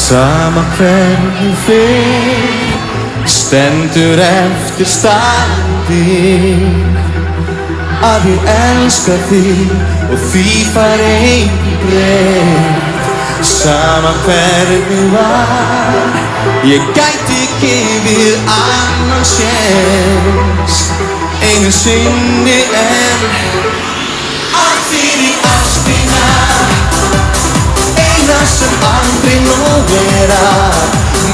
Sama hvernig fer stendur eftir staðið að ég elska þig og því fær engin breytt. Sama hvernig var ég gæti gefið annan séns einu sinni enn. Allt fyrir ástina, eina sem aldrei nóg vera.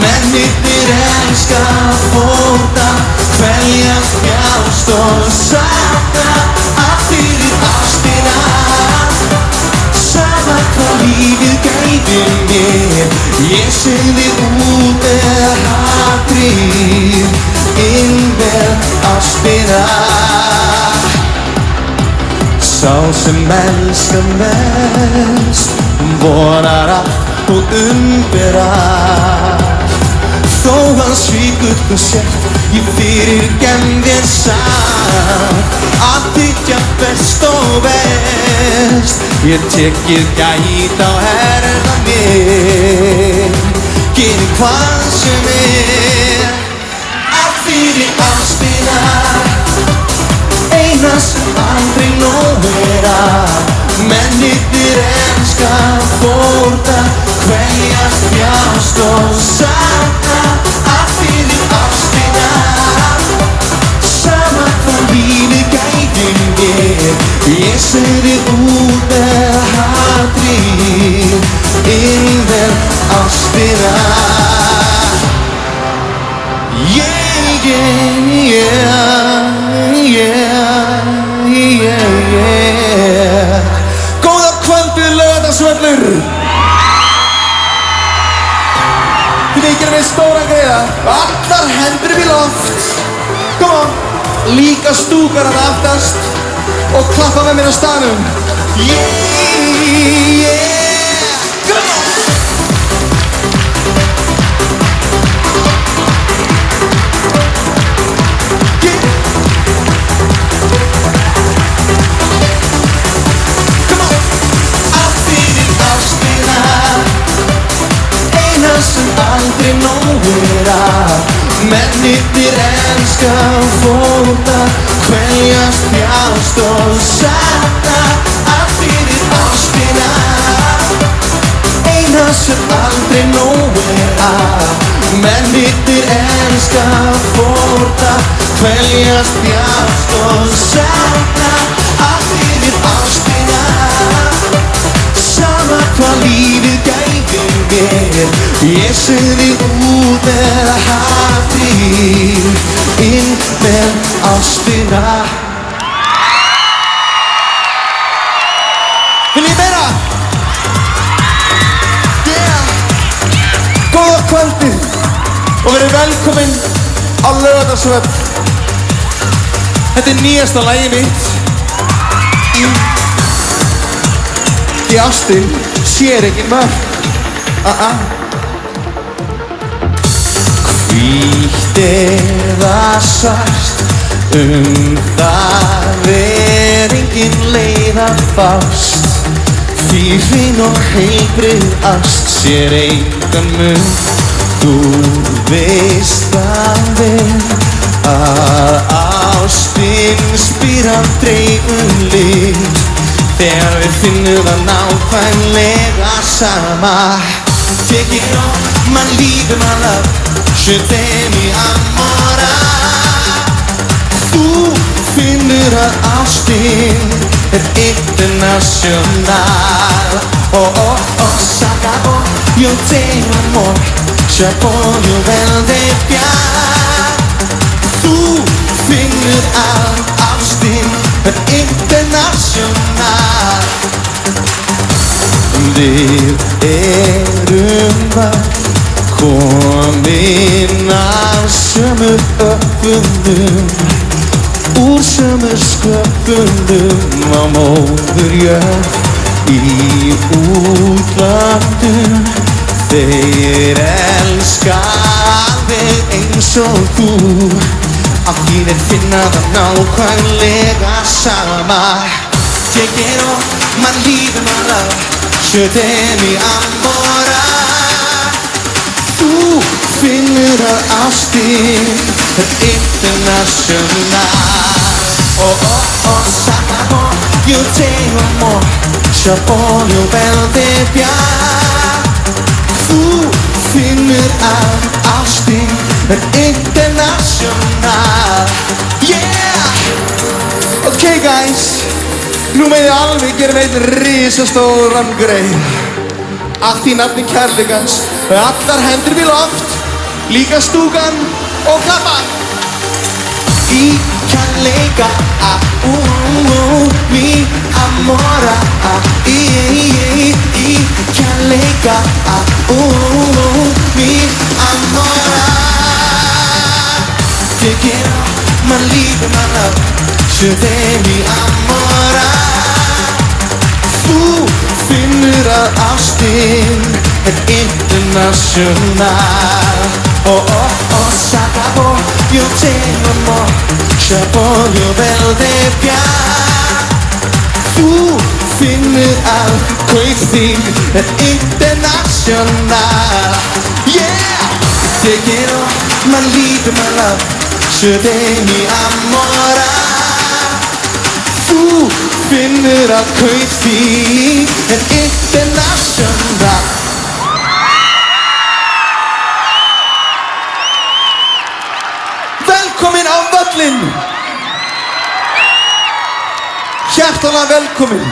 Mennirnir elska, fórna, kveljast, þjást og sakna. Allt fyrir ástina, sama hvað lífið gæti mér. Ég segði út með hatrið, inn með ástina. Sá sem elskar mest vonar allt og umberar. Þó hann svíkur þú sért, ég fyrirgefn þér samt. Að þykja best og best, ég tekið gæt á herðar mér. Geri hvað sem allt fyrir ástina, eina sem aldrei nóg vera. Mennirnir elska, fórna, kveljast, þjást og sakna. Allt fyrir ástina, sama hvað lífið gæti mér. Ég segði út með hatrið, inn með ástina. Yeah, yeah, yeah, yeah, yeah. Góða kvöldið, Laugardalsvöllur. Þið ekki með stóra greiða. Allar hendur upp í loft. Come on. Líka stúkar að aftast og klappa með mér á staðnum. Yeah, yeah. Come on. Sem aldrei nóg vera. Mennirnir elska, fórna, kveljast, þjást og sakna. Allt fyrir ástina, eina sem aldrei nóg vera. Mennirnir elska, fórna, kveljast, þjást og sakna. Allt fyrir ástina, sama hvað lífið gæti mér. Ég segði út með hatrið, inn með ástina. Vil ég meira? Yeah! Góða kvöldið og verið velkomin á Laugardalsvöll. Þetta nýjasta lagið mitt í ástin sér ekki mörg. Hvítt eða svart, það engin leið að fást. Því hrein og heilbrigð ást sér engan mun. Þú veist það vel að ástin spyr aldrei lit. Þegar við finnum það nákvæmlega sama. Take it on, man leave my love. Je t'aime amora. Þú finnur að ástin internacional. S'acabó, yo tengo amor, se voglio piar. Þú finnur að ástin internacional. Við öll komin af sömu öppunum, úr sömu sköpunum á móður jörð í útlandum. Þeir elska alveg eins og þú, allir finna það nákvæmlega sama. Te quiero, my leave my love, je t'aime amora. Þú finnur að ástin international. Saca yo tengo amor, se voglio verte pian. Þú finnur að ástin international. Yeah! Okay guys, nú með ég alveg gera einn risastóran greið. Allt í nafni kærleikans, allar hendur við loft, líka stúkan og klappa. Í kærleika, mi amora. Í kærleika, mi amora. Te quiero, my liebe, my love, je t'aime, mi amora. Þú finnur að ástin international. S'acabó, yo tengo amor, se voglio verte pian. Þú finnur að Kaupþing international. Yeah! Te quiero, my liebe, my love, je t'aime, mi amora. Þú finnur að Kaupþing international. Velkomin á völlinn! Hjartanlega velkomin!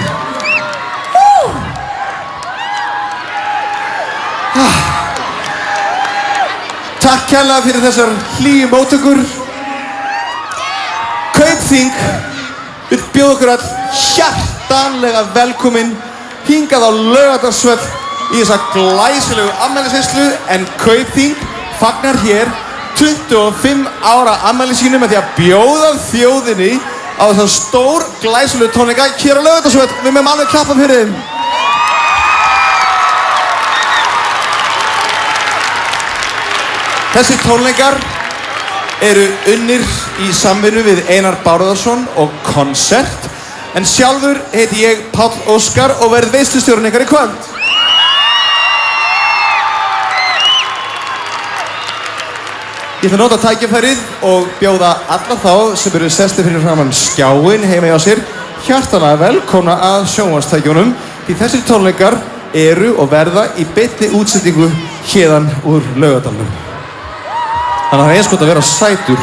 Takk kærlega fyrir þessar hlýju móttökur. Kaupþing vill bjóða okkur all hjartanlega velkomin hingað á Laugardalsvöll í þessa glæsilegu afmælisveislu, en Kaupþing fagnar hér 25 ára afmæli sínu með því að bjóða þjóðinni á þessa stór glæsilegu tónleika hér á Laugardalsvöll. Við megum alveg klappa fyrir þeim. Þessi tónleikar eru unnir í samvinnu við Einar Bárðarson og Koncert, en sjálfur heiti ég Páll Óskar og verð veislustjórinn ykkar í kvöld. Ég ætla að nota tækifærið og bjóða alla þá sem eru sestir fyrir framan skjáinn heima hjá sér hjartanlega velkomna að sjónvarpstækjunum, því þessir tónleikar eru og verða í beinni útsendingu héðan úr Laugardalnum. Þannig að það er eins gott að vera sætur.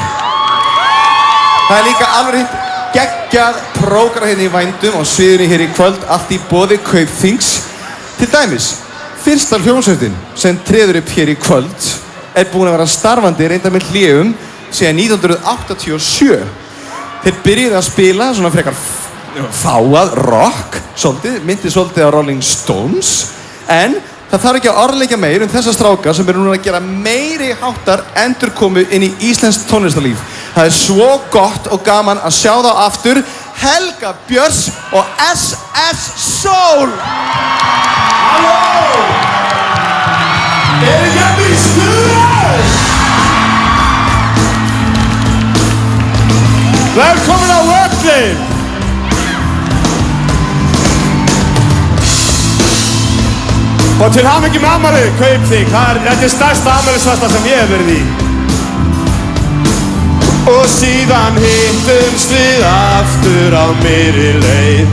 Það er líka alveg hitt geggjað prógram hérna í vændum á sviðinu hér í kvöld, allt í boði Kaupþings. Til dæmis, fyrsta hljómsveitin sem treður upp hér í kvöld er búin að vera starfandi reynda með hléum síðan 1987. Þeir byrjuði að spila svona frekar fáað rock, myndi svolítið á Rolling Stones, en það þarf ekki að orðleikja meir þessa stráka sem eru núna að gera meiri háttar endurkomu inn í íslenskt tónlistarlíf. Það er svo gott og gaman að sjá þá aftur, Helga Björns og SS Soul! Halló! Eru hérna í stuðið? Velkomin á völlinn! Og til hamingju með afmælið, Kaupþing. Þetta er stærsta afmælisveisla sem ég hef verið í. Og síðan hittumst við aftur á miðri leið.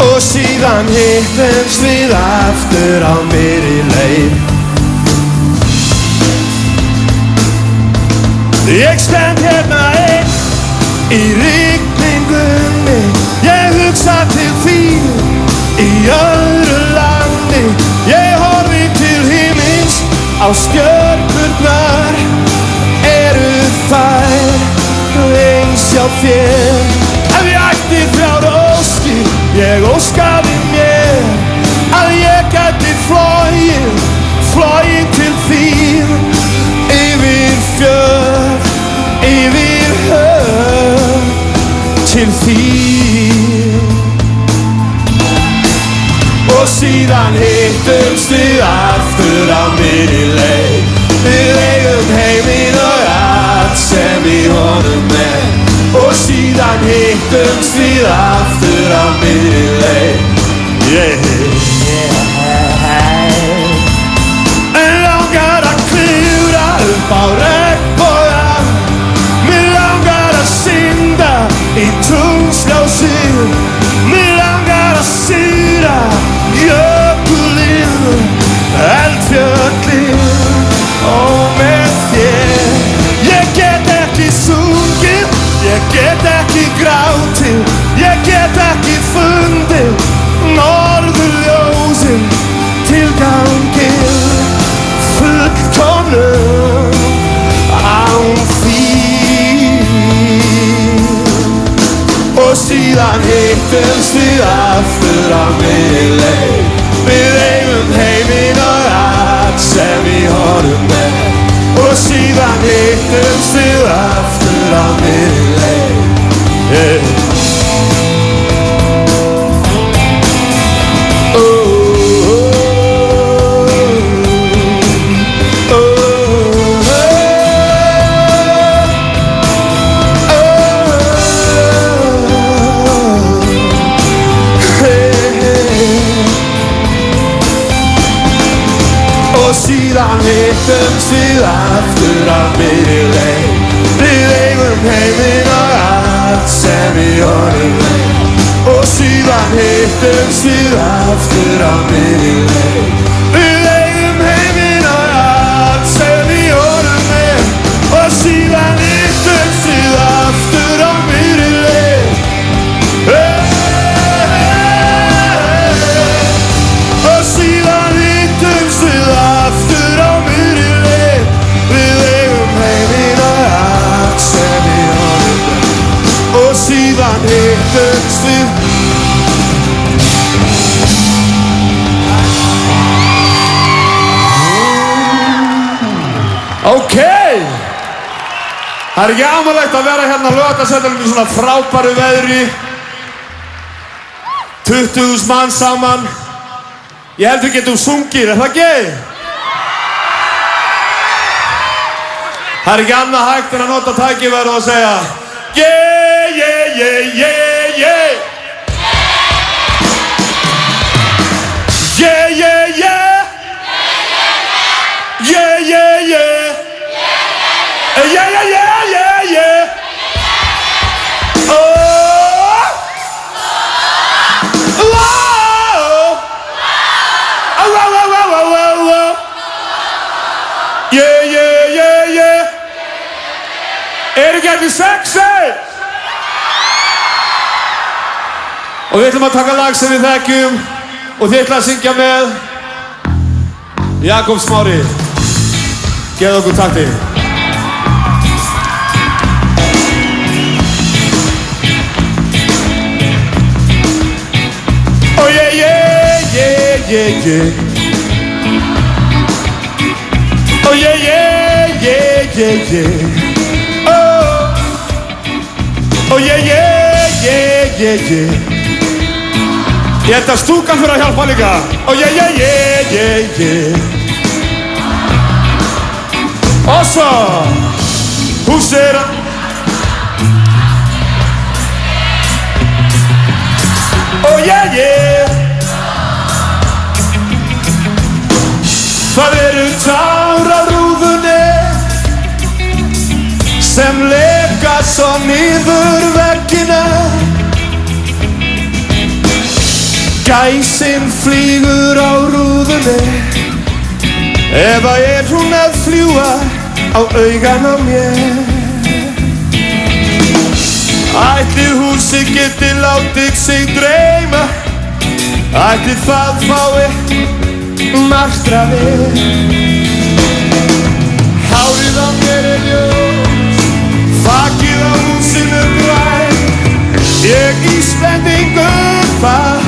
Og síðan hittumst við aftur á miðri leið. Ég stend hérna einn í rigningunni. Ég hugsa til þín í öðru landi. Ég horfi til himins á stjörnurnar. Eru þær eins hjá þér? Ef ég ætti þrjár óskir, ég óskaði mér að ég gæti flogið til þín. Yfir fjöll, yfir höf, til þín. Og síðan hittumst við aftur á miðri leið. Við eigum heiminn og allt sem í honum er. Og síðan hittumst við aftur á miðri leið. Yeah. síðan hittumst við aftur á miðri leið. Við eigum heiminn og allt sem í honum og síðan hittumst við aftur á miðri leið. Og síðan hittumst við aftur á miðri leið. Við eigum heiminn og allt sem í honum og síðan hittumst við aftur á miðri leið. Við eigum heiminn og allt sem í honum og síðan hittumst við aftur á miðri leið. Og síðan hittumst við aftur á miðri leið. Við eigum heiminn og allt sem í honum og síðan hittumst við. Okay. Það ekki amalegt að vera hérna á Laugardalsvellinum í svona frábæru veðri. 20.000 manns saman. Ég held við getum sungið, það ekki? Það ekki annað hægt en að nota tækifærið og segja yeah, yeah, yeah, yeah, yeah. Yeah, yeah, yeah. Yeah, yeah, yeah. Yeah, yeah, yeah, yeah, yeah. Oh. Whoa. Oh, whoa, whoa, whoa, whoa, whoa, whoa. Yeah, yeah, yeah, yeah. Ekki ekki sexy. Og við ætlum að taka lag sem við þekkjum og þið ætlum að syngja með. Jakob Smári, geð okkur takti. Oh yeah, yeah, yeah, yeah, yeah. Oh yeah, yeah, yeah, yeah, yeah. Oh yeah, yeah, yeah, yeah, yeah. Ég held að stúkan fyrir að hjálpa líka. Oh yeah, yeah, yeah, yeah, yeah. Og svo húsir að oh yeah, yeah. Það eru tár á rúðunni sem leka svo niður veggina. Gæsin flýgur á rúðunni eða hún að fljúga á augan á mér. Ætli húsið geti látið sig dreyma, ætli það fái martraði. Hárið á mér ljós, þakið á húsinu grænt. Ég Íslendingur, það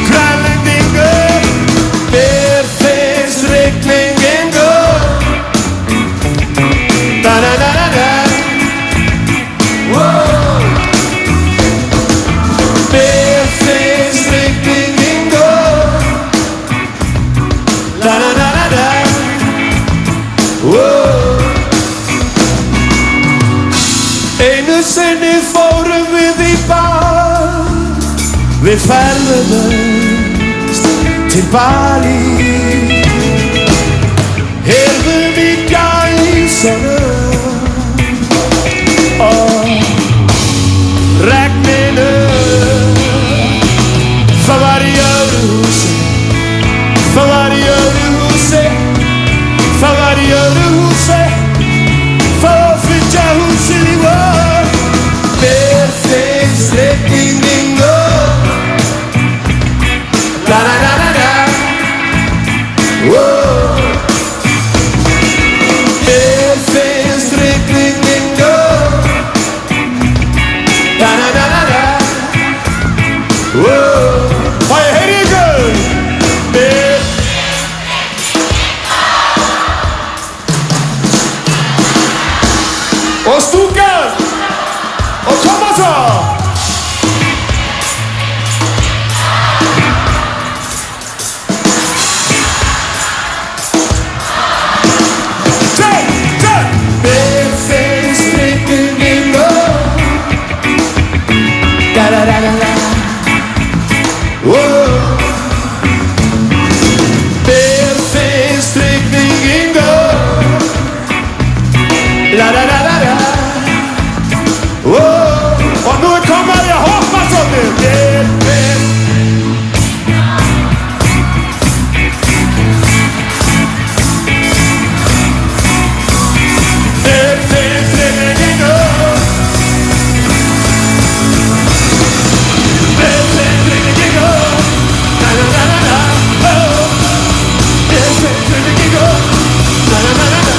Grænlendingur. Mér finnst rigningin góð. Da-da-da-da-da. Wow. Mér finnst rigningin góð. Da-da-da-da-da. Wow. Einu sinni fórum við í bað. Við ferðumst til Bali. Heyrðum í gæsunum og regninu. Það var í öðru húsi. Það var í öðru húsi. Það var í öðru húsi. Það var flytja húsið í vor. Mér finnst rigningin góð. Da-da-da-da-da. og stúkan og koma svo. Mér finnst rigningin góð. Da-da-da-da-da. Mér finnst rigningin góð. La-da-da-da-da. Og nú komið að ég hoppa svolítið. Mér finnst rigningin góð. Mér finnst rigningin góð. Na-na-na-na-na. Mér finnst rigningin góð. Na-na-na-na-na.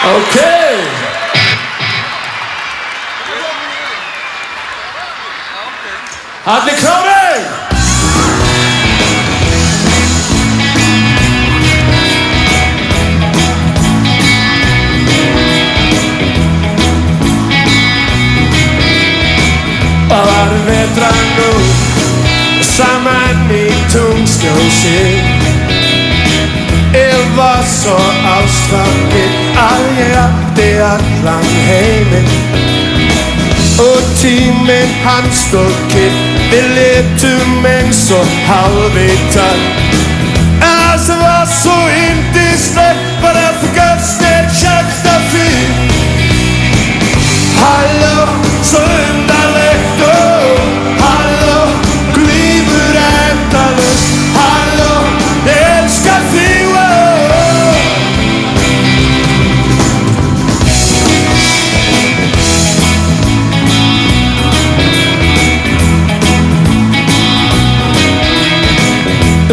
Okay. Allir klárir? Það var vetrar nú saman í tungsljósi. Ég var svo ástfanginn að ég átti allan heiminn. Og tíminn hann stóð kyrr, við litum eins og hálfvitar. En það sem var svo yndislegt var að þú gafst þér hjarta fyrr. Halló, svo undarlegt, halló, glímur endalaust. Halló, ég elska þig.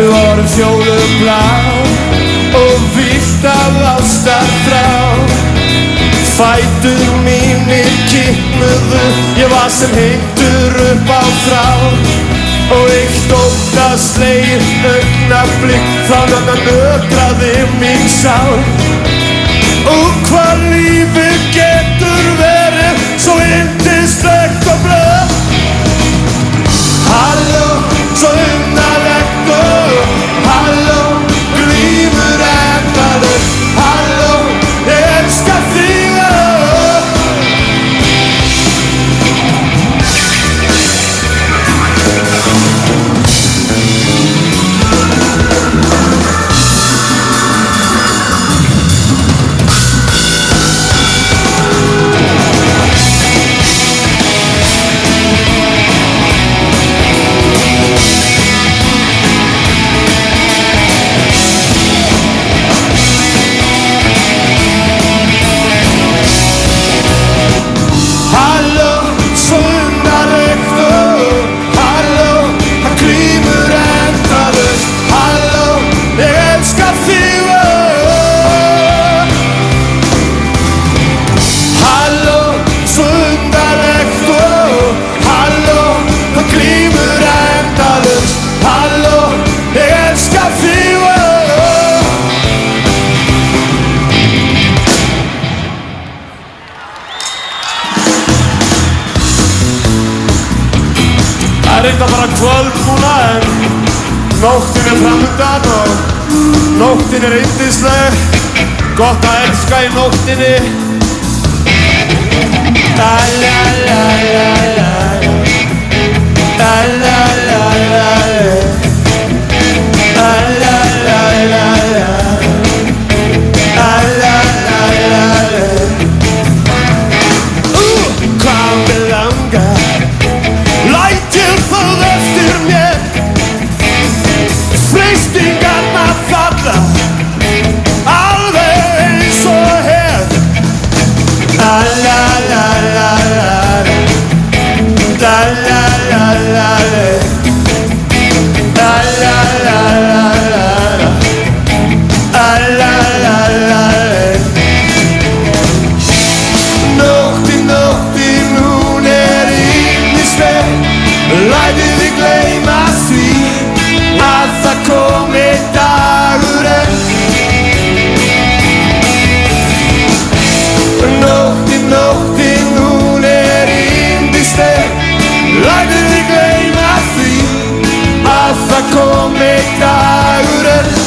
Við vorum fjólublá og vítt af ástarþrá. Fætur mínir kiknuðu, ég var sem heitur upp á þrá. Og eitt óttaslegið augnablik þannig að nötraði mín sál. Og hvað lífið getur verið svo yndislegt og blöð. Halló, svo undarlegt, halló, glímur endalaust. Halló, ég elska þig. Það reynda bara kvöld núna en nóttin framundan og nóttin yndisleg. Gott að elska í nóttinni. La la la la la la la la la la la la la la la la. Hvað mig langar, lætur það eftir mér. Freistingarnar falla alveg eins og her. La la la la la. gleyma því að það komi dagurinn. Nóttin, hún yndisleg. Lætur þig gleyma því að það komi dagurinn.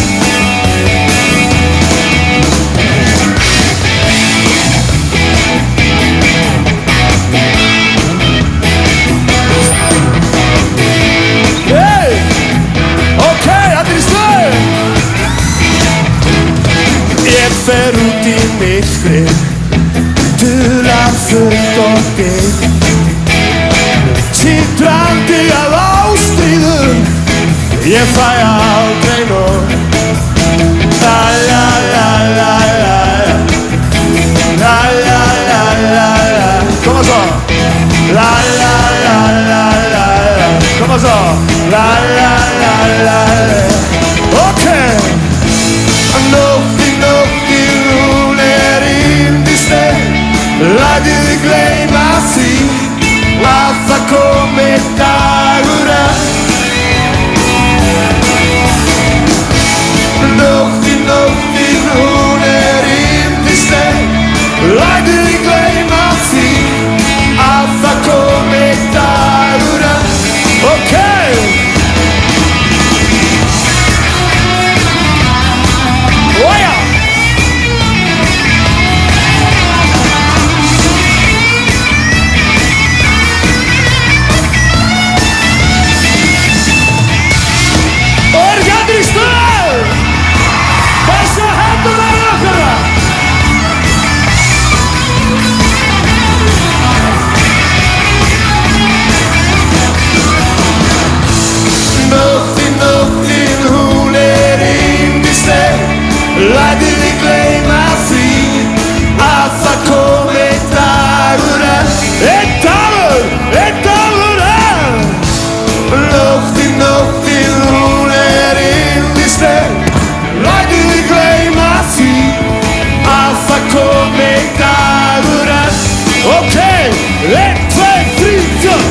Ég fer út í myrkrið, dular fullt og dimm, titrandi af ástríðum, ég fæ aldrei nóg. La la la la la, la la la la la, kom og svo. La la la la la, kom og svo. La la la la la, ok. Nóttin, hún yndisleg. Lætur þig gleyma því að það komi dagurinn. Nóttin, hún yndisleg. Lætur þig gleyma því að það komi dagurinn. Ok. Ója. Lætur þig gleyma því að það komi dagurinn. Einn dagur enn. Nóttin, hún yndisleg. Lætur þig gleyma því að það komi dagurinn. Ok, 1, 2, 3, 4.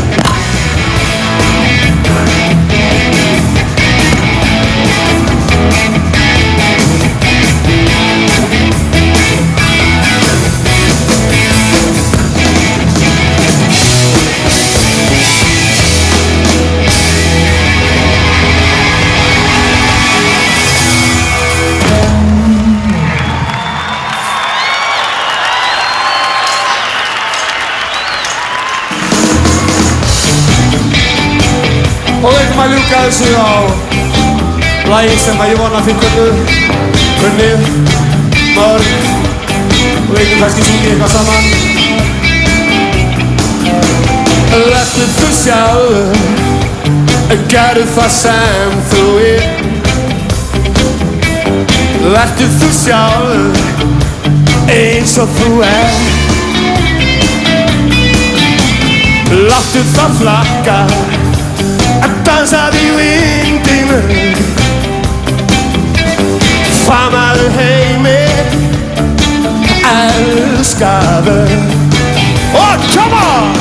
Og við ætlum að ljúka þessu á lagi sem ég vona að þið kunnið mörg og við getum kannski sungið eitthvað saman. Vertu þú sjálfur, gerðu það sem þú vilt. Vertu þú sjálfur, eins og þú ert. Láttu það flakka að dansaðu í vindinu. Famaðu heiminn, elskaðu. Oh, come on!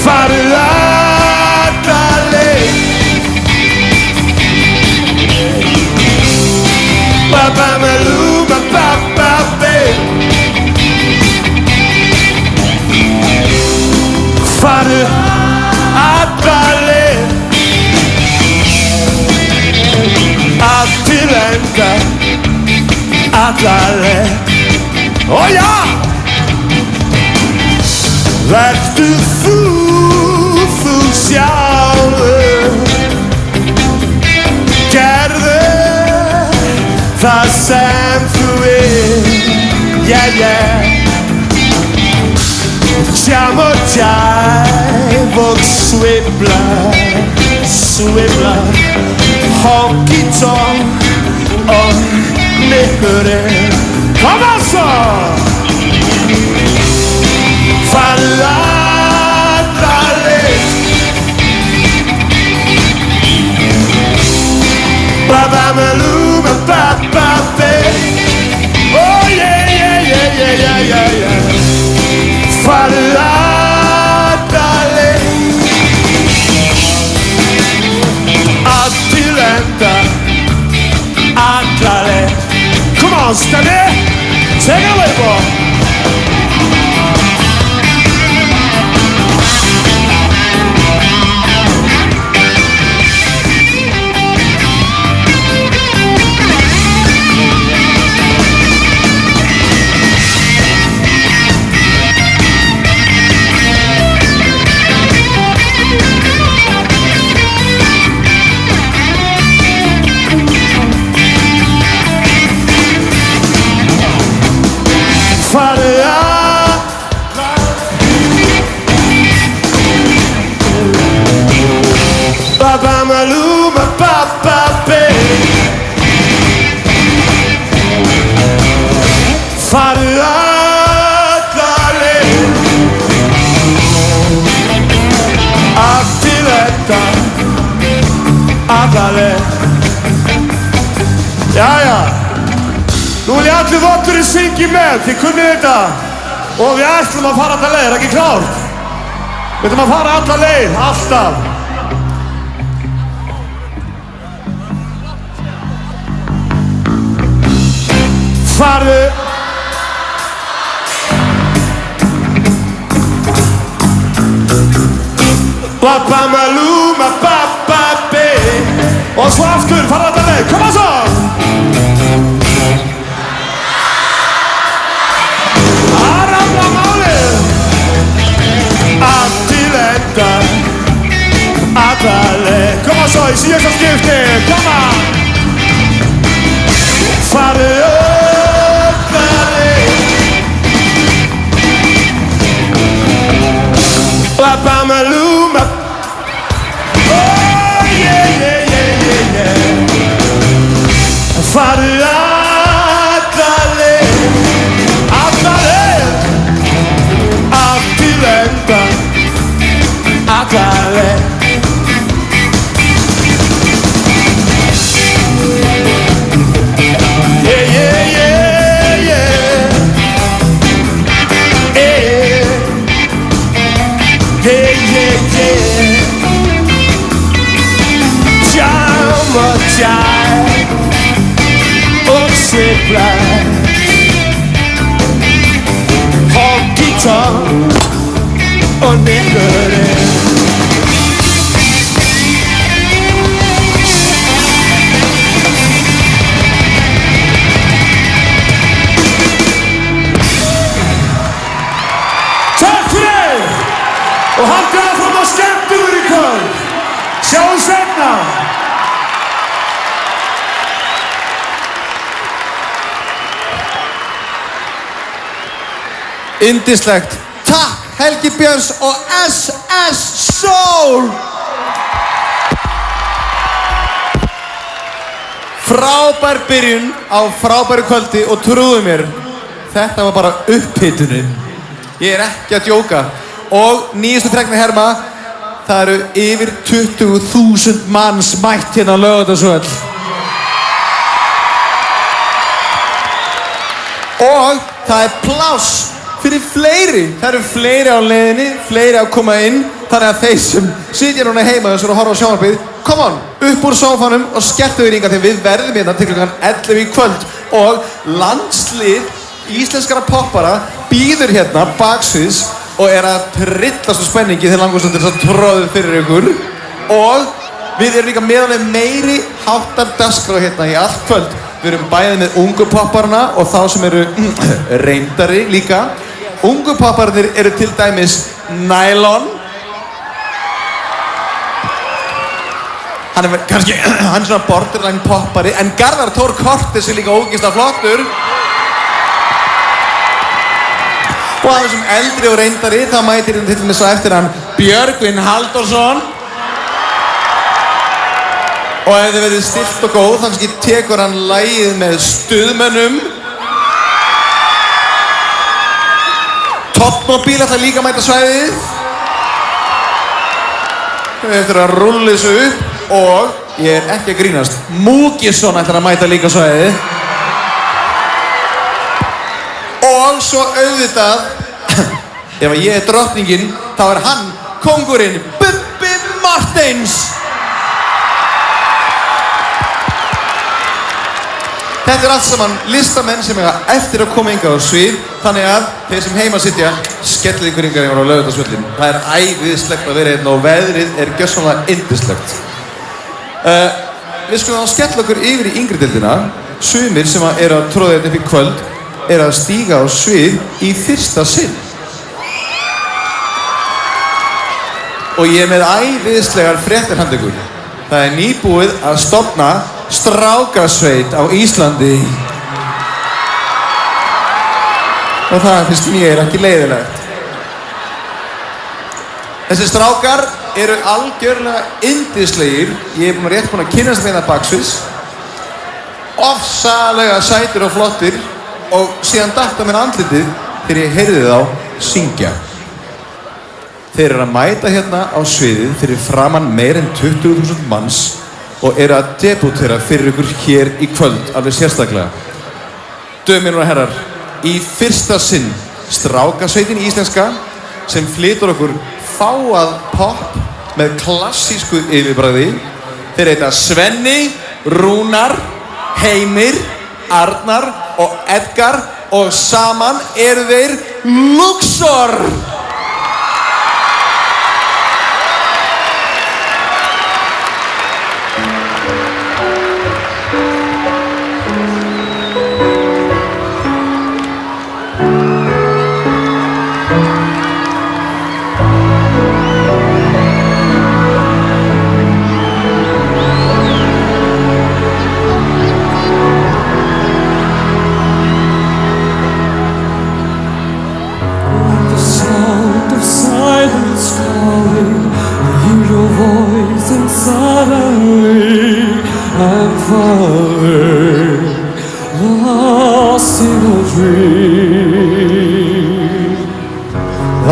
Farðu alla leið. Baba Maluma, Baba Babe. Farðu alla leið. Allt til enda, alla leið. Oh já! Vertu þú sjálfur. Gerðu það sem þú vilt. Yeah, yeah. Jam og jive og svibla. Honky-tonk og nykkurinn. Kom altså! Farðu alla leið. Baba Maluma, Baba Babe. Oh yeah, yeah, yeah, yeah, yeah, yeah, yeah. Farðu alla leið. þið syngið með, þið kunnið þetta. Og við ætlum að fara alla leið, er ekki klárt? Við ætlum að fara alla leið, alltaf. Farðu. Babamaluma bababe. Og svo aftur, fara alla leið, koma svo! Aramla málið. Allt til enda. Alla leið, koma svo í síðasta skipti, koma! Farðu alla leið. Babamaluma. Farðu alla leið, allt til enda, alla leið. Yeah, yeah, yeah, yeah. Yeah, yeah, yeah. Jamma, jam. Og sveiflar Honky-tonk og nekkurinn. Takk fyrir og haldið áfram að skemmta ykkur í kvöld. Sjáumst seinna. Yndislegt. Takk Helgi Björns og SS Soul. Frábær byrjun á frábæru kvöldi og trúðu mér, þetta var bara upphitunin. Ég er ekki að djóka. Og nýjustu fregnir herma, það eru yfir 20.000 manns mætt hérna á Laugardalsvöll. Og það er pláss fyrir fleiri. Það eru fleiri á leiðinni, fleiri að koma inn. Þannig að þeir sem sitja núna heima þessar og horfa á sjónvarpið, come on, upp úr sófanum og skelltu þér hingað því við verðum hérna til klukkan 11 í kvöld. Og landslið íslenskara poppara býður hérna baksviðs og er að trillast á spenningi þegar langustundir þess að tróðu fyrir ykkur. Og við erum líka með meiri háttar dagskrá hérna í allt kvöld. Við erum bæðið með ungu popparna og þá sem eru reyndari líka. Ungu popparnir eru til dæmis Nylon. Hann er kannski, hann er svona borderline poppari, en Garðar Thor Cortes er líka ógeðslega flottur. Og af þessum eldri og reyndari, þá mætir hérna til dæmis á eftir hann Björgvin Halldórsson. Og ef þið verið stillt og góð, þannig tekur hann lagið með Stuðmönnum. Toppmóbíl ætlar líka að mæta svæðið. Við eftir að rúlla þessu upp og ég er ekki að grínast. Múkisson ætlar að mæta líka svæðið. Og svo auðvitað, ef ég er drottningin, þá er hann kóngurinn Bubbi Morthens. Þetta er allt saman listamenn sem eiga eftir að koma hingað á svið, þannig að þeir sem heima sitja, skellið ykkur hingað á Laugardalsvöllinn. Það er æðislegt að vera hérna og veðrið er gjörsamlega yndislegt. Við skulum þá skella okkur yfir í yngri deildina. Sumir sem eru að tróða þetta upp í kvöld eru að stíga á svið í fyrsta sinn. Og ég er með æðislegar fréttir handa ykkur. Það er nýbúið að stofna strákasveit á Íslandi. Og það finnst mér ekki leiðilegt. Þessi strákar eru algjörlega yndislegir. Ég er rétt búinn að kynnast með það baksviðs. Ofsalega sætir og flottir. Og síðan datt á mér andlitið þegar ég heyrði þá syngja. Þeir eru að mæta hérna á sviðið fyrir framan meir en 20.000 manns og eru að debutera fyrir ykkur hér í kvöld, alveg sérstaklega. Dömur og herrar, í fyrsta sinn Strákasveitin íslenska sem flytur okkur fáað pop með klassísku yfirbragði. Þeir heita Svenni, Rúnar, Heimir, Arnar og Edgar og saman eru þeir Luxor.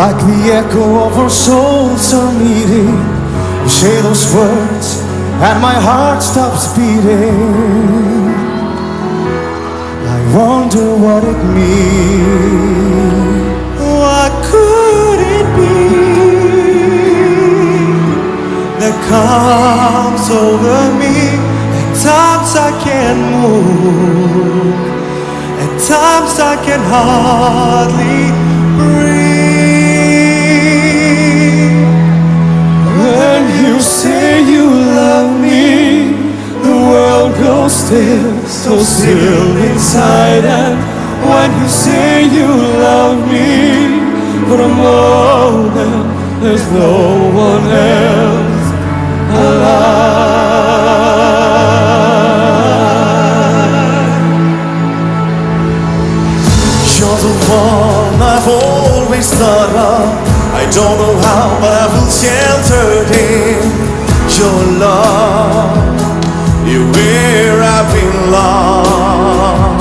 Like the echo of our souls are meeting, you say those words and my heart stops beating. I wonder what it means. What could it be that comes over me? At times I can't move, at times I can hardly breathe. When you say you love me, the world goes still, so still inside. And when you say you love me, for a moment there's no one else alive. You're the one I've always thought of. I don't know how, but I feel sheltered in your love. You're where I belong.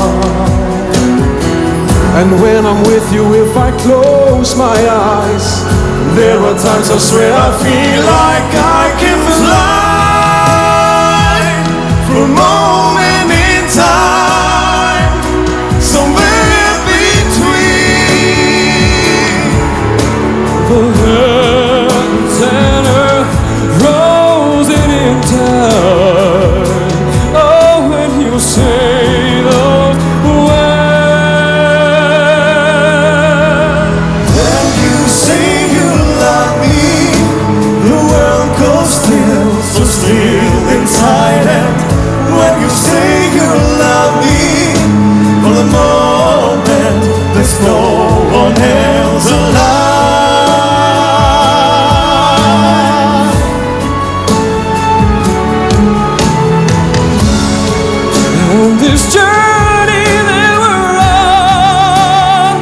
And when I'm with you, if I close my eyes, there are times I swear I feel like I can fly for a moment in time, somewhere between the heavens and earth frozen in time. Oh, when you say those words, when you say you love me, the world goes still, so still inside. And when you say you love me, for the moment there's no one else alive. This journey that we're on,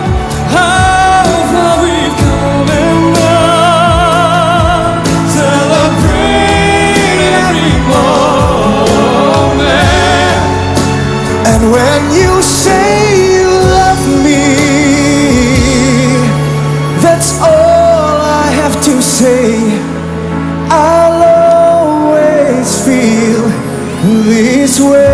how far we've come and gone, celebrate every moment. And when you say you love me, that's all I have to say. I'll always feel this way.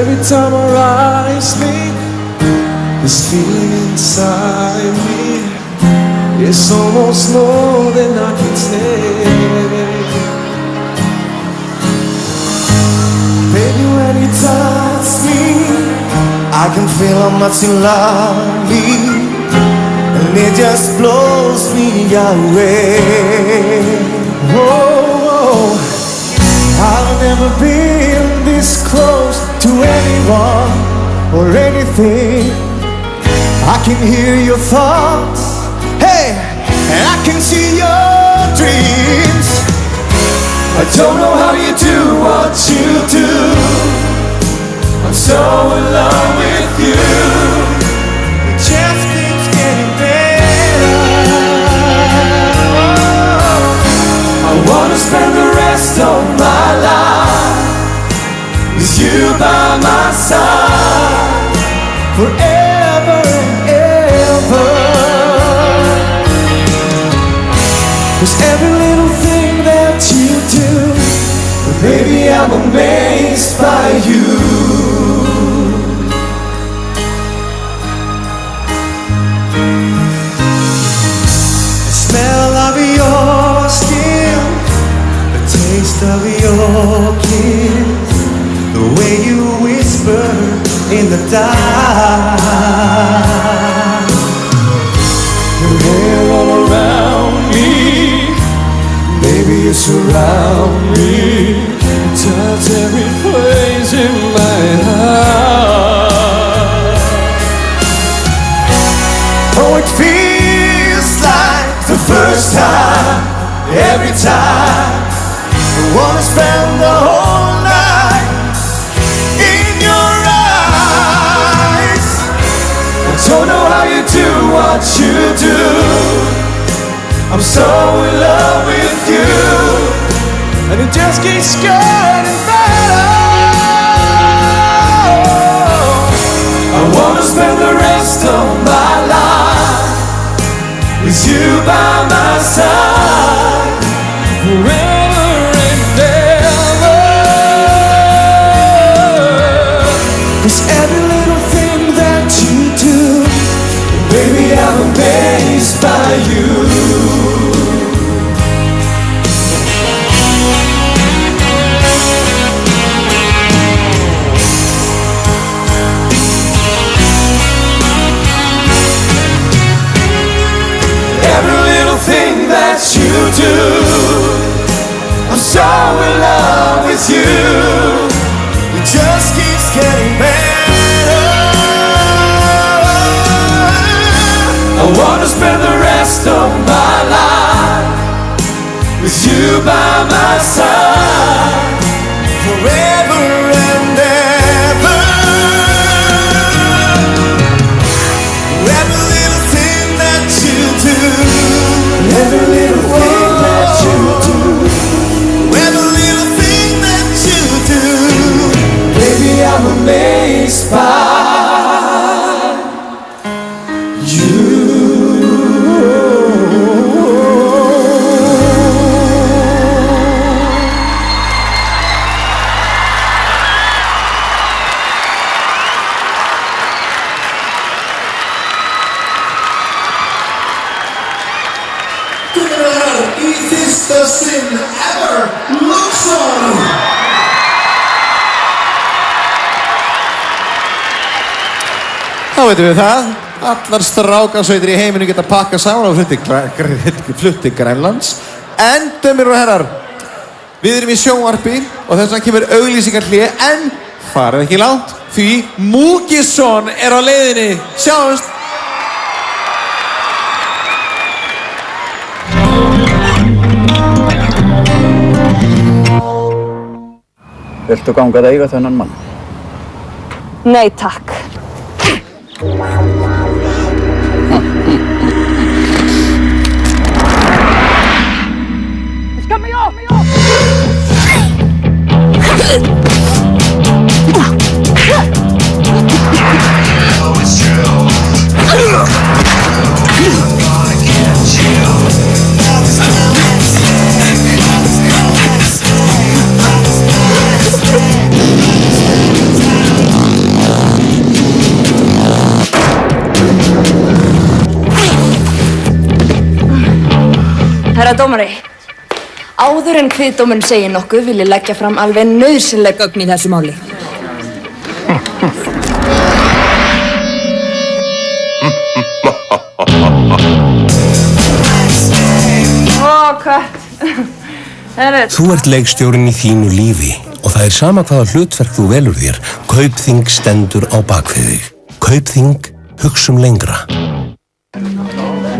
every time our eyes meet, this feeling inside me is almost more than I can take. Baby, when you touch me, I can feel how much you love me, and it just blows me away. Oh, I've never been this close to anyone or anything. I can hear your thoughts, hey, and I can see your dreams. I don't know how you do what you do. I'm so in love with you. It just keeps getting better. I wanna spend the rest of my life with you by my side, forever and ever. 'Cause every little thing that you do, baby, I'm amazed by you. The smell of your skin, the taste of your kiss, the way you whisper in the dark, your hair all around me, baby, you surround me, touch every place in my heart. Oh, it feels like the first time, every time. I wanna spend the whole night in your eyes. I don't know how you do what you do. I'm so in love with you, and it just keeps getting better. I wanna spend the rest of my life with you by my side, forever and ever. 'Cause every little thing that you do, baby, I'm amazed by you. You do, I'm so in love with you. It just keeps getting better. I wanna spend the rest of my life with you by my side, forever and ever. Every little thing that you do, every little thing that you do, every little thing that you do, baby, I'm amazed by you. Í fyrsta sinn ever, Luxor! Þá veitum við það, allar strákasveitir í heiminu geta pakkað saman og flutti Grænlands. En, dömur og herrar, við erum í sjónvarpi og þess vegna kemur auglýsingarhlé, en farið ekki langt, því Múkisson er á leiðinni. Sjáumst! Viltu ganga að eiga þennan mann? Nei, takk. It's coming off! It's true. I'm gonna get you. Herra dómari, áður en kviðdómurinn segir nokkuð vil ég leggja fram alveg nauðsynleg gögn í þessu máli. Þú ert leikstjórinn í þínu lífi og það er sama hvaða hlutverk þú velur þér. Kaupþing stendur á bakvið þig. Kaupþing, hugsum lengra.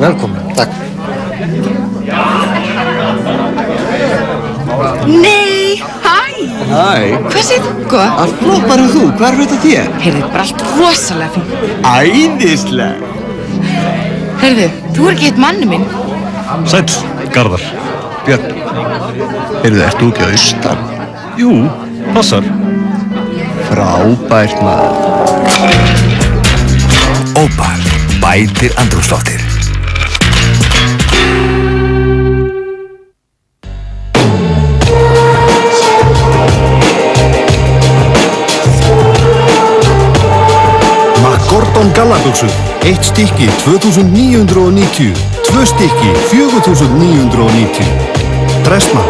Velkomin, takk. Nei, hæ! Hæ. Hvað segir þú, góða? Allt flott bara þú, hvað er þetta þér? Heyrðu, bara allt rosalega fínt. Æðislega. Heyrðu, þú er ekki hitt manni minn. Sæll, Garðar. Björn. Heyrðu, ert þú ekki að austan? Jú, passar. Frábært maður. Opal, bætir andrúmsloftir. Gordon gallabuxur, 1 stykki 2990, 2 stykki 4990. Dressmann.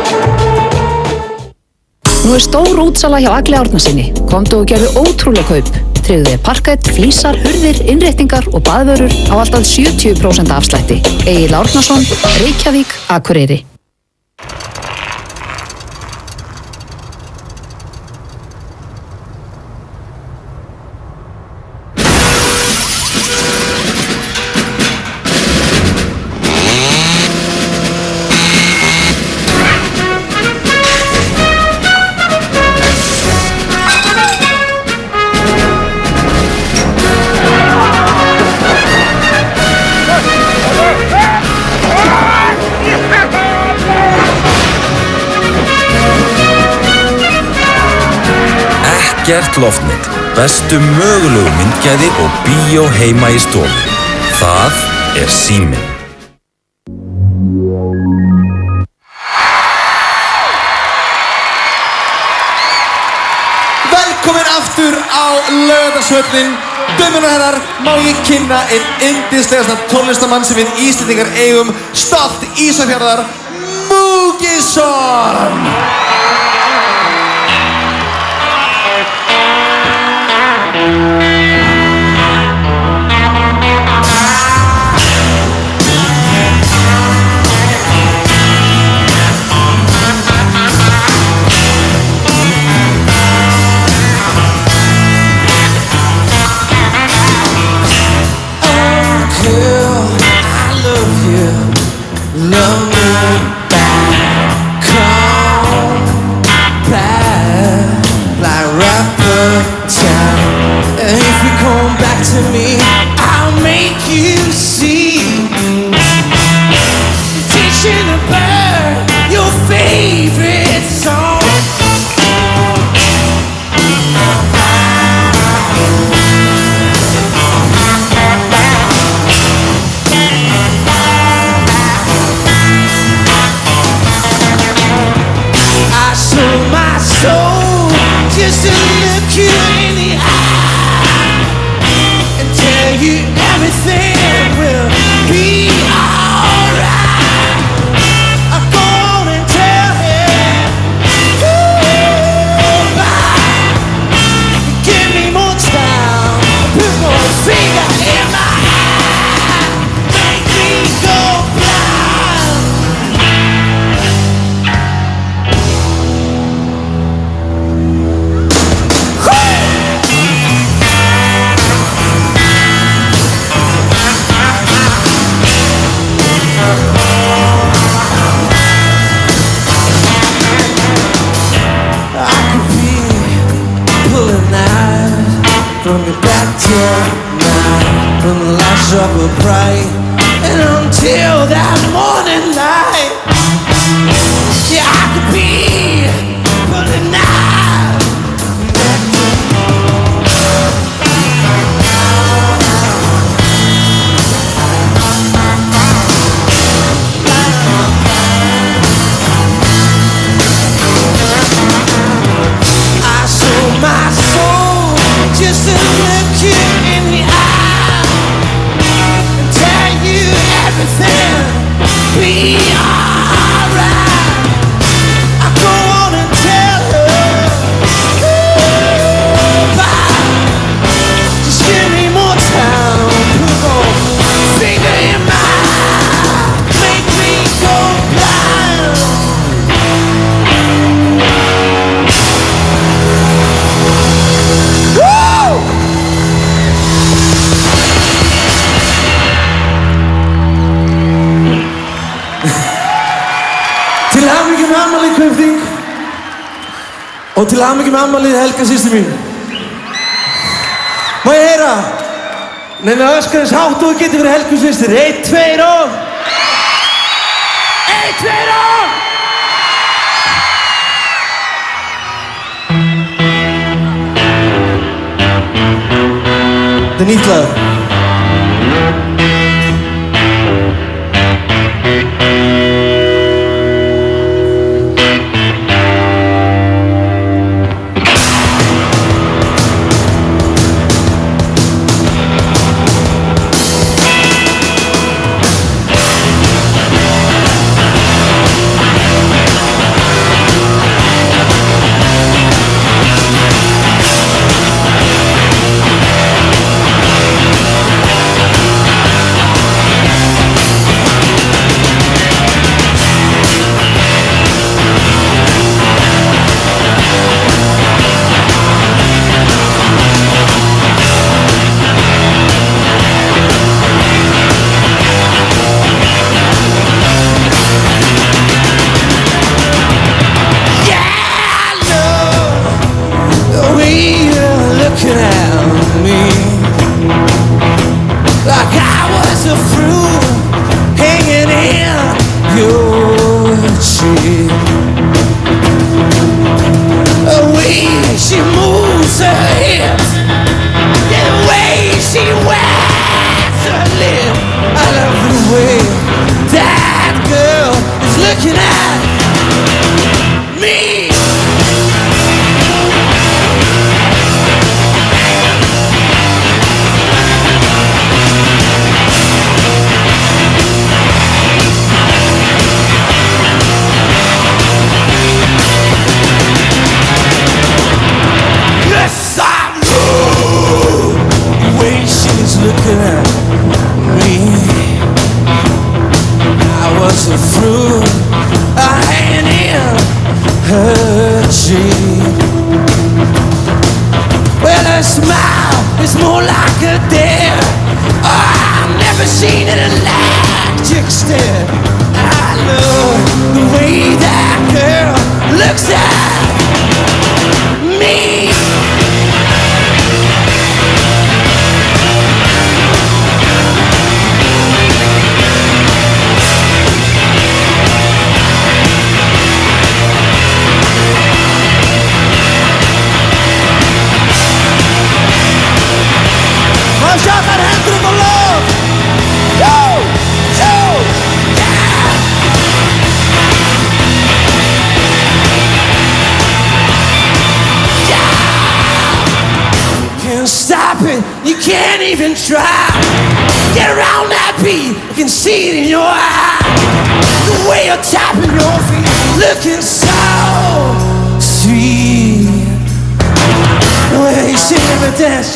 Nú er stór útsala hjá Agli Árnasyni. Komdu og gerðu ótrúleg kaup. Tryggðu þér parkett, flísar, hurðir, innréttingar og baðvörur á alltaf 70% afslætti. Egill Árnason, Reykjavík, Akureyri. Gert loftnet, bestu mögulegu myndgæði og bíó heima í stofu. Það er Síminn. Velkomin aftur á Laugardalsvöllinn. Damer og herrar, má ég kynna einn yndislegasta tónlistamann sem við Íslendingar eigum, stolt Ísafjarðar, Múkisson! From your back till night, from the last drop of bright, and until that morning light. Yeah, I could be pulling out. I sold my soul just to look you in the eye and tell you everything beyond. Og til hamingju með afmælið Helga systir mín. Má ég heyra? Neina öskar þess hátt og þú getur fyrir Helgu systir. 1, 2 og 1, 2 og Þetta er nýtt lag.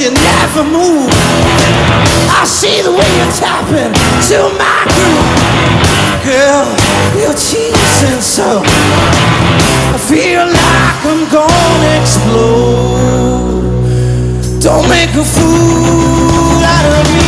You never move. I see the way you're tapping to my groove. Girl, you're teasing so I feel like I'm gonna explode. Don't make a fool out of me.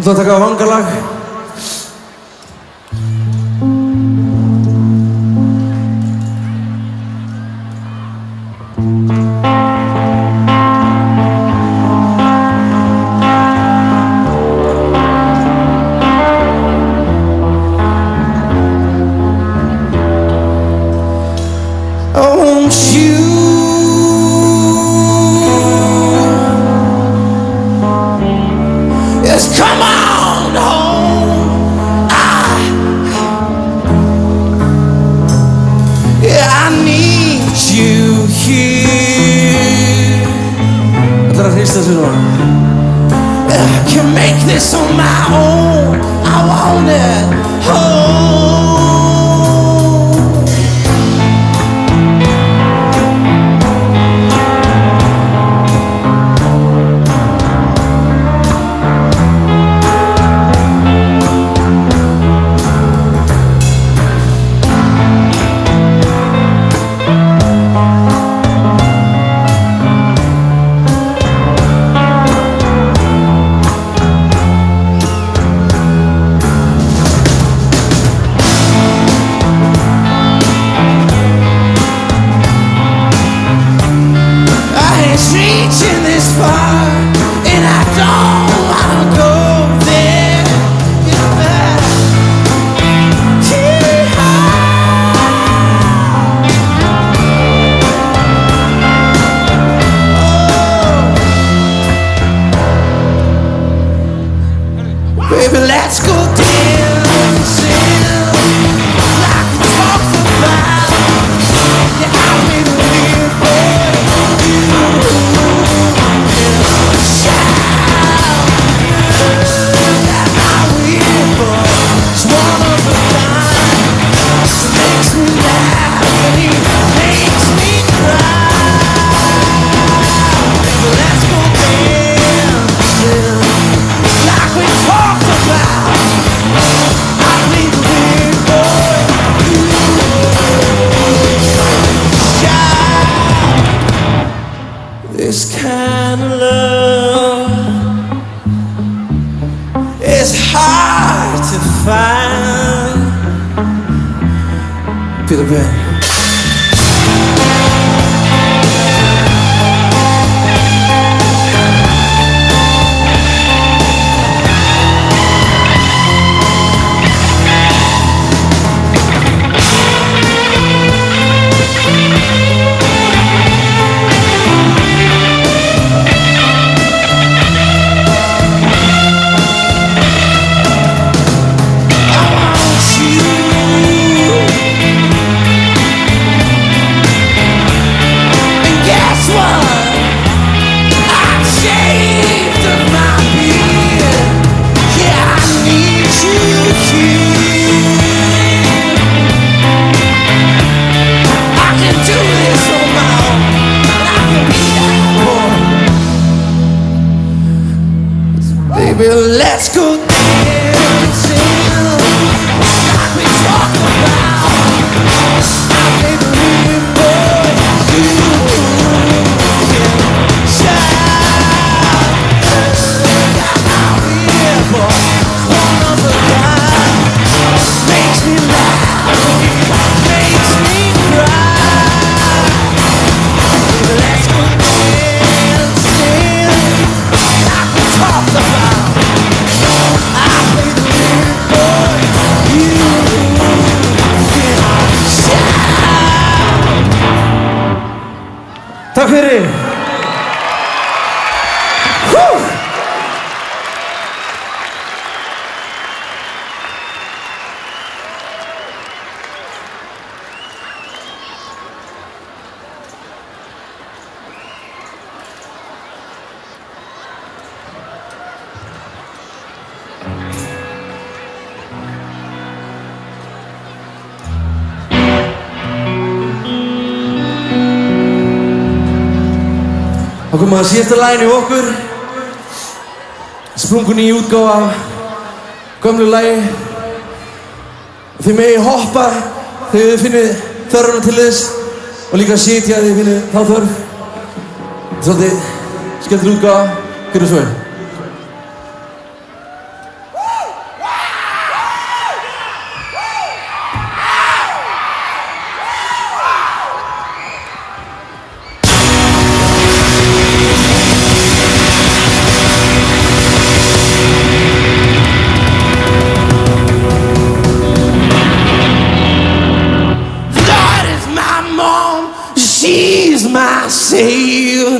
Þú ætlar að taka vangalag. listen to it. I can make this on my own. I want it home. Reaching this far, and I don't wanna go there. You better keep oh. Baby, let's go dancing like we talked about. Yeah, I made a weird boy. This kind of love is hard to find. Feel the pain. Baby, let's go dancing like we talked about. Baby, boy, you can shine. Out here, boy, one of a kind. Makes me laugh, makes me cry. Baby, let's go dancing like we talked about. Takk fyrir. Þá komum við að síðasta laginu okkur. Sprungun í útgáfa af gömlu lagi. Þið megi hoppa þegar þið finnið þörfuna til þess og líka sitja þegar þið finnið þá þörf. Svolítið skemmtileg útgáfa. Gjörðu svo vel. My savior,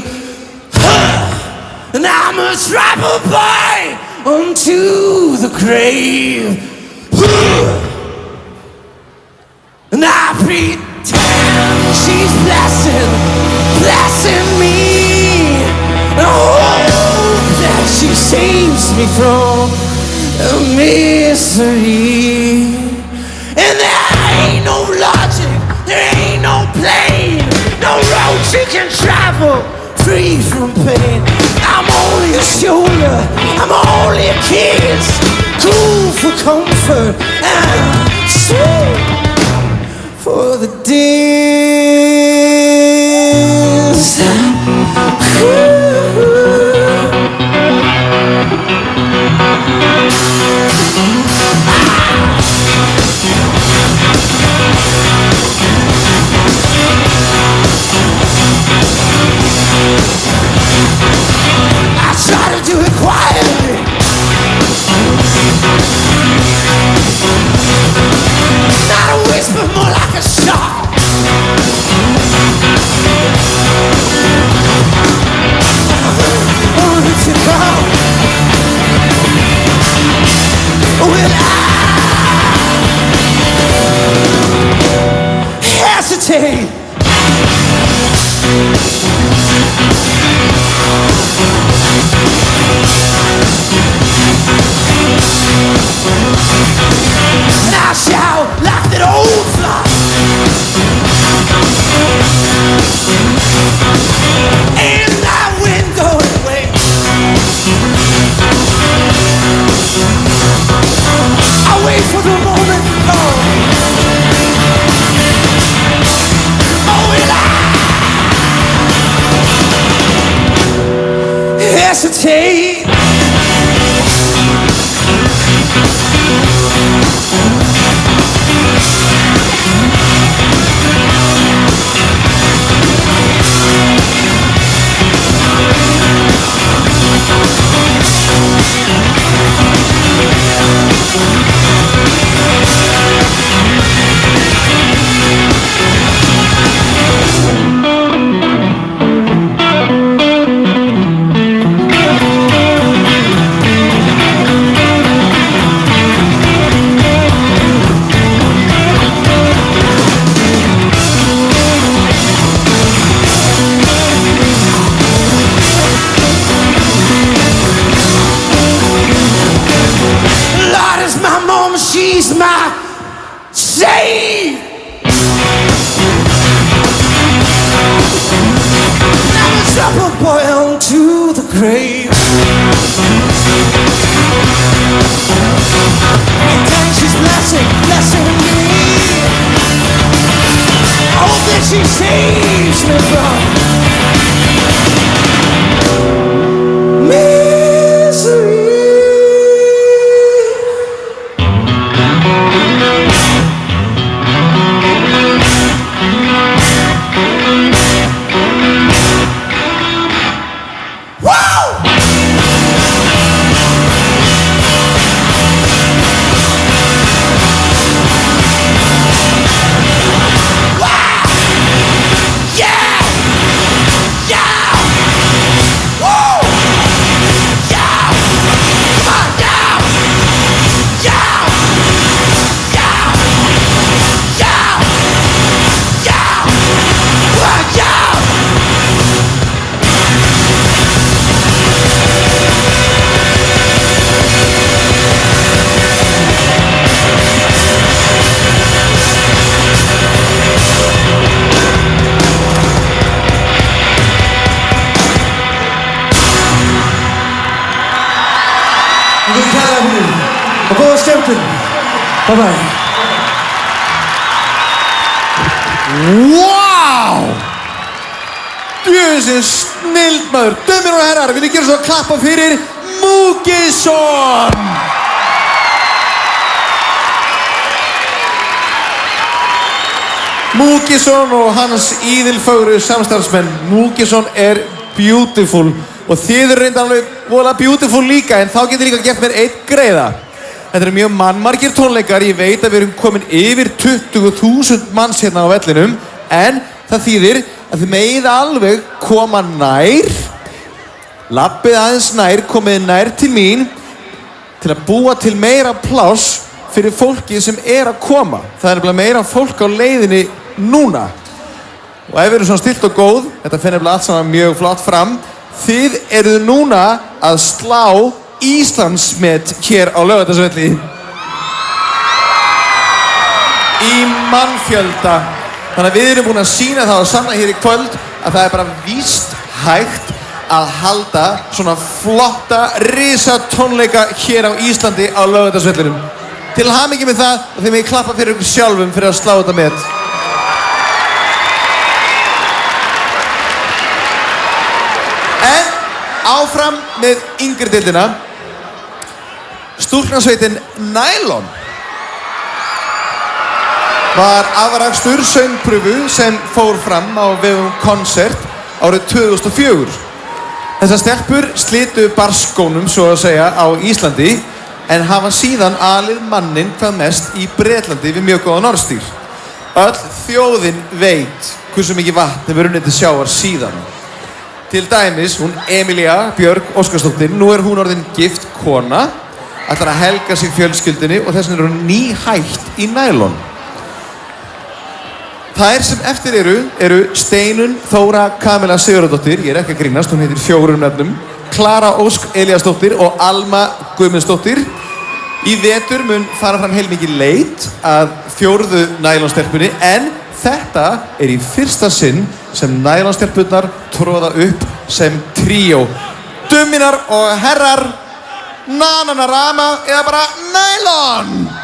and I'm a tribal boy unto the grave, and I pretend she's blessing me, and oh, saves me from misery. And there ain't no logic, there ain't no plane, no road you can travel free from pain. I'm only a shoulder, I'm only a kiss, cool for comfort and sweet for the days. I try to do it quietly, not a whisper, more like a shout. Only to go without hesitate. And I shout like that old fly. In that window away. I wait for the moment. Hesitate. She's my save. Never trouble boy on to the grave. And she's blessing me. All that she saves me from misery. Og góða skemmtun. Bye bye. Wow! Djöfisins snild maður. Dömur og herrar, við gerum svo að klappa fyrir Múkisson. Múkisson og hans íðilfögru samstarfsmenn. Múkisson beautiful. Og þið reynda alveg voðalega beautiful líka, en þá getur líka gert mér einn greiða. Þetta mjög mannmargir tónleikar, ég veit að við erum komin yfir 20.000 manns hérna á vellinum, en það þýðir að þið megið alveg koma nær, lappið aðeins nær, komið nær til mín, til að búa til meira pláss fyrir fólki sem að koma. Það nefnilega meira fólk á leiðinni núna. Og ef við erum svona stilt og góð, þetta fer nefnilega allt saman mjög flott fram, þið eruð núna að slá Íslandsmet hér á Laugardalsvelli í mannfjölda. Þannig að við erum búin að sýna það og sanna hér í kvöld að það er bara víst hægt að halda svona flotta risatónleika hér á Íslandi á Laugardalsvellinum. Til hamingju með það og þið megið klappa fyrir ykkur sjálfum fyrir að slá þetta met. En áfram með yngri deildina. Stúlknasveitin Nylon var afrakstur söngpröfu sem fór fram á vegum Konsert árið 2004. Þessar stelpur slitu barskónum svo að segja á Íslandi en hafa síðan alið manninn hvað mest í Bretlandi við mjög góðan orðstír. Öll þjóðin veit hversu mikið vatn hefur runnið til sjávar síðan. Til dæmis hún Emilía Björg Óskarsdóttir, nú er hún orðin gift kona, ætlar að helga sig fjölskyldunni og þess vegna er hún nýhætt í Nylon. Þær sem eftir eru Steinun Þóra Kamila Sigurðardóttir, ég er ekki að grínast, hún heitir 4 nöfnum, Klara Ósk Elíasdóttir og Alma Guðmundsdóttir. Í vetur mun fara fram heilmikið leit að 4. nælonstelpunni en þetta er í fyrsta sinn sem nælonstelpunnar tróða upp sem tríó. Dumminar og herrar, Nananarama eða bara Nylon!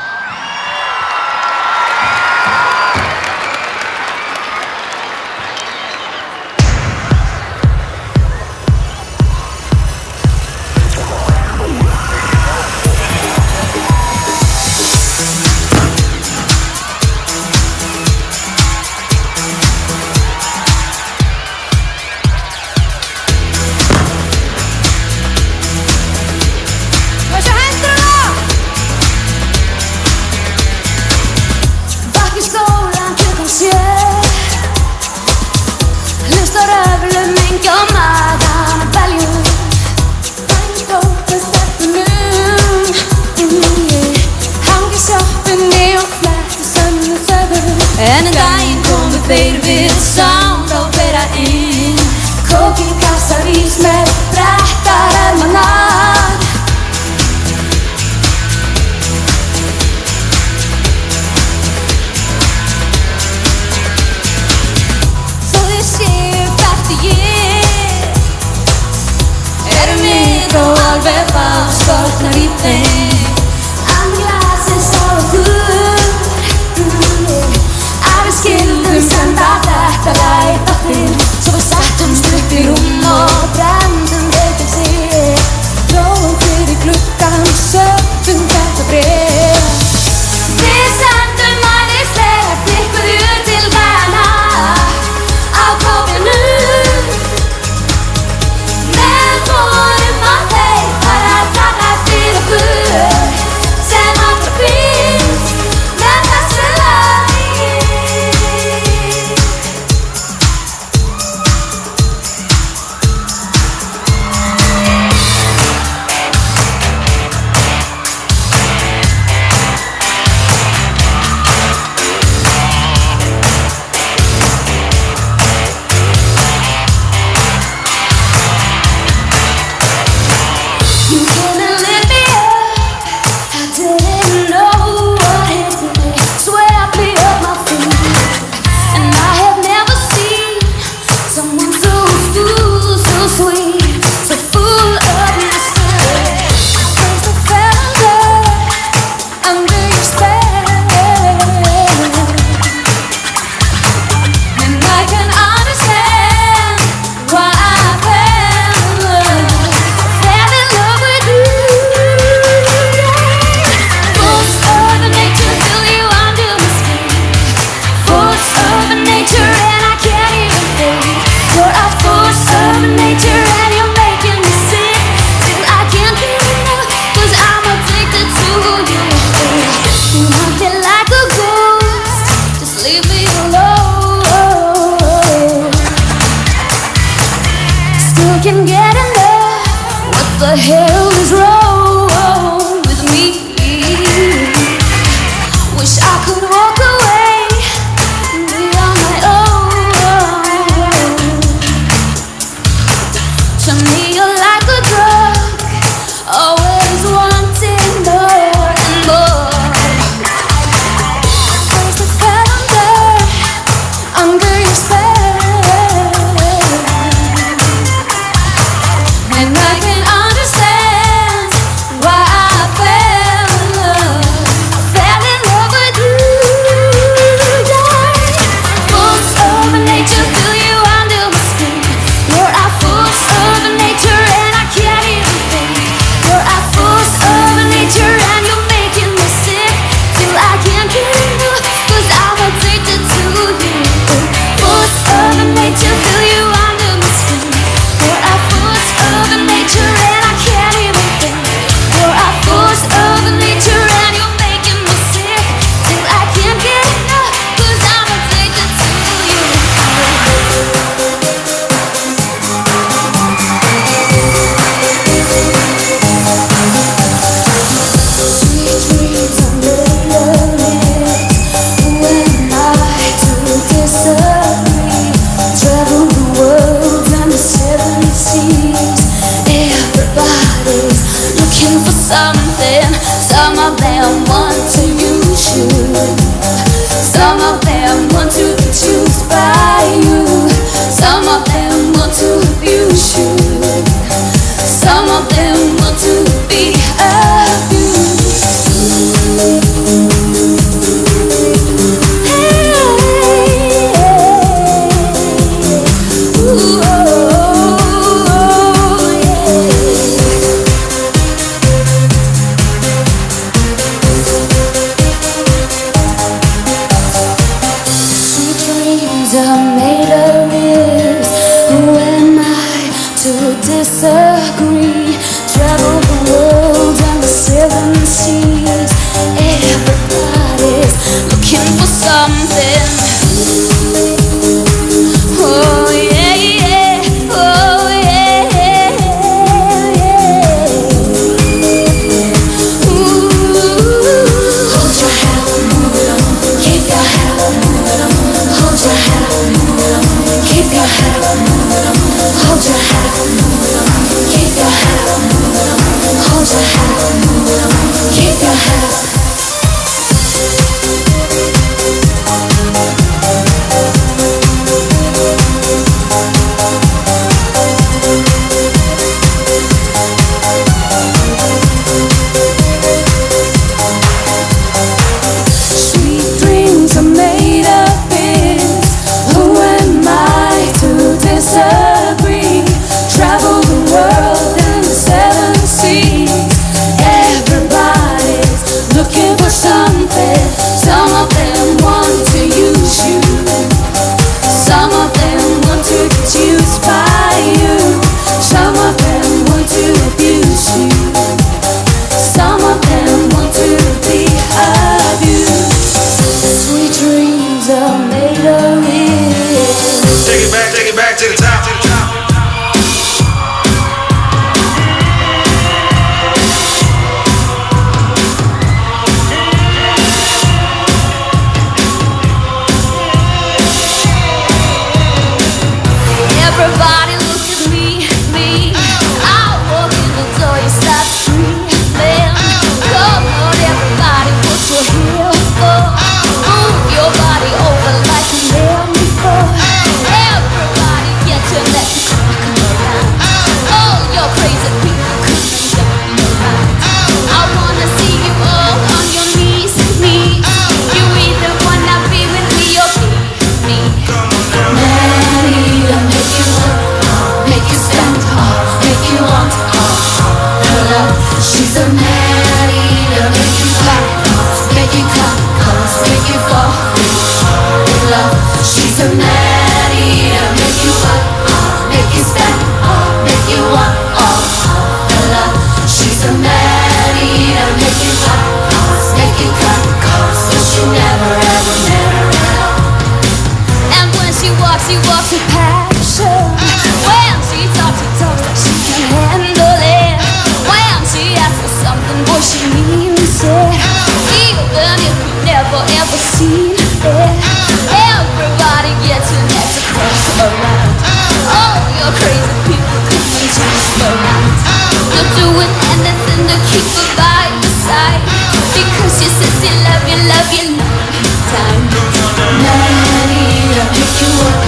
En daginn komu þeir við sound á vera inn. Kókikassar, ís með brettar ermanar. Svo þið séu hvert ég erum við þó alveg skortnar í þeim. Anglasið sá okkur. Skildum sem þetta dreams are made of this. Who am I to disagree? Travel the world and the seven seas. Everybody's looking for something. Oh yeah, yeah, oh yeah, yeah. Ooh, hold your head, move it on. Keep your head, move it on. Hold your head, move it on. Keep your head, move it on. Hold your head, move it on. Keep your head, move it on. Hold your head, move it on. Keep your head. Sweet dreams are made of this. Who am I to disagree? Travel the world and the seven seas. Everybody's looking for something. Some of them want to use you. Some of them want to get used by you. Some of them want to abuse you. Some of them want to be abused. Sweet dreams are made of it. Take it back to the top. Everybody look at me. I walk in the door, you start screaming. Come on, everybody, put your heel for. Move your body over like never before. Everybody get your neck cracking around. All your crazy people coming down your line. I wanna see you all on your knees. You either wanna be with me or be me. Ready to make you work, make you stand hard, make you want her love. She's a man eater, make you clap, make you clap, make you fall in love. She's a man eater, make you work, make you stand hard, make you want her love. She's a man eater, make you clap, make you clap, but you never ever met her at all. And when she walks with passion. When she talks like she can handle it. When she asks for something, boy, she means it. Even if you never ever seen it. Everybody gets your necks across around. All your crazy people come and twist around. You're doing anything to keep her by your side. Because she says she love you time. Man eater, make you work,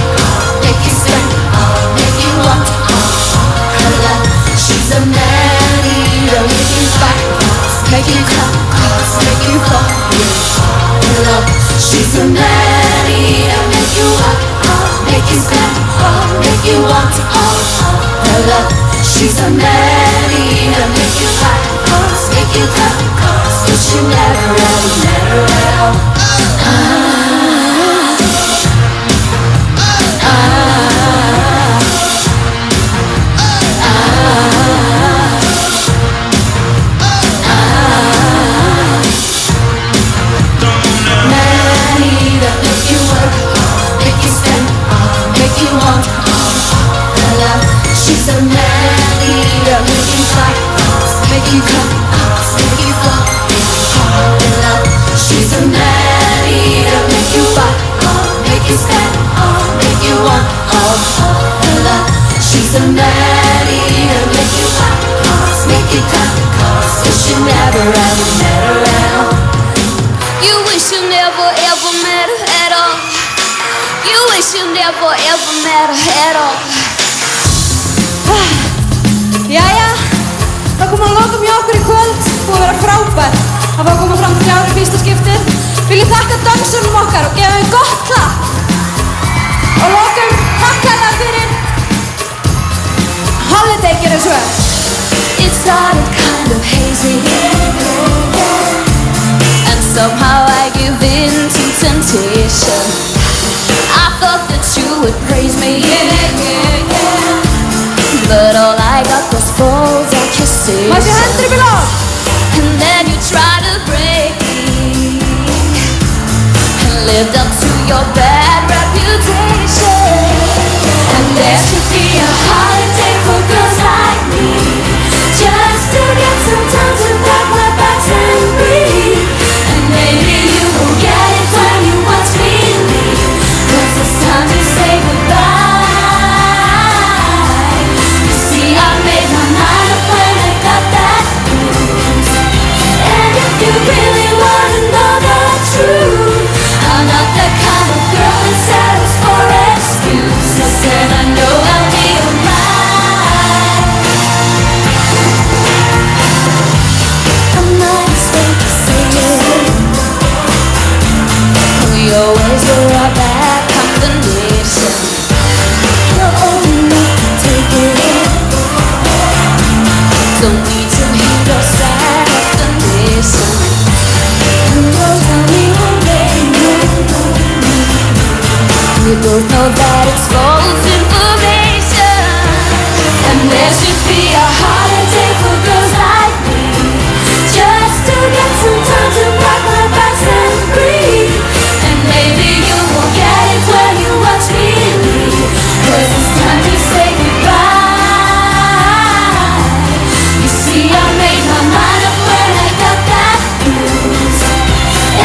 make you spend, make you want her love. She's a man eater, make you fight, make you clap, make you fall in love. She's a man eater, make you work, make you spend, make you want her love. She's a man eater, make you fight, make you clap, but you never ever met her at all. She's a man eater, make you fight, make you come, make you fall in love. She's a man eater, make you fight, make you stand, make you want her love. She's a man eater, make you fight, make you come, but you never ever met her at all. You wish you never ever met her at all. You wish you never ever met her at all. Jæja, það kom að lokum hjá okkur í kvöld. Búið að vera frábært að fá að koma fram 3 í fyrsta skiptið. Vil ég þakka dansurum okkar og gefa þeim gott klapp. Og lokum, takk hérlega fyrir Holiday, gerðu svo vel. It started kind of hazy, and somehow I give in to temptation. I thought that you would praise me, but all I got was balls and kisses. Má sé hendur upp í loft. And then you tried to break me and lived up to your bad reputation. And there should be a holiday for girls like me, just to get some time to pack my bags and breathe. And maybe you will get it when you watch me leave, 'cause it's time to say goodbye. You see, I made my mind up when I got that news. And if you really wanna know the truth, I'm not the kind of girl that settles for excuses, and I know I'll be alright. I'm not afraid to say it. We always were our bad combination. You're old enough to take it. Don't need to hear your sad explanation. Don't tell me what they know. We both know that it's false information. And there should be a holiday for girls like me, just to get some time to pack my bags and breathe. And maybe you will get it when you watch me leave, 'cause it's time to say goodbye. You see, I made my mind up when I got that news.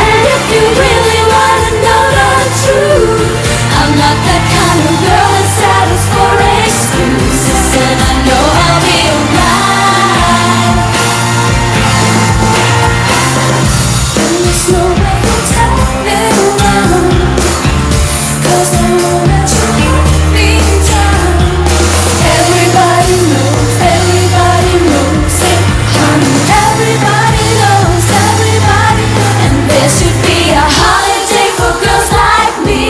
And if you really wanna know the truth, I'm not that kind of girl that settles for excuses, and I know I'll be alright. And there's no way you'll tell me around, 'cause I won't let you hold me down. Everybody knows it, honey. Everybody knows, and there should be a holiday for girls like me,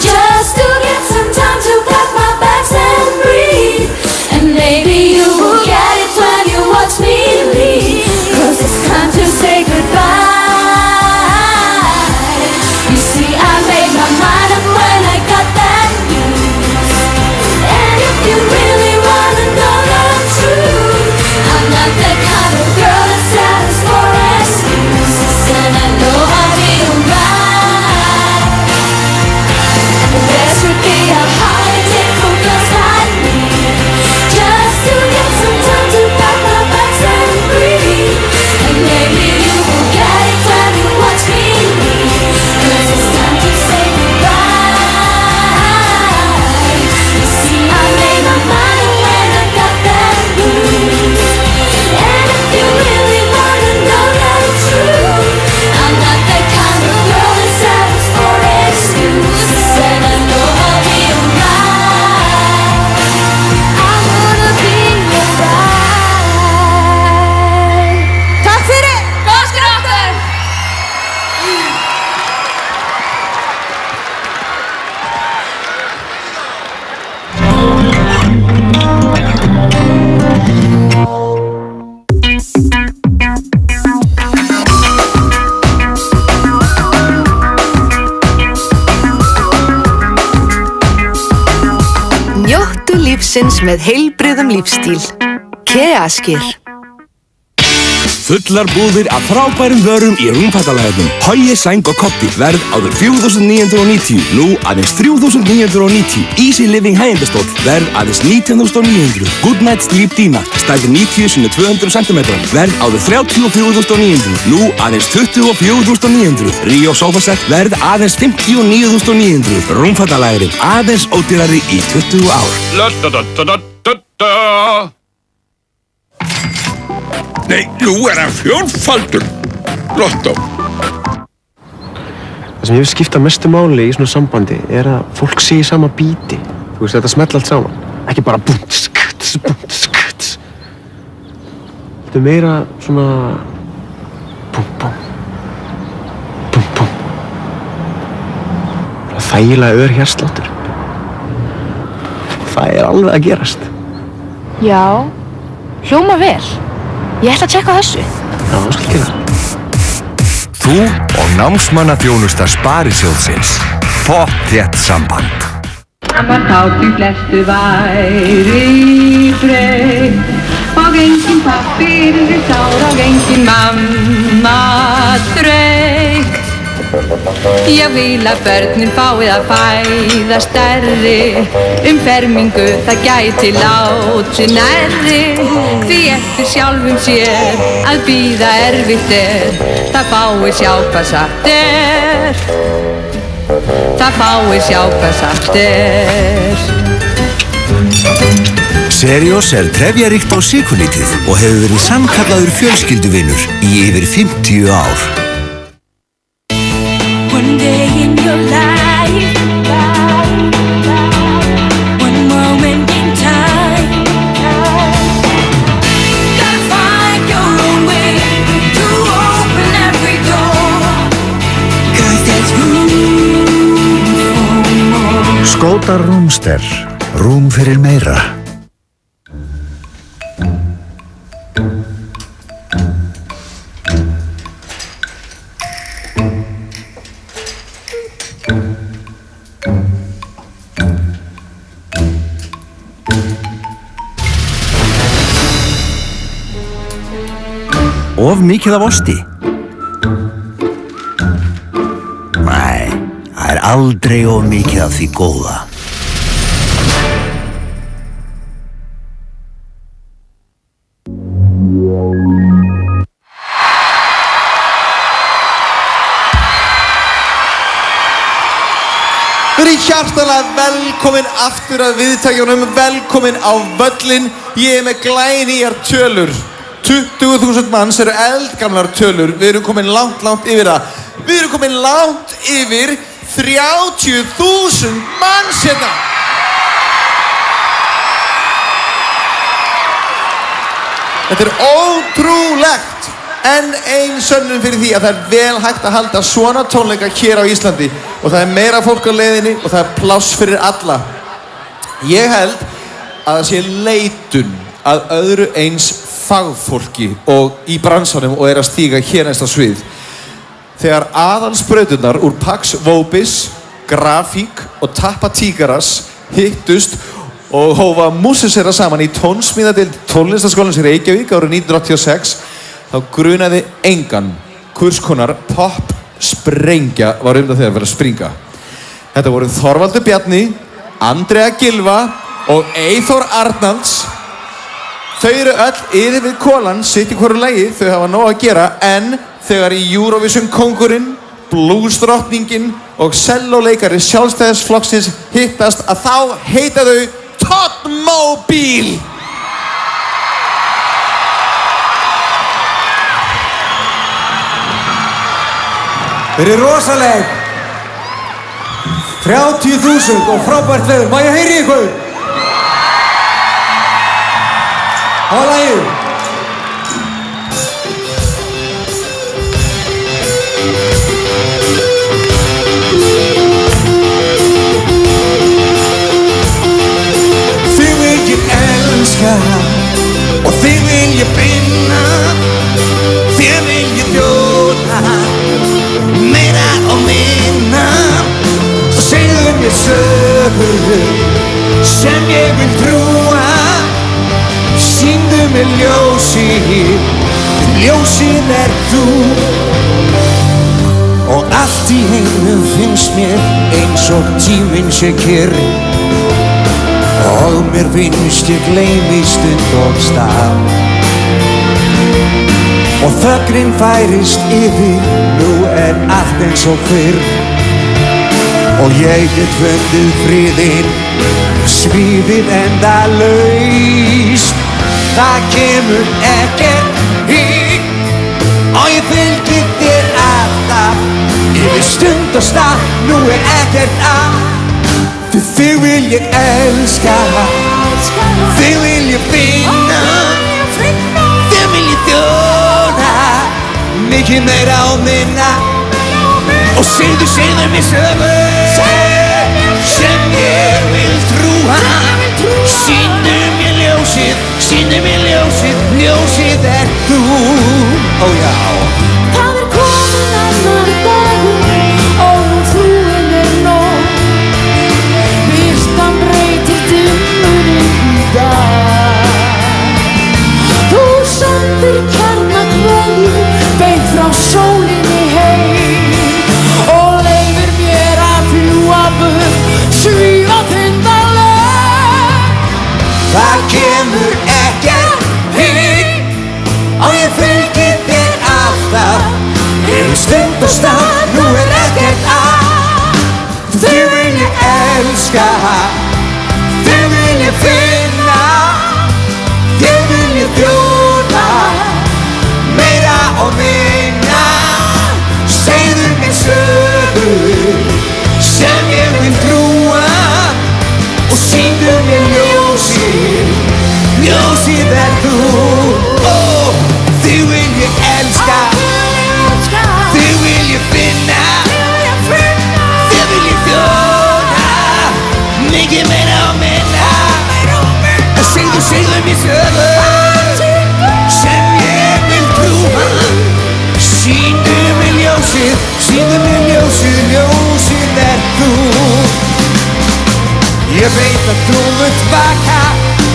just to get some time to pack my bags and breathe. And maybe you will get it when you watch me leave, 'cause it's time to say goodbye. You see, I made my mind up when I got that news. And if you really wanna know the truth, I'm not that kind of girl that settles for excuses, and I know I'll be alright. And there should be a holiday for girls like me, just to get some time to pack my bags and breathe. And maybe you will get it when you watch me leave, 'cause it's time to say goodbye. You see, I made my mind up when I got that news. And if you really wanna know the truth, I'm not that kind of girl that settles for excuses, and I know I'll be alright. I'm gonna be alright. Takk fyrir! Góða skrátur! Njóttu lífsins með heilbrigðum lífstíl. Keaskir. Fullar búðir af frábærum vörum í rúmfattalæðum. Hoji, sæng og koddi. Verð áður 4.990. Nú aðeins 3.990. Easy Living hægindastóll. Verð aðeins 19.900. Good Night Sleep Dyna. Stærð 90x200 cm. Verð áður 34.900. Nú aðeins 24.900. Rio Sofaset. Verð aðeins 59.900. Rúmfattalæðurinn. Aðeins ódýrari í 20 ár. Nei, nú hann fjórfaldur. Lottó. Það sem ég vil skipta mestu máli í svona sambandi að fólk sé í sama bíti. Þú veist, þetta smella allt saman. Ekki bara búnts, kts, búnts, kts. Þetta meira svona búm, búm. Búm, búm. Þægilega hjartsláttur. Það alveg að gerast. Já, hljóma vel. Ég ætla að tjekka á þessu. Já, skal gera það. Þú og námsmannaþjónusta Sparisjóðsins. Pottþétt samband. Var þátt í flestu væri breytt og engin pappi yrði sár og engin mamma þreytt. Ég vil að börnin fáið að fæða stærri fermingu það gæti láti nærri því eftir sjálfum sér að bíða erfitt það fáið sjá hvað satt það fáið sjá hvað satt Seriós trefjaríkt og sykurlítið og hefur verið sannkallaður fjölskylduvinur í yfir 50 ár. One day in your life, one moment in time, gotta find your own way to open every door, 'cause there's room for more. Skótar Rúmster, rúm fyrir meira. Of mikið af osti? Nei, það aldrei of mikið af því góða. Verið hjartanlega velkomin aftur að viðtækjunum, velkomin á völlin. Ég með glænýjar tölur. 20.000 manns eru eldgamlar tölur. Við erum komin langt yfir það. Við erum komin langt yfir 30.000 manns hérna. Þetta er ótrúlegt. En ein sönnun fyrir því að það er vel hægt að halda svona tónleika hér á Íslandi og það er meira fólk á leiðinni og það er pláss fyrir alla. Ég held að það sé leitun að öðru eins fagfólki og í bransanum og er að stíga hér næst á svið. Þegar aðalsbrauturnar úr Pax Vobis, Grafík og Tappa Tíkaras hittust og hófa músisera saman í tónsmíðadeild tónlistarskólans í Reykjavík árið 1986 þá grunaði engan kurskonar pop sprengja var það þegar fyrir að springa. Þetta voru Þorvaldur Bjarni, Andrea Gylfa og Eyþór Arnalds. Þau eru öll yfir við kolan, sitt í hverju lagi, þau hafa nóg að gera, en þegar í Eurovision kóngurinn, bluesdrottningin og selloleikari Sjálfstæðisflokksins hittast að þá heita þau Toddmobile. Þeir eru rosaleg. 30.000 og frábært veður. Má ég heyri ykkur? Á lagið. Þig vil ég elska og þig vil ég finna. Þig vil ég þjóna meira og minna. Svo segðu mér sögur sem ég vil trúa. Sýndu mér ljósið, ljósið er þú. Og allt í einu finnst mér eins og tíminn sé kyrr. Og mér finnst ég gleymi stund og stað. Og þögnin færist yfir, nú er allt eins og fyrr. Og ég get fundið friðinn, svífið endalaust. Það kemur ekkert hik og ég fylgi þér alltaf. Yfir stund og stað, nú er ekkert að. Því þig vil ég elska, þig vil ég finna. Þig vil ég þjóna, mikið meira og minna. Og segðu mér sögur sem ég vil trúa. Sýndu mér ljósið, ljósið er þú. Ó já. Það er komin annar dagur og trúin er nóg. Segðu mér sögur sem ég vil trúa. Sýndu mér ljósið, ljósið er þú. Ég veit að þú munt vaka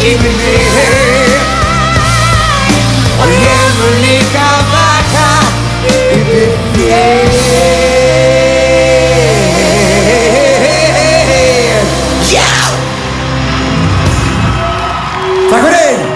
yfir mig og ég mun líka vaka yfir þér. Já! Takk fyrir!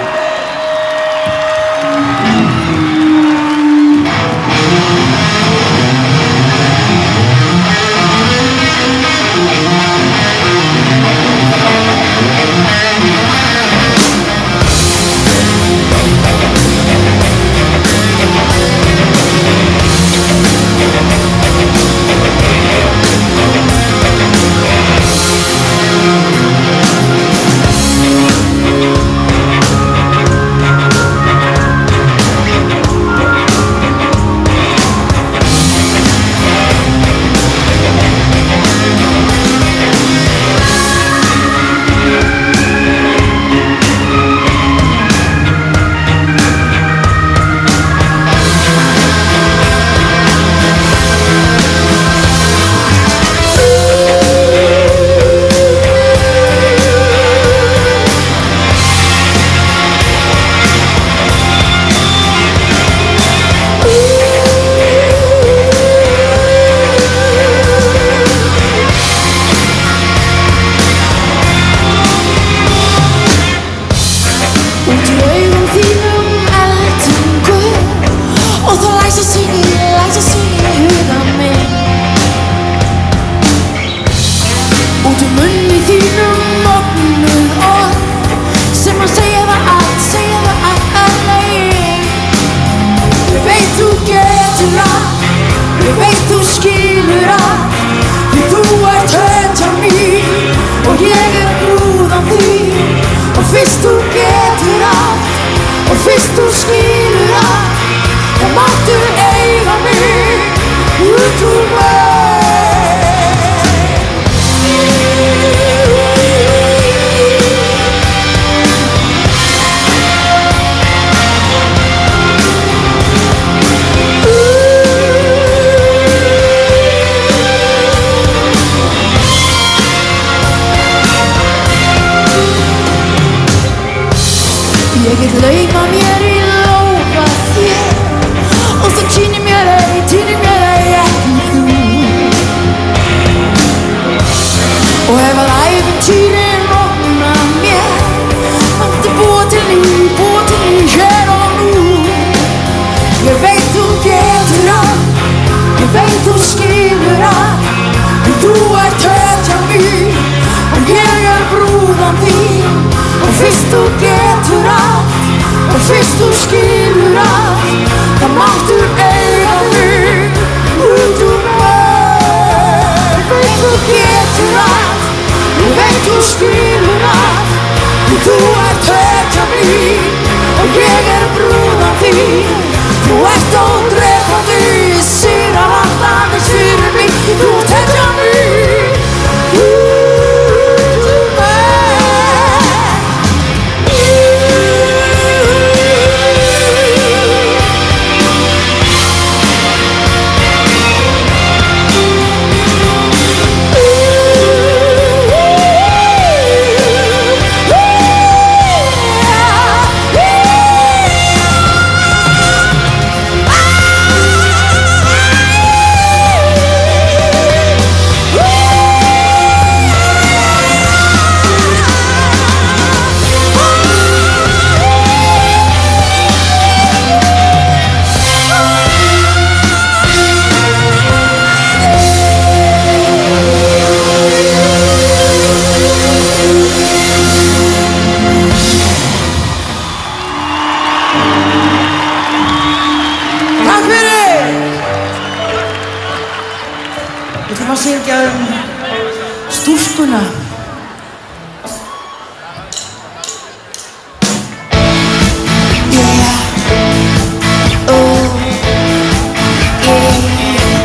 stúlkuna.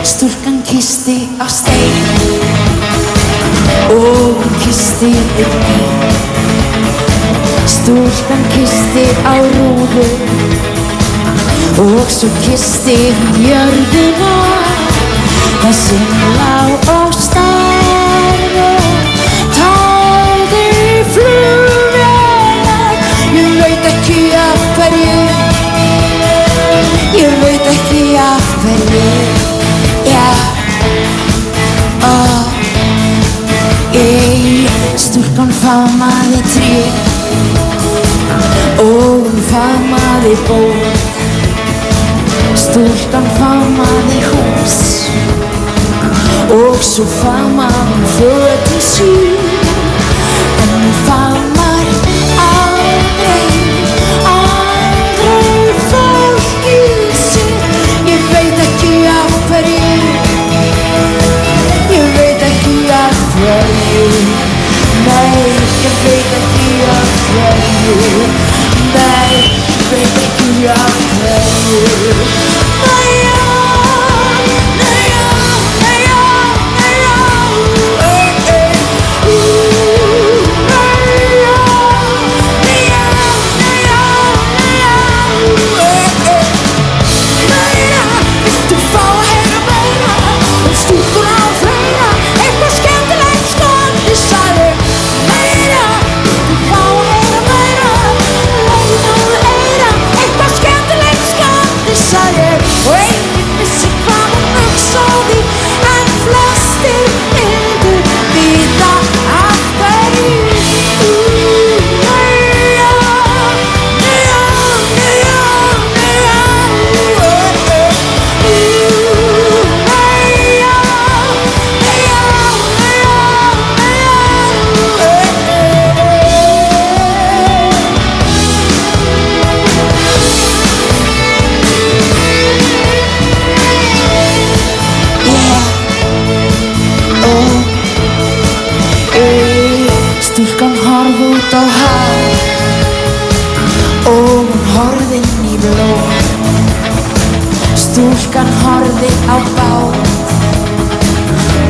Stúlkan kyssti á stein og hún kyssti mig. Stúlkan kisti á rúðu og svo kisti jörðina. Það sem lá og starði, taldi flugvélar. Ég veit ekki af hverju, ég veit ekki af hverju. Stúlkan faðmaði tré og hún faðmaði ból. Stúlkan faðmaði hús og svo faðmaði hún fötin sín. En hún faðmar aldrei fólkið sitt. Ég veit ekki af hverju, ég veit ekki af hverju. Nei, ég veit ekki af hverju. Nei, ég veit ekki af hverju. Stúlkan horfði út á haf og hún horfði inn í blóð. Stúlkan horfði á bát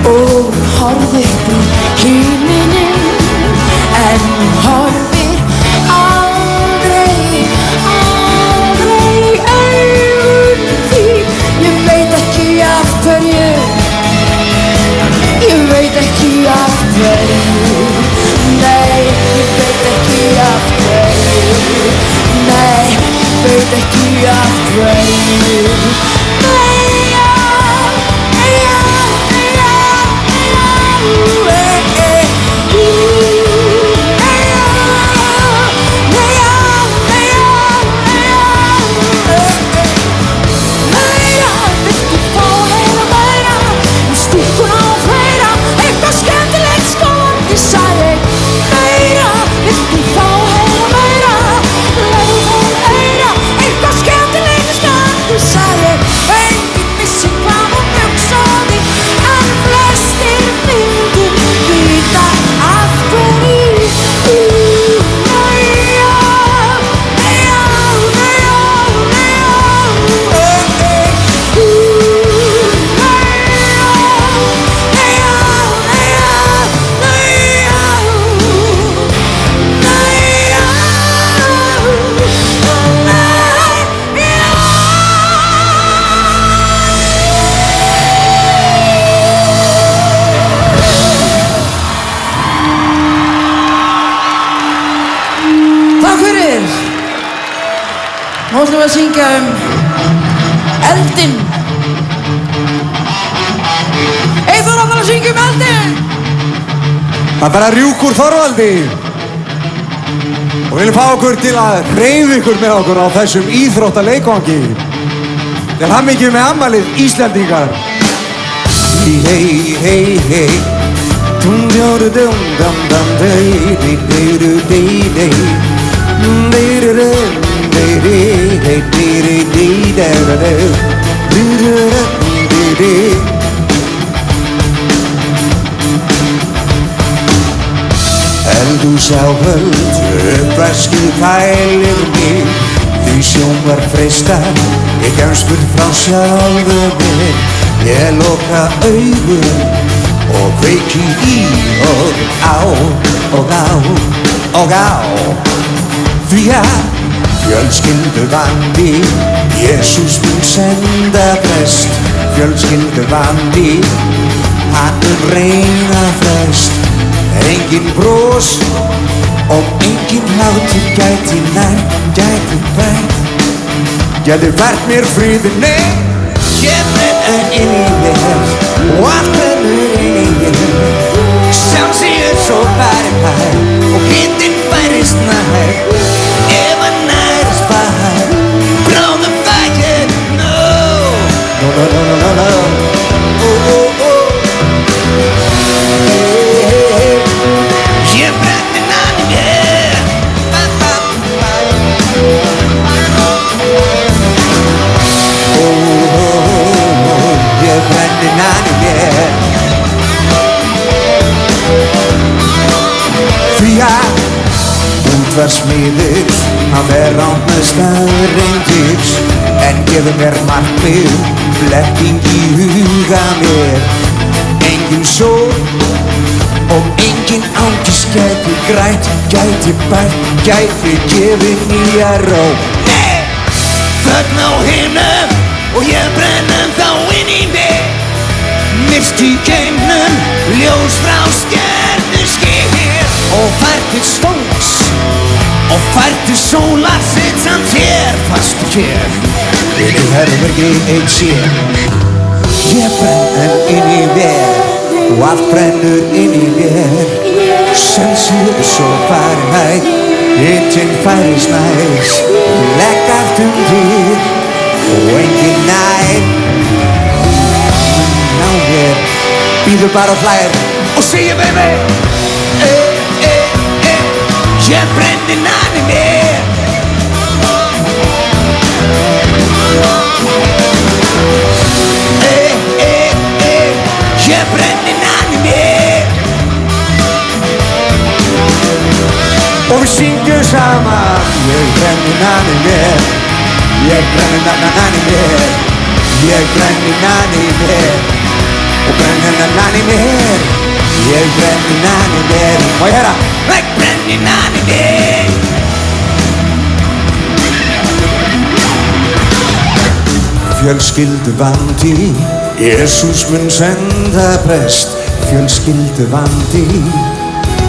og hún horfði upp í himininn. En hún horfir aldrei augun þín. Ég veit ekki af hverju, ég veit ekki af hverju. Nei, ég veit ekki af hverju. Nei, ég veit ekki af hverju. Nú ætlum við að syngja eldinn. Eyþór ætlar að syngja eldinn. Það er bara rjúk úr Þorvaldi. Og við viljum fá okkur til að hreyfa ykkur með okkur á þessum íþróttaleikvangi. Til hamingju með afmælið Íslendingar. Hei, hei, hei. Eldhús á höld, uppvaskið kælir mig. Því sjónvarp freistar, ég kemst burt frá sjálfum mér. Ég loka augun og kveiki í og á og á. og á. Því að fjölskylduvandi, Jesús mun senda prest. Fjölskylduvandi, hann mun reyna flest. Engin bros og engin hlátur gæti nær, gæti fært. Gæti fært mér friðinn, nei. Ég brenn inn í mér og allt brennur inn í mér. Sjálfsíður svo fær og hitinn færist nær. Ef hann nærist fær, bráðum fæ ég no. No. Ég brenn inn í mér. Ég brenn inn í mér. Því að útvarsmiður, hann rátt með staðreyndir, en gefur mér markmið, blekking í huga mér. Engin sól og engin ángist gæti grætt, gæti bætt, gæti gefið nýja ró. Nei, þögn á himnum og ég brennum þá inn í mig. Mist í geimnum, ljós frá stjörnuskeið. Og fær til stóls og fær til sólar, sitt samt hér, fastu hér. Inni herbergi einn sér. Ég brenn inn í mér og allt brennur inn í mér. Celsius og Fahrenheit, hitinn færist nær. Legg allt undir og engin nær. Ná mér, býður bara og hlær og segir við mig. Ég brenn inn í mér. Ég brenn inn í mér. Og við syngjum saman. Ég brenn inn í mér. Ég brenn inn í mér. Ég brenn inn í mér. Og brenn inn í mér. Ég brenn inn í mér. Má ég heyra? Ég brenn inn í mér. Fjölskylduvandi, Jesús mun senda prest. Fjölskylduvandi,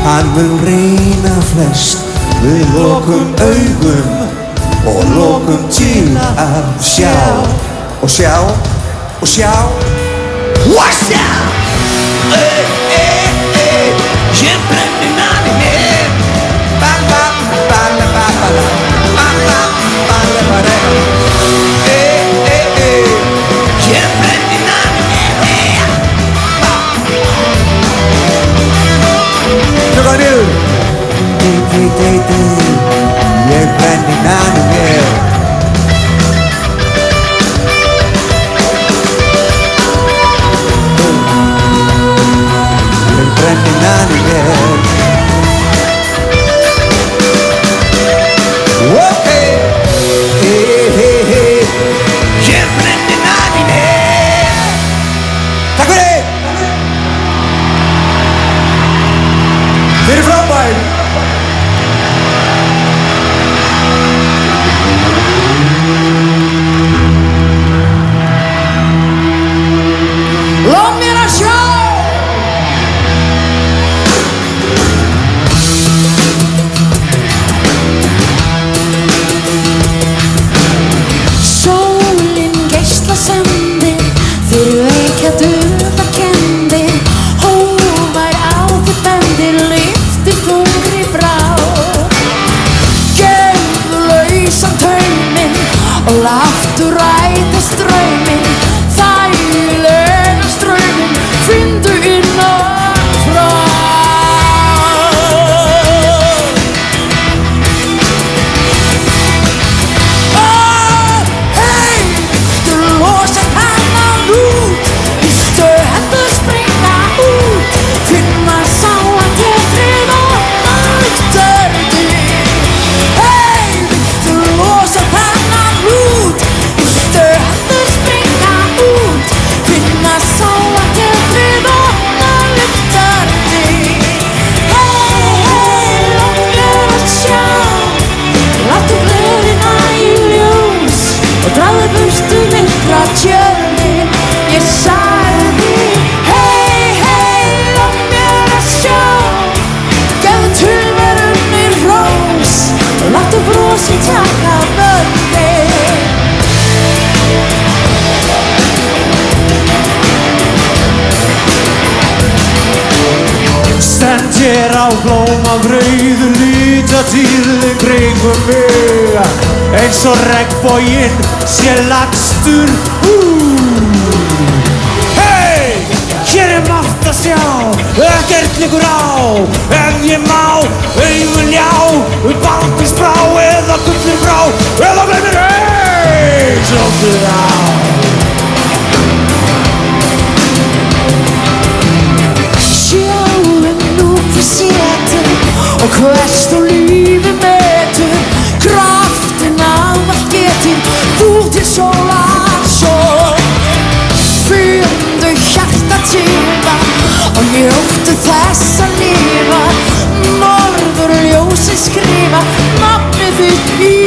hann mun reyna flest. Við lokum augum og lokum til að sjá. Og sjá, og sjá, og sjá. Ég brenn inn í mér. Ég brenn inn í mér. Tökka niður. Ég brenn inn í mér. er á blómabrauðu litatíðin kringum mig eins og regnboginn sé lagstur Hey! Hér er margt að sjá, ekkert liggur á ef ég má augun ljá Baltinsbrá eða Gullinbrá eða gleymir eins Sjóttu á Og hvert og lífið metur kraftin af allt getur þú til sólar sól Fyrndu hjarta tíma og njóttu þess að lifa Norður ljósin skrifa nafnið þitt í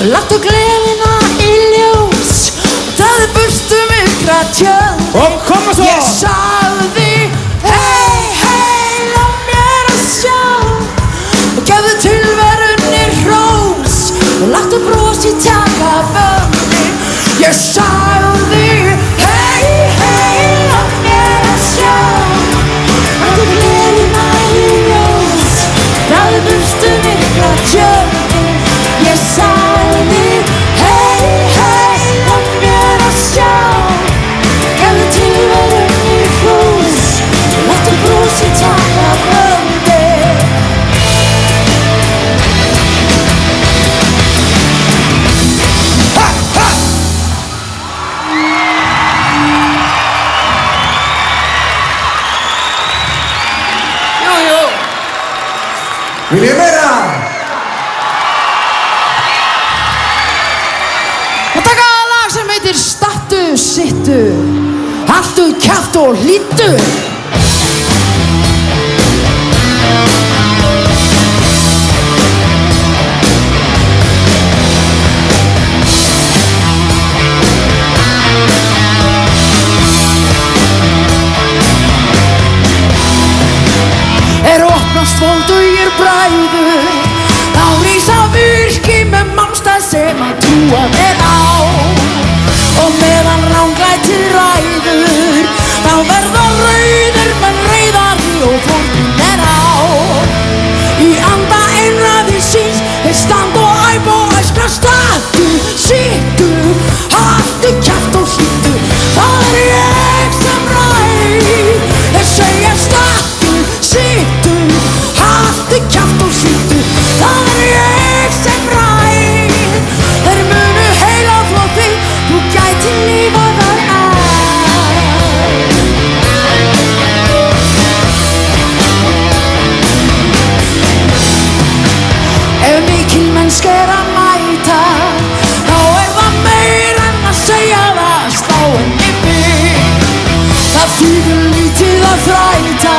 Láttu gleðina í ljós Draðu burtu myrkra tjöld Og koma svo Ég sagði Hey, hey, lát mér að sjá Og gefðu tilverunni hrós Og láttu brosi taka völdin Ég sagði Hey, hey, lát mér að sjá Láttu gleðina í ljós Draðu burtu myrkra tjöld Ég sagði Hey, hey, lát mér að sjá Gefðu tilverunni hrós Og láttu brosi taka völdin Ha, ha! Jú Vil ég meira? Og taka lag sem heitir Stattu, sittu Haltu kjaft og hlýddu opnast voldugir bræður Þá rísa virki með mannstað sem að trúa mér á Og meðan ranglætið ræður Þá verða rauð kannski að mæta. Þá það meira en að segja það, slá henni mig. Það þýðir lítið að þræta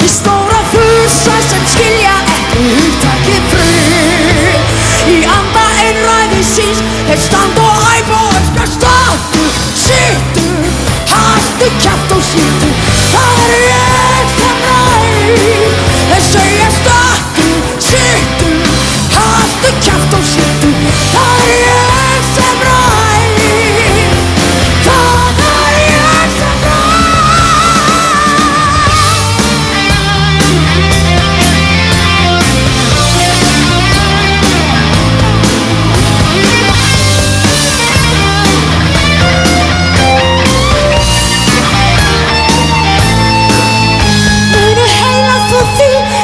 í stóra fusa sem skilja ekki hugtakið frið. Í anda einræðisins stand og æp og öskra stattu, sittu, haltu kjaft og sýttu. Það ég sem ræð. Þeir segja stattu, sittu, haltu kjaft og sýttu. Það ég sem ræð. Það ég sem ræð.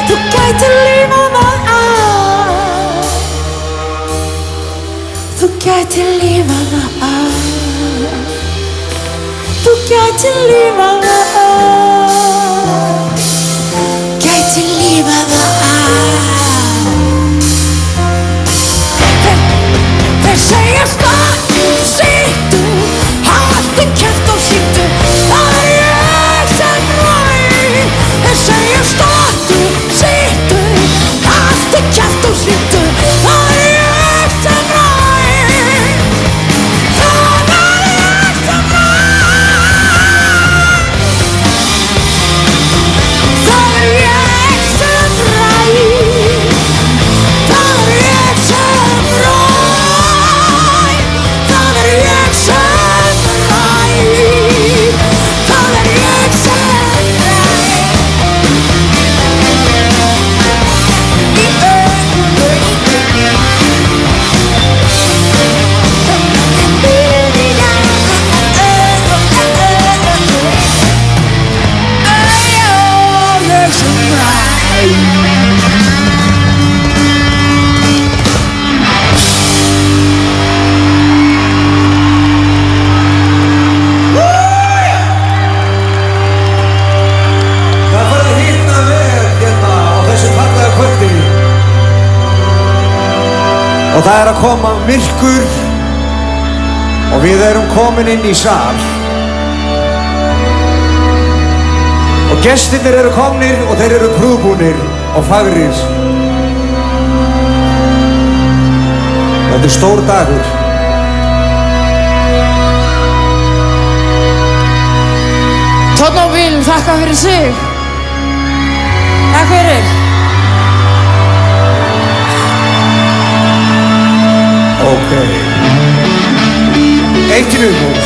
Þú gætir lifað það af. Þú gætir lifað það af. Þú gætir lifað það af. Gætir lifað það af. Þeir segja stattu, sittu, haltu kjaft og sýttu. Það ég sem ræð. Þeir segja stattu, sittu, haltu kjaft og sýttu. Það ég sem ræð. Það ég sem ræð. Það ég sem ræð. Það ég sem ræð. Það ég sem ræð. Það ég sem ræð. Það fara að hitna vel hérna á þessu fallega kvöldi. Og það að koma myrkur og við erum komin inn í sal. Og gestirnir eru komnir og þeir eru prúðbúnir og fagrir. Þetta stór dagur. Tónn og Will, þakka fyrir sig. Takk fyrir. Ok. Eitt í viðbót.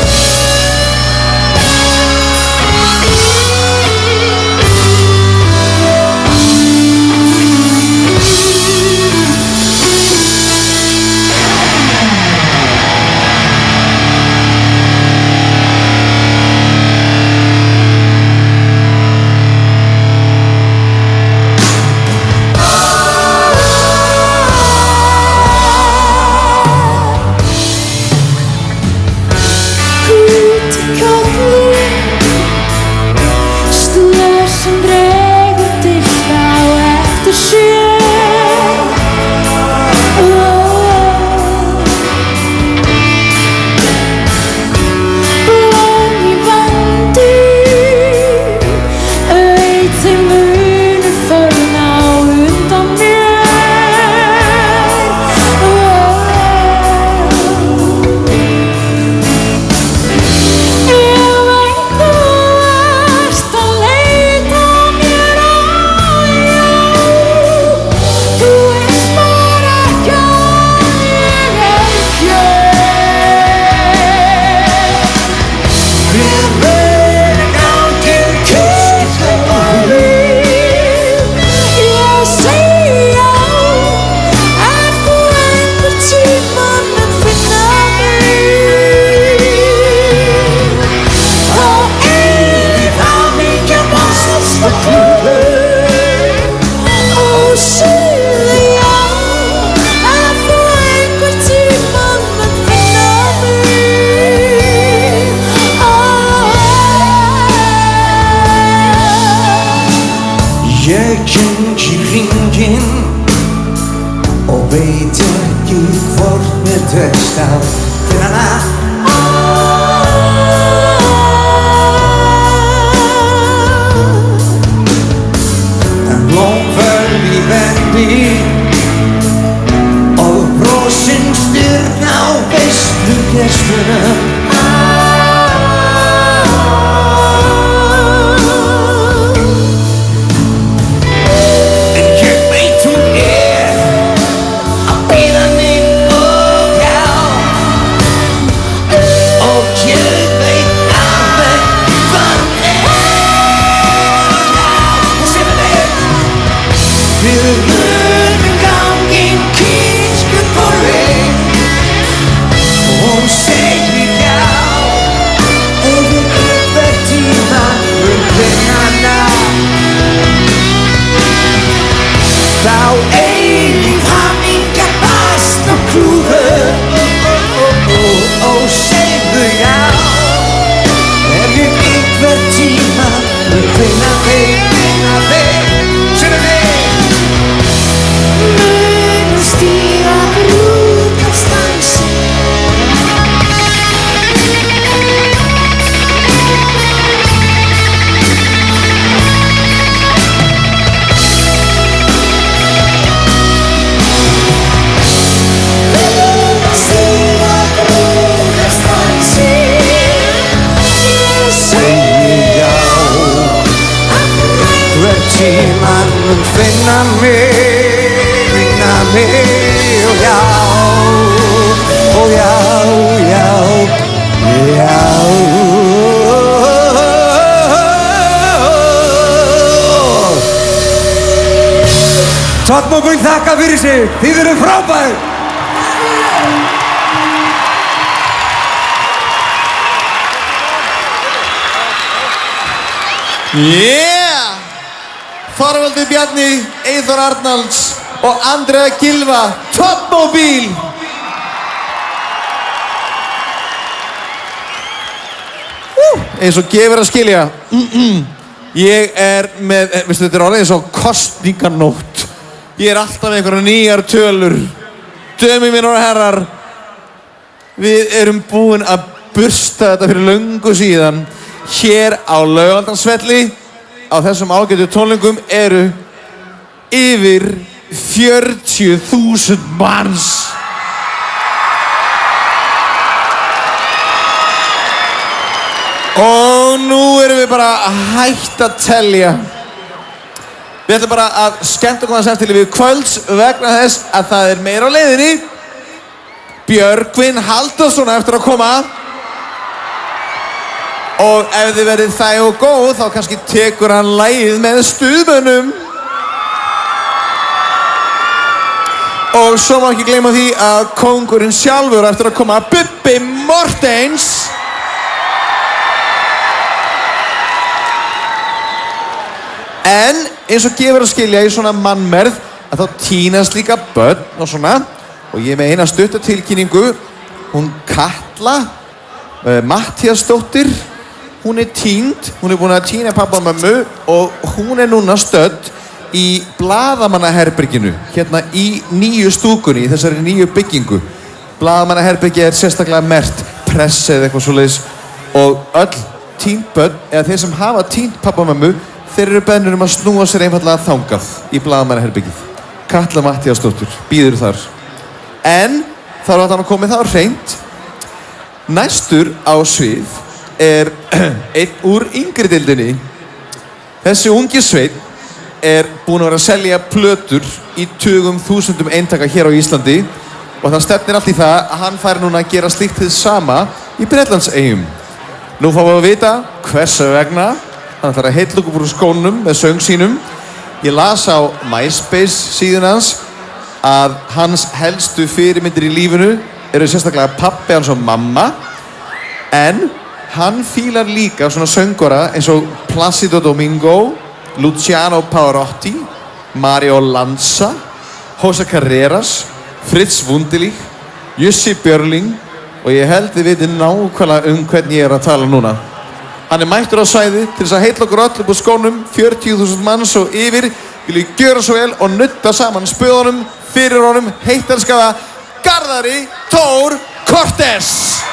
veit ég ekki hvort mér tekst að finna hana. En blómföll í vendi og brosinn styrna á veislugestunum. Þá eilíf hamingja bast og klúður segðu já ef ég einhver tíma mun finna þig Sérðu þig mun stíga brút af stansi Tímann mun finna mig og já, og já, já, já. Tóttmókun þakka fyrir sig, þið eru frábær! Þorvaldur Bjarni, Eyþór Arnalds og Andrea Gylfa, Toppmóbíl! Eins og gefur að skilja, ég er með, veistu þetta er orðið eins og kosninganótt. Ég er alltaf með einhverja nýjar tölur. Dömi mínir og herrar, við erum búin að bursta þetta fyrir löngu síðan. Hér á Laugardansvelli á þessum ágætu tónleikum eru yfir 40.000 manns. Og nú erum við bara hætt að telja. Við ætlum bara að skemmta okkur aðeins eftir við kvölds vegna þess að það er meira á leiðinni. Björgvin Halldórsson eftir að koma. Og ef þið verið þæg og góð, þá kannski tekur hann lagið með stuðmönnum. Og svo má ekki gleyma því að kóngurinn sjálfur eftir að koma, Bubbi Mortens. En eins og gefur að skilja í svona mannmergð, að þá tínast líka börn og svona. Og ég með eina stuttatilkynningu, hún Katla, Matthíasdóttir. Hún er týnd, hún er búin að týna pappa og mömmu og hún er núna stödd í blaðamannaherberginu, hérna í nýju stúkunni, í þessari nýju byggingu. Blaðamannaherbergi er sérstaklega merkt press eða eitthvað svoleiðis og öll týnd börn, eða þeir sem hafa týnd pappa og mömmu, þeir eru beðnir að snúa sér einfallega þangað í blaðamannaherbergið. Katla Matthíasdóttir býður þar. En þá er hann komið þá hreint. Næstur á svið er einn úr yngri deildinni. Þessi ungi sveinn er búinn að vera að selja plötur í tugum þúsundum eintaka hér á Íslandi og það stefnir allt í það að hann fær núna að gera slíkt hið sama í Bretlandseyjum. Nú fáum við að vita hvers vegna. Hann ætlar að heilla okkur úr skónum með söng sínum. Ég las á MySpace síðan hans að hans helstu fyrirmyndir í lífinu eru sérstaklega pabbi hans og mamma en hann fílar líka svona söngvara eins og Placido Domingo, Luciano Pavarotti, Mario Lanza, José Carreras, Fritz Wunderlich, Jussi Björling og ég held þið viti nákvæmlega hvernig ég er að tala núna. Hann er mættur á svæði til þess að heilla okkur öll upp á skónum, 40.000 manns og yfir. Viljum gjöra svo vel og nutta saman spöðunum fyrir honum heittelskaða Garðari Thor Cortes.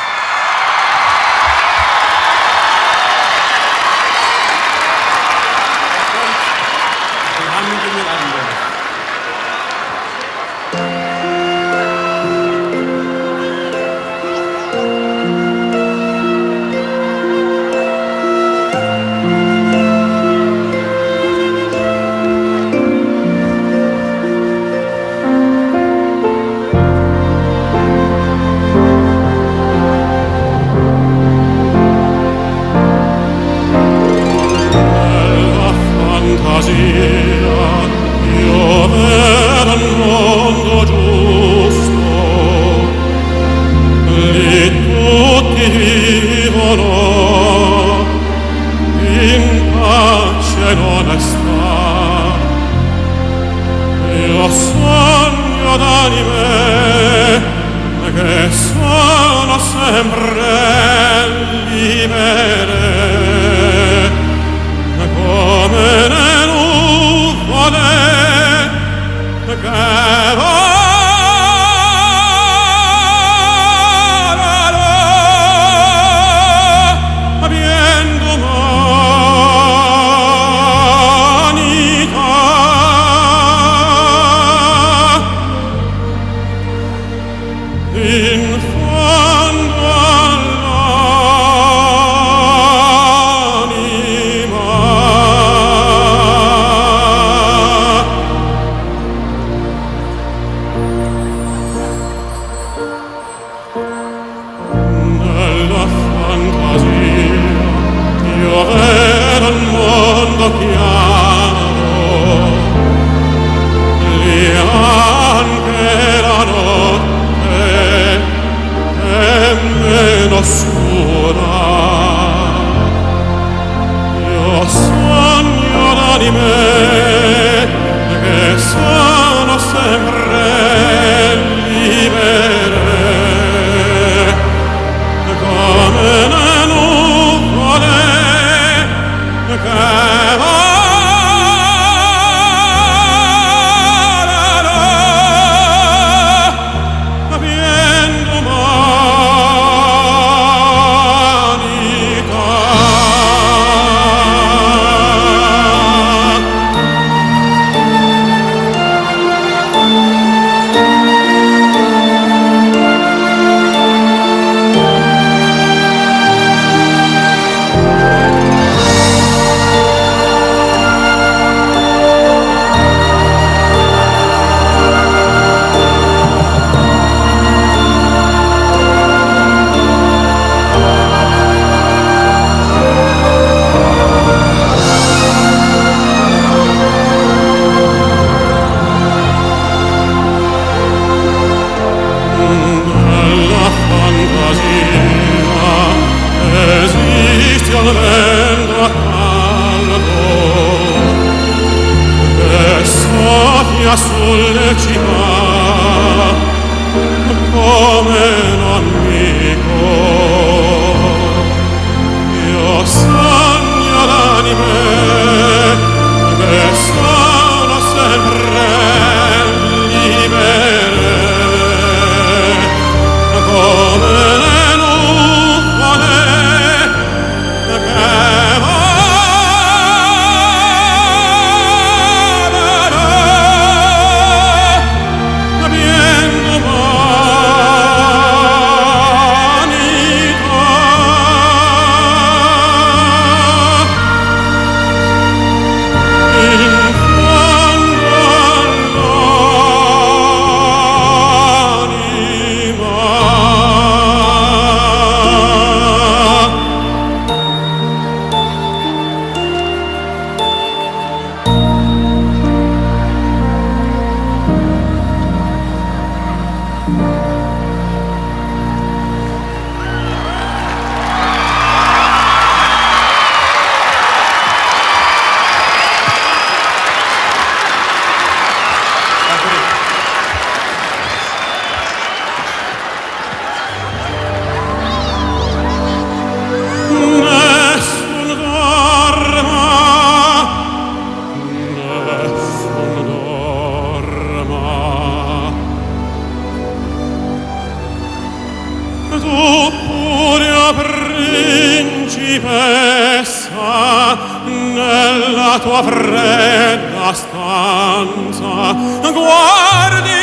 tua fredda stanza guardi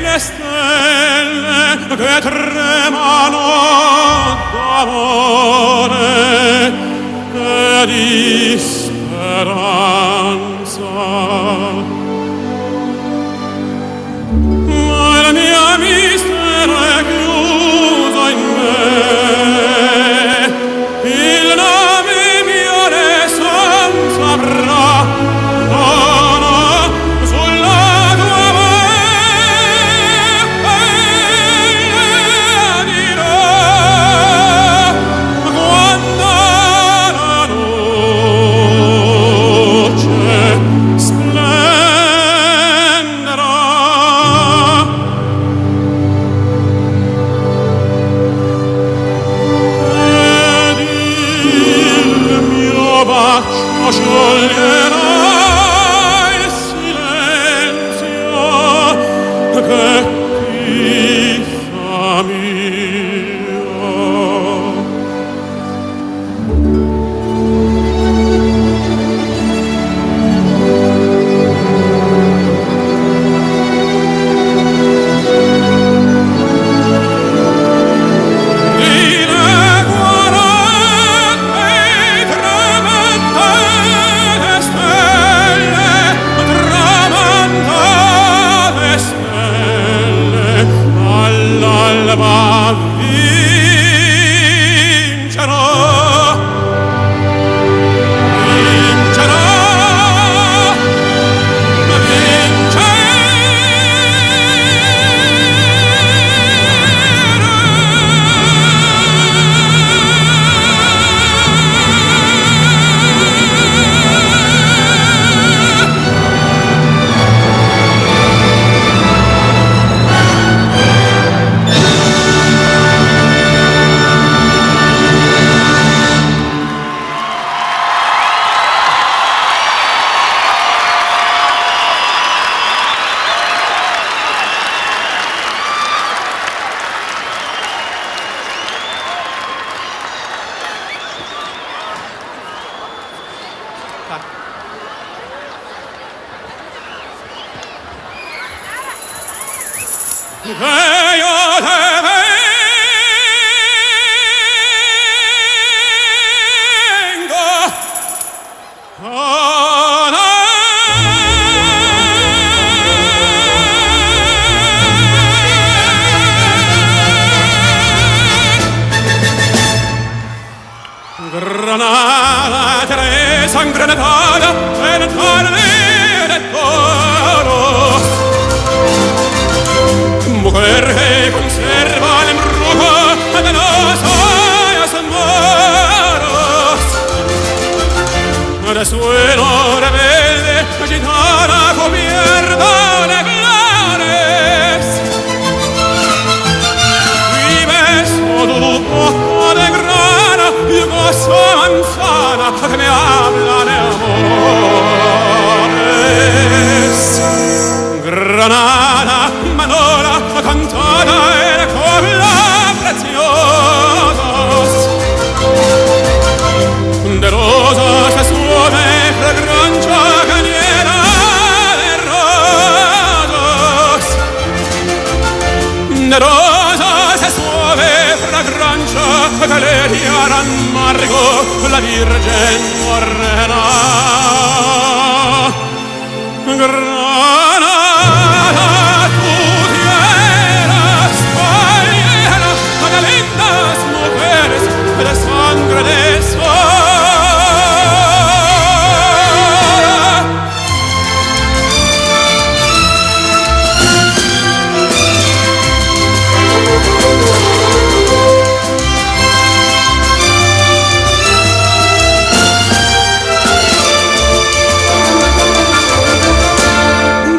le stelle che tremano d'amore e di speranza. Ma il mio mistero è chiuso in me, il nome mio ne son saprà, no, no, sulla tua bocca dirò quando la luce splenderà. Ed il mio bacio scioglierà il silenzio che ti fa mio. Di legguarette e tramantate stelle, tramantate stelle, all'alba vincerò, vincerò, che io te vengo Granada, Teresa, Granada, en de toros. Mujer que conserva el embrujo de los años moros, de suelo rebelde, gitana cubierta de flores, y beso tu boca de grana y gozo manzana que me habla de amores. Granada, Manola, cantada en copla preciosos, de rosas se suave fragancia cañera de rosas, de rosas se suave fragancia que le dieran amargo la Virgen morena. Granada, tu tierra española, de lindas mujeres de sangre de sol.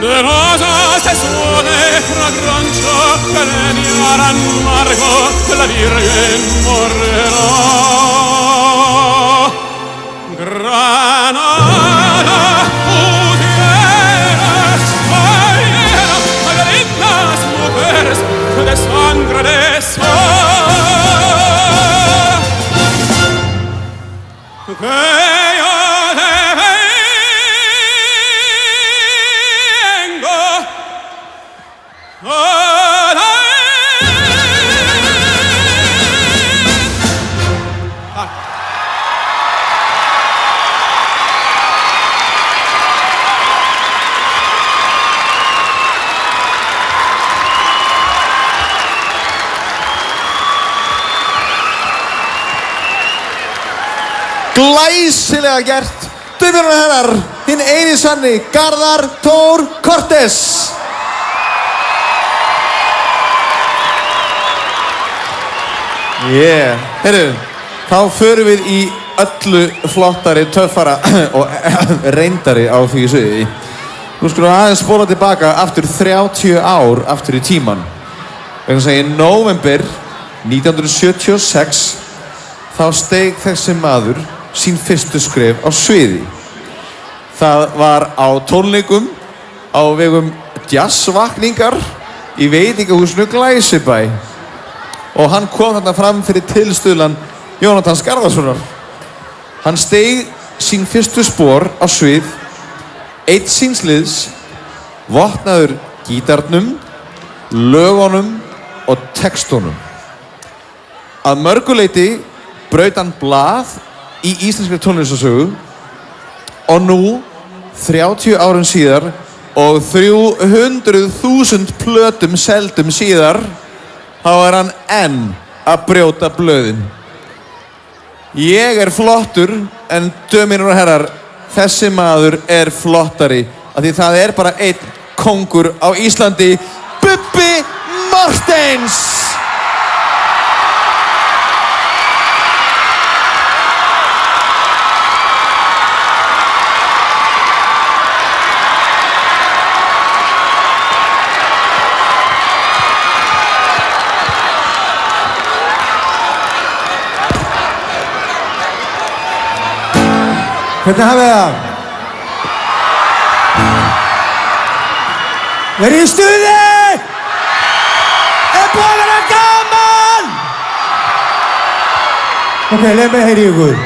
De rosas se suone fragancia que le dieran amargo la Virgen morena. Granada, tu tierra española, de lindas mujeres de sangre de sol. Que yo te vengo Glæsilega gert. Dömur og herrar, hinn eini sanni Garðar Thor Cortes. Heyrðu, þá förum við í öllu flottari, töffara og reyndari á því sviði. Nú skulum við aðeins spóla tilbaka aftur 30 ár aftur í tíman. Vegna þess að í nóvember 1976 þá steig þessi maður sín fyrstu skref á sviði. Það var á tónleikum á vegum jazzvakningar í veitingahúsinu Glæsibæ og hann kom þarna fram fyrir tilstuðlan Jónatans Garðarssonar. Hann steig sín fyrstu spor á svið, einn síns liðs, vopnaður gítarnum, lögunum og textunum. Að mörguleyti braut hann blað í íslenskri tónlistarsögu og nú, 30 árum síðar og 300.000 plötum seldum síðar, þá hann enn að brjóta blöðin. Ég flottur en dömur og herrar, þessi maður flottari af því það bara einn kóngur á Íslandi, Bubbi Morthens! Hvernig hafið það? Verið í stuði! Búið að vera gaman! Ok, leið mig heyri ykkur.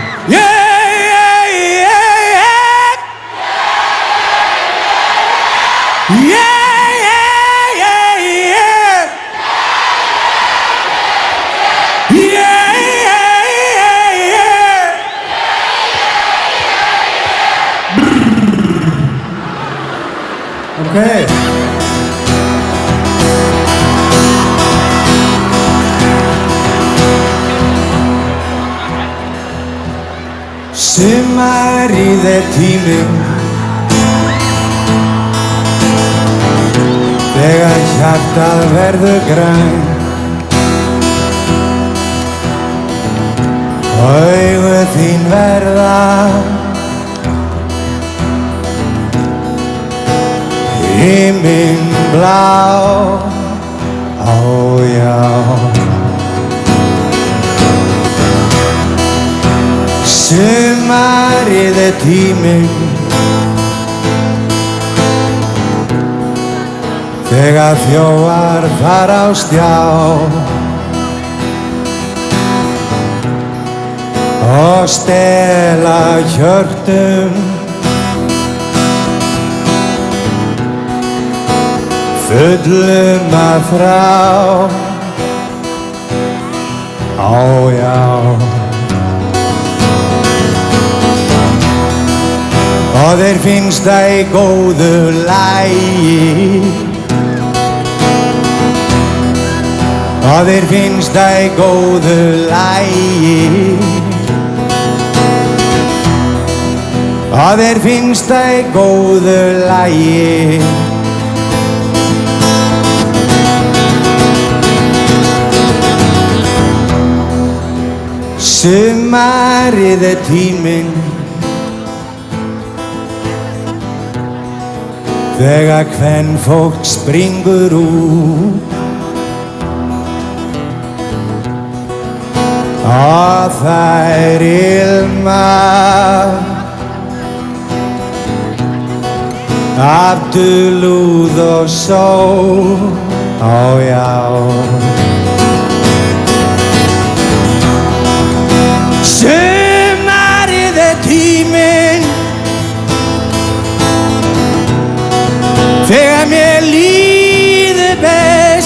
Okay. Sumarið tíminn þegar hjartað verður grænt, augu þín verða himinblá, ó já. Sumarið tíminn þegar þjófar fara á stjá og stela hjörtum, fullum að þrá, ó já. Og þeir finnst það í góðu lagi, og þeir finnst það í góðu lagi, og þeir finnst það í góðu lagi. Sumarið tíminn þegar kvenfólk springur út og þær ilma af dulúð og sól, ó já. Sumarið tíminn þegar mér líður best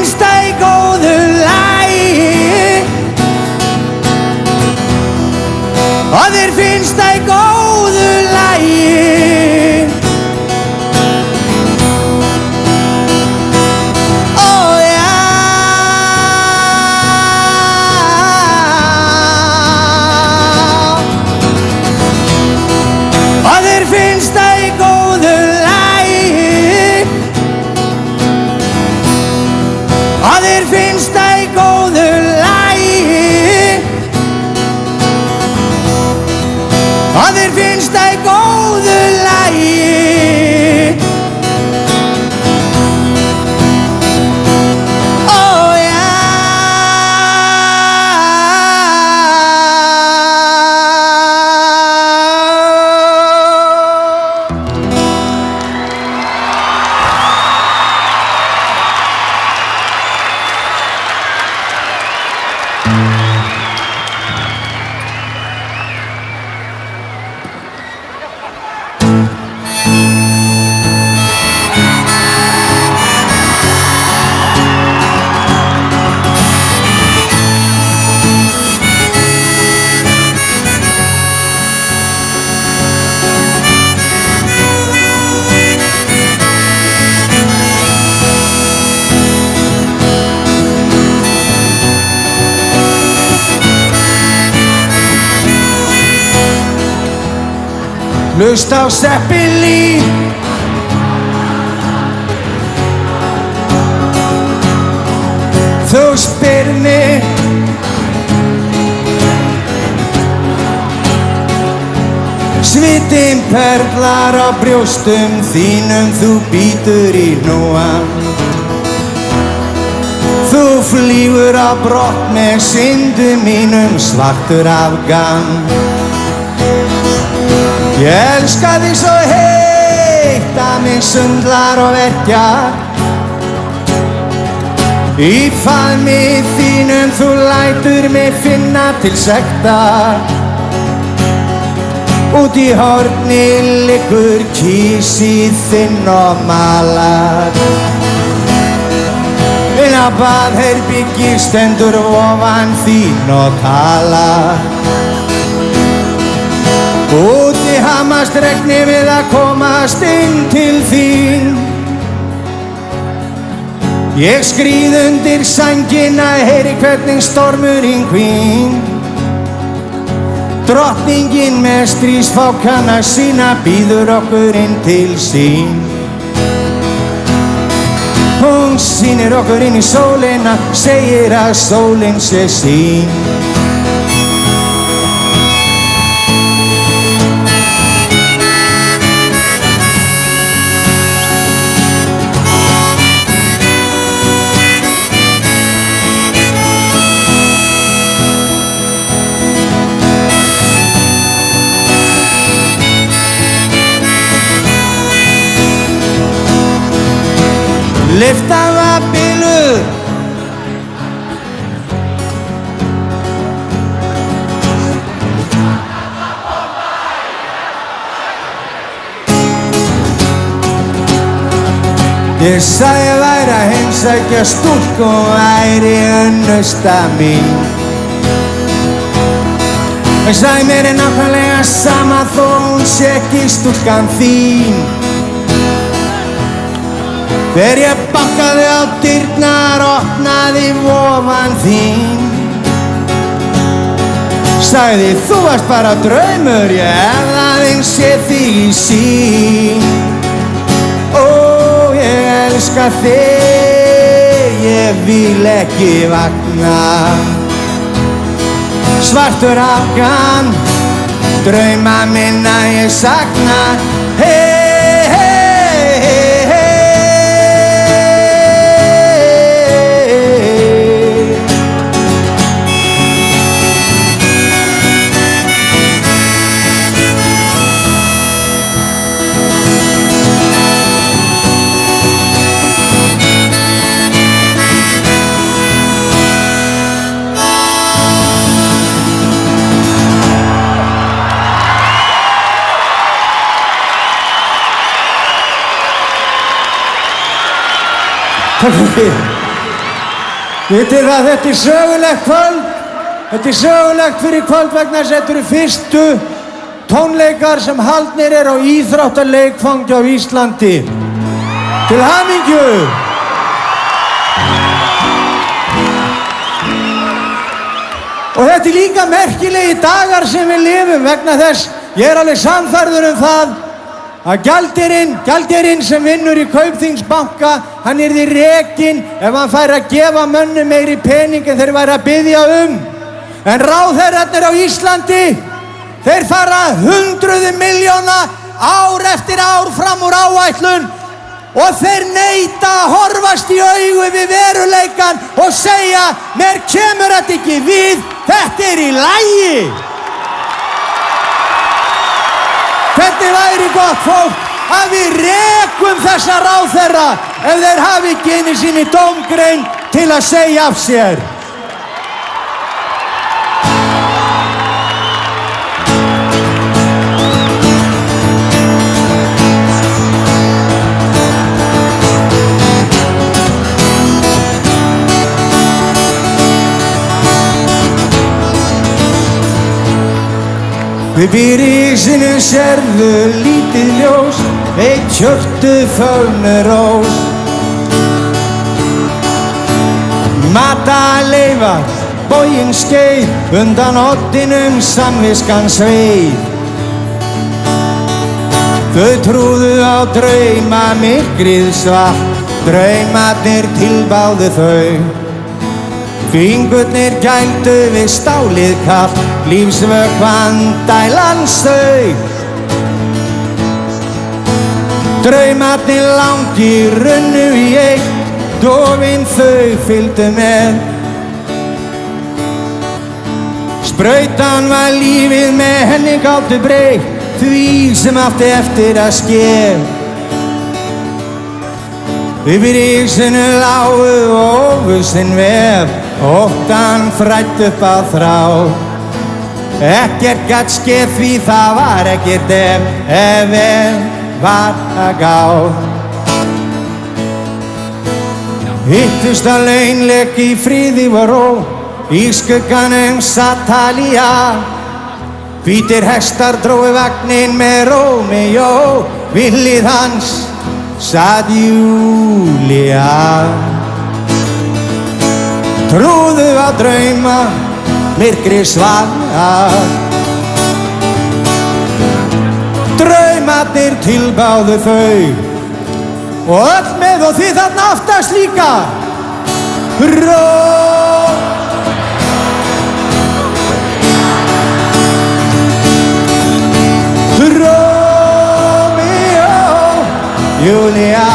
finnst það í góðu lagi og þér finnst það í góðu lagi Ó já og þér finnst það í góðu lagi og þér finnst það í góðu lagi og þér finnst það í góðu lagi Ó já Hlust á Zeppelin Þú spyr mig Svitinn perlar á brjóstum þínum Þú bítur í hnúan Þú flýgur á brott með syndum mínum Svartur af gam Ég elska þig svo heitt að mig sundlar og verkjar Í faðmi þínum þú lætur mig finna til sektar Út í horni liggur kísið þinn og malar Inn á baðherbergi stendur ofan þín og talar Úti hamast regni við að komast inn til þín Ég skríð undir sængina, heyri hvernig stormurinn hvín Drottningin með stríðsfákana sína býður okkur inn til sín Hún sýnir okkur inn í sólina, segir að sólin sé sín Lyftan var biluð Ég sagði væri að heimsækja stúlku og væri unnusta mín Ég sagði mér nákvæmlega sama þó hún sé ekki stúlkan þín Þegar ég bankaði á dyrnar, opnaði vofan þín Sagði þú varst bara draumur, ég hef aðeins séð þig í sín Ó, ég elska þig, ég vil ekki vakna Svartur afgan, drauma minna ég sakna Takk fyrir. Vitið það, þetta sögulegt kvöld. Þetta sögulegt fyrir kvöld vegna þess að þetta eru fyrstu tónleikar sem haldnir á íþróttaleikfangi á Íslandi. Til hamingju! Og þetta líka merkilegi dagar sem við lifum vegna þess, ég alveg sannfærður það að gjaldeyrin sem vinnur í Kaupþingsbanka, hann yrði rekinn ef hann fær að gefa mönnum meiri pening en þeir væri að biðja En ráðherrarnir á Íslandi, þeir fara hundruðum milljóna ár eftir ár fram úr áætlun og þeir neita að horfast í augu við veruleikann og segja, mér kemur þetta ekki við, þetta í lagi. Hvernig væri gott fólk að við rekum þessa ráðherra ef þeir hafi ekki einu sinni dómgrein til að segja af sér. Við byrjusinu sérðu lítið ljós, eitt hjörtu fölnurós. Mataleifar, boginn skeið, undan oddinum samviskan sveið. Þau trúðu á drauma myrkrið svart, draumarnir tilbáðu þau. Fingurnir gældu við stálið kalt, lífsvökvann dælans þau. Draumarnir langir runnu í eitt, dofin þau fylgdu með. Sprautan var lífið með henni gátu breytt, því sem átti eftir að sker. Yfir ísinu lágu og óvissinn vef, óttan frætt upp á þrá. Ekkert gat skeð því það var ekkert ef var að gá. Hittust á launleik í fríði og ró, í skugganum satt Talía. Hvítir hestar drógu vagninn með Rómeó, við hlið hans satt Júlía. Trúðu á drauma, myrkri svar. Draumarnir tilbáðu þau, og öll með og þið þarna aftast líka. Júlía,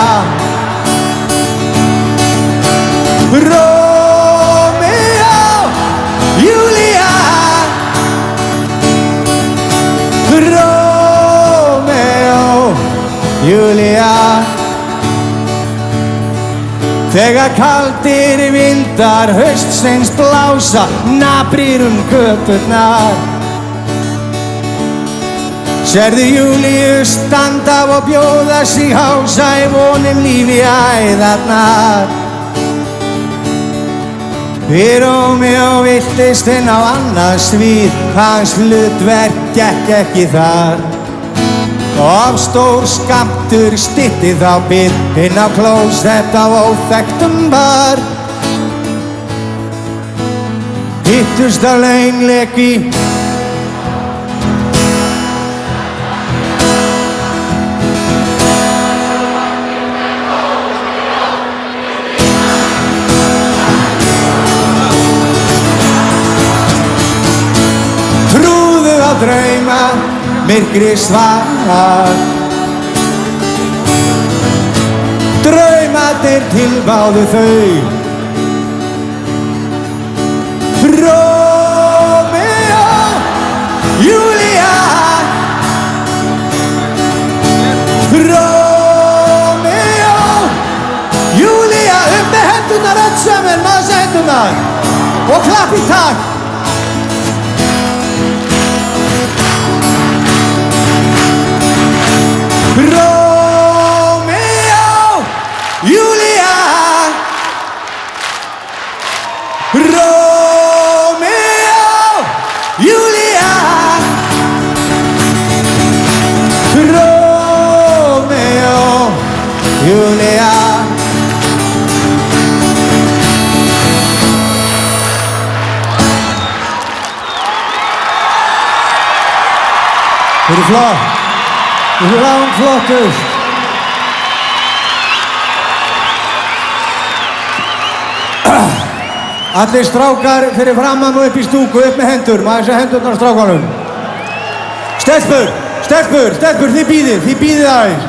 Rómeó, Júlía, Rómeó, Júlía. Þegar kaldir vindar haustsins blása, naprir göturnar. Sérðu Júlíu standa og bjóða sig hása í vonum lífi æðarnar. Rómeó villtist inn á annað svið, hans hlutverk gekk ekki þar. Of stór skammtur stytti þá bið, inn á klósett á óþekktum bar. Hittust á launleiki, drauma, myrkri svar. Draumarnir tilbáðu þau. Rómeó, Júlía, Rómeó, Júlía. Með hendurnar öll saman, maður segja hendurnar og klapp í takt. Rómeó, Júlía. Romeo, Julia. Romeo, Julia. Þetta er flott. Þetta er langflottust. Allir strákar fyrir framan og upp í stúku, upp með hendur. Maður sé hendurnar á strákanum. Stelpur, þið býðið aðeins.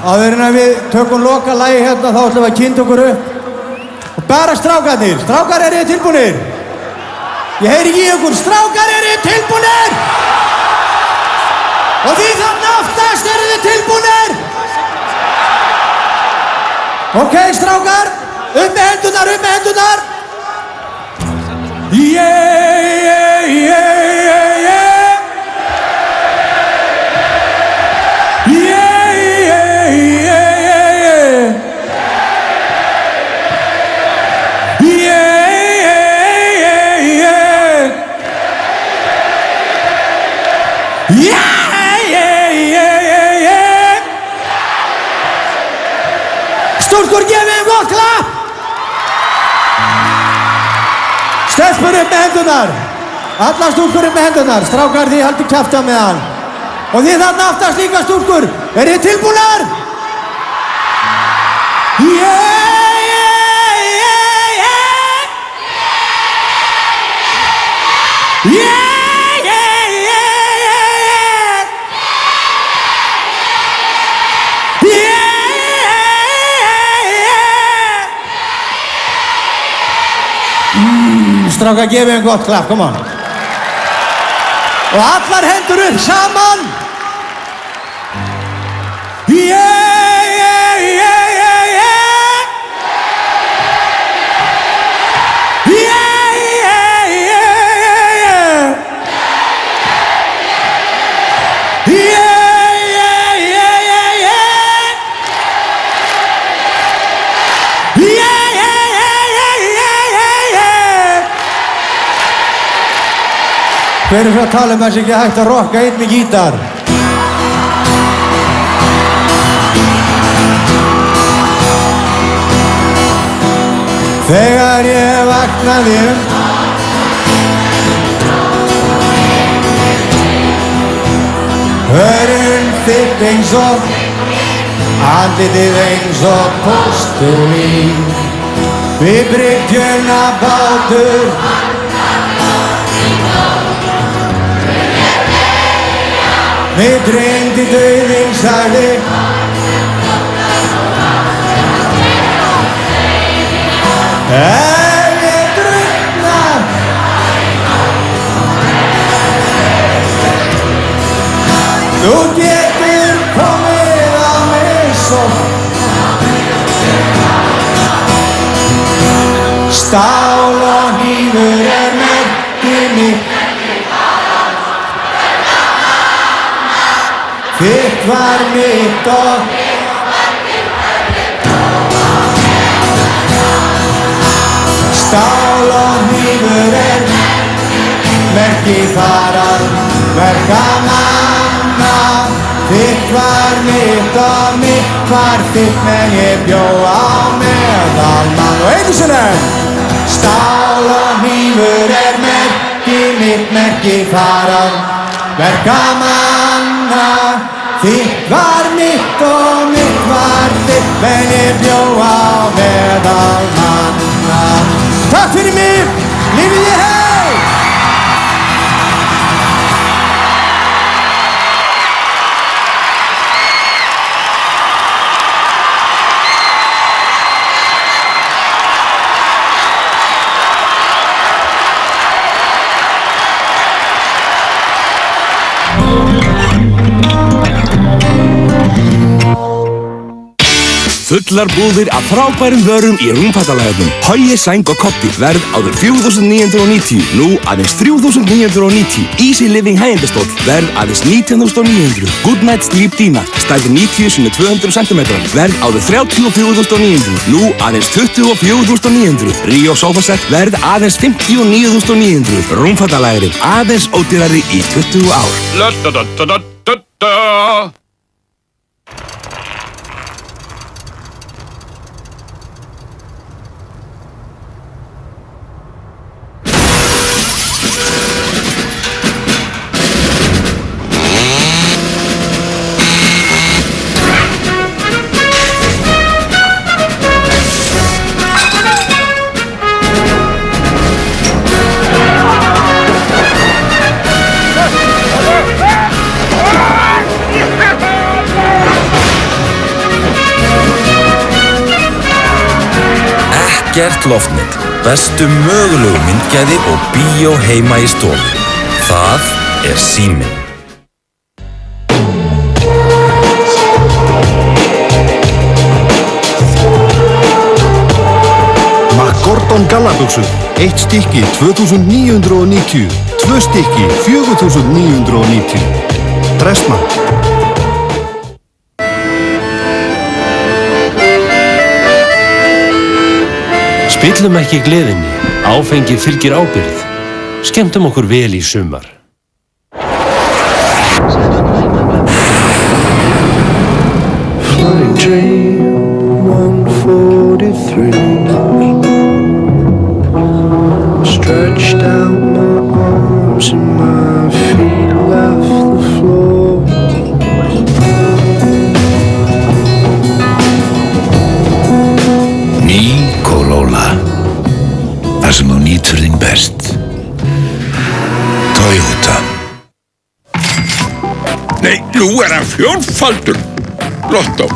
Áður en að við tökum loka lagi hérna þá ætlum við að kynna okkur upp. Og bara strákarnir, strákar eru þið tilbúnir? Ég heyri ekki í okkur, strákar eru þið tilbúnir? Og því þarna aftast eru þið tilbúnir? Ok, strákar, upp með hendurnar. Yeah. Stúlkur, gefið þeim gott klapp! Stelpur upp með hendurnar. Allar stúlkur upp með hendurnar. Strákar, þið haldið kjafta með hann. Og þið þarna aftast líka stúlkur. Er þið tilbúnar? Strákar, gefið þeim gott klapp, come on. Og allar hendur upp saman. Hver er fyrir að tala um þess ekki hægt að rocka einn með gítar? Þegar ég vaknaði hörun þitt eins og andlitið eins og postulín við bryggjuna bátur mig dreymdi dauðinn sagði ef ég drukkna þú getur komið á mig svo stál og hnífur er merkið mitt þitt var mitt og stál og hnífur er merkið þar verka manna þitt var mitt og mitt var þitt menn ég bjó á meðal mann og einu sinni stál og hnífur er merkið mitt merkið þar verka manna þitt var mitt og mitt var þitt menn ég bjó á meðal manna. Takk fyrir mig, lifið ég heil! Fullar búðir af frábærum vörum í rúmfattalagarnum. Hoyi, Sæng og Kotti verð áður 4.990, nú aðeins 3.990. Easy Living hægjendastóll verð aðeins 19.900. Goodnight Sleep Dyna, stærði 90x200 cm, verð áður 34.900, nú aðeins 24.900. Rio Sofaset verð aðeins 59.900. Rúmfattalagurinn aðeins ódýrari í 20 ár. Ekkert loftnet, bestu mögulegu myndgæði og bíó heima í stofu. Það er Síminn. McGordon gallabuxur, 1 stykki 2.990, 2 stykki 4.990. Dressmann. Spillum ekki gleðinni, áfengi fylgir ábyrgð. Skemmtum okkur vel í sumar. Flying dream 143. Stretched out my arms and my feet left the floor. Ný Corolla. Það sem þú nýtur þín best. Toyota. Nei, nú er hann fjórfaldur. Lotto.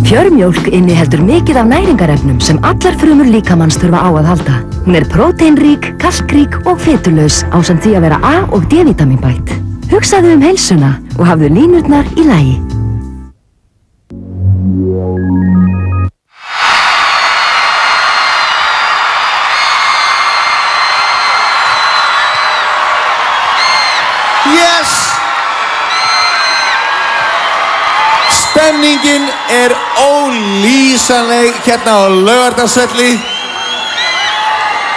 Fjörmjólk inniheldur mikið af næringarefnum sem allar frumur líkamanns þurfa á að halda. Hún er próteinrík, kalkrík og fitulaus ásamt því að vera A- og D-vítamín bætt. Hugsaðu heilsuna og hafðu línurnar í lagi. Yes! Stemningin er ólýsanleg hérna á Laugardalsvelli.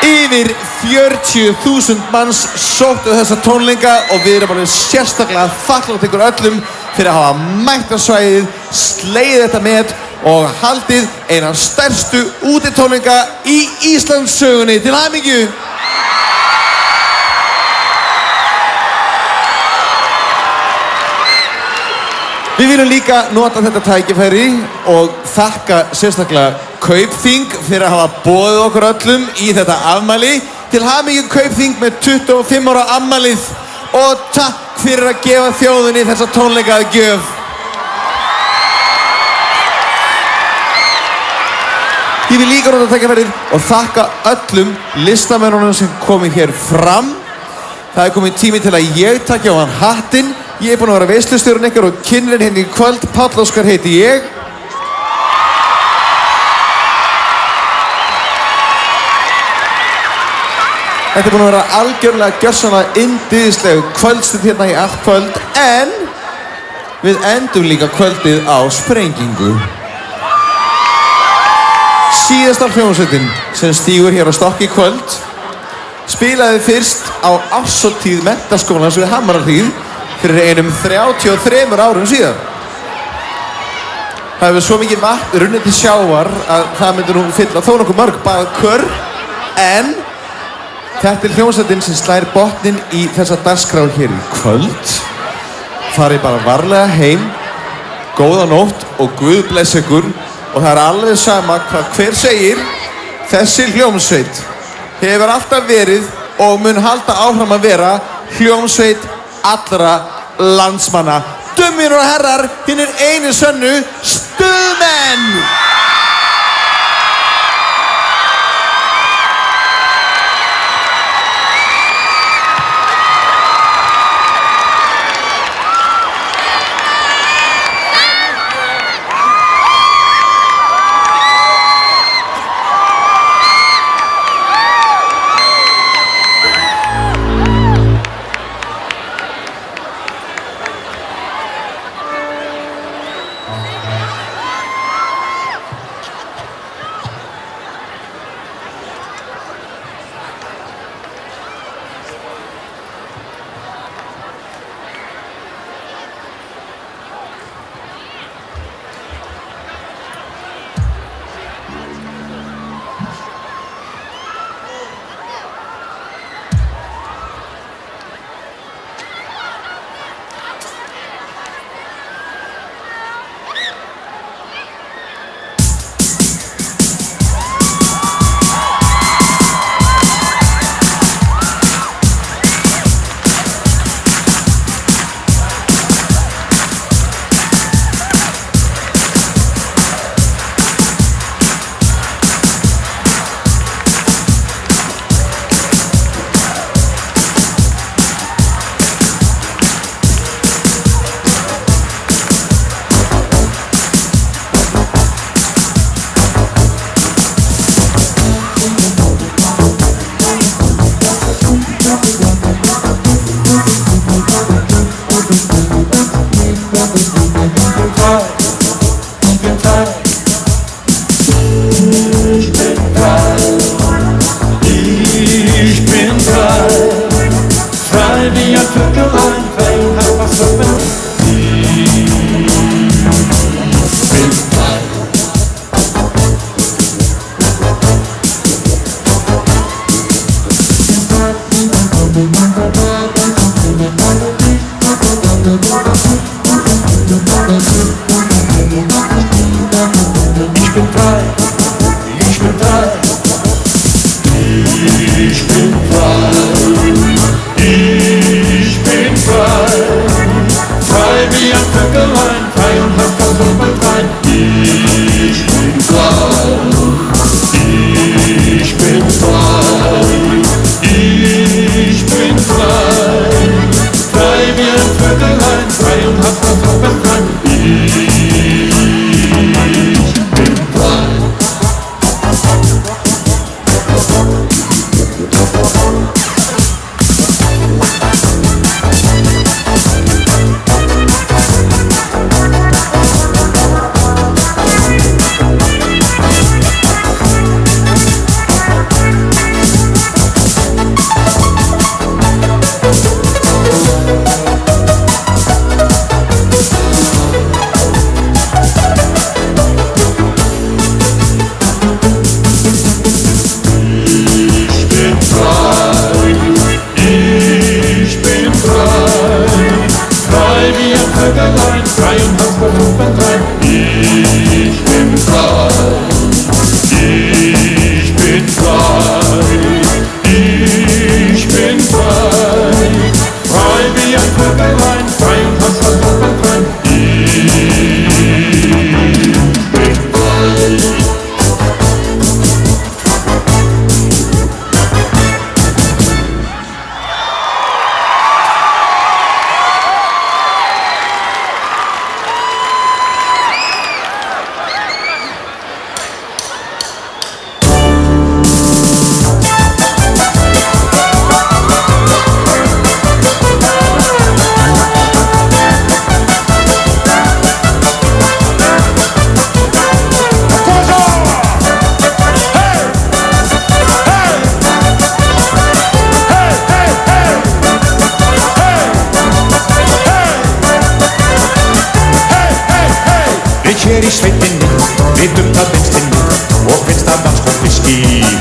Yfir 40.000 manns sóttu þessa tónleika og við erum alveg sérstaklega þakklátt ykkur öllum fyrir að hafa mætt á svæðið, slegið þetta met og haldið eina stærstu útitónleika í Íslandssögunni. Til hamingju! Við viljum líka nota þetta tækifæri og þakka sérstaklega Kaupþing fyrir að hafa boðið okkur öllum í þetta afmæli. Til hamingju Kaupþing með 25 ára afmælið og takk fyrir að gefa þjóðinni þessa tónleika að gjöf. Ég vil líka nota tækifærið og þakka öllum listamönnunum sem komið hér fram. Það er komið tími til að ég taki á hann hattinn. Ég er búinn að vera veislustjórinn ykkar og kynnirinn hérna í kvöld. Páll Óskar heiti ég. Þetta er búinn að vera algjörlega gjörsamlega indíðisleg kvöldstund hérna í allt kvöld, en við endum líka kvöldið á sprengingu. Síðasta hljómsveitin sem stígur hér á stokk í kvöld spilaði fyrst á árshátíð menntaskólans við Hamrahlíð fyrir einum 33 árum síðan. Það hefur svo mikið vatn runnið til sjávar að það myndir nú fylla þó nokkuð mörg baðkör, en þetta er hljómsveitin sem slær botninn í þessa dagskrá hér í kvöld. Farið bara varlega heim, góða nótt og Guð bless ykkur, og það er alveg sama hvað hver segir, þessi hljómsveit hefur alltaf verið og mun halda áfram að vera hljómsveit allra landsmanna. Dömur og herrar, hinn er einu sönnu Stuðmenn!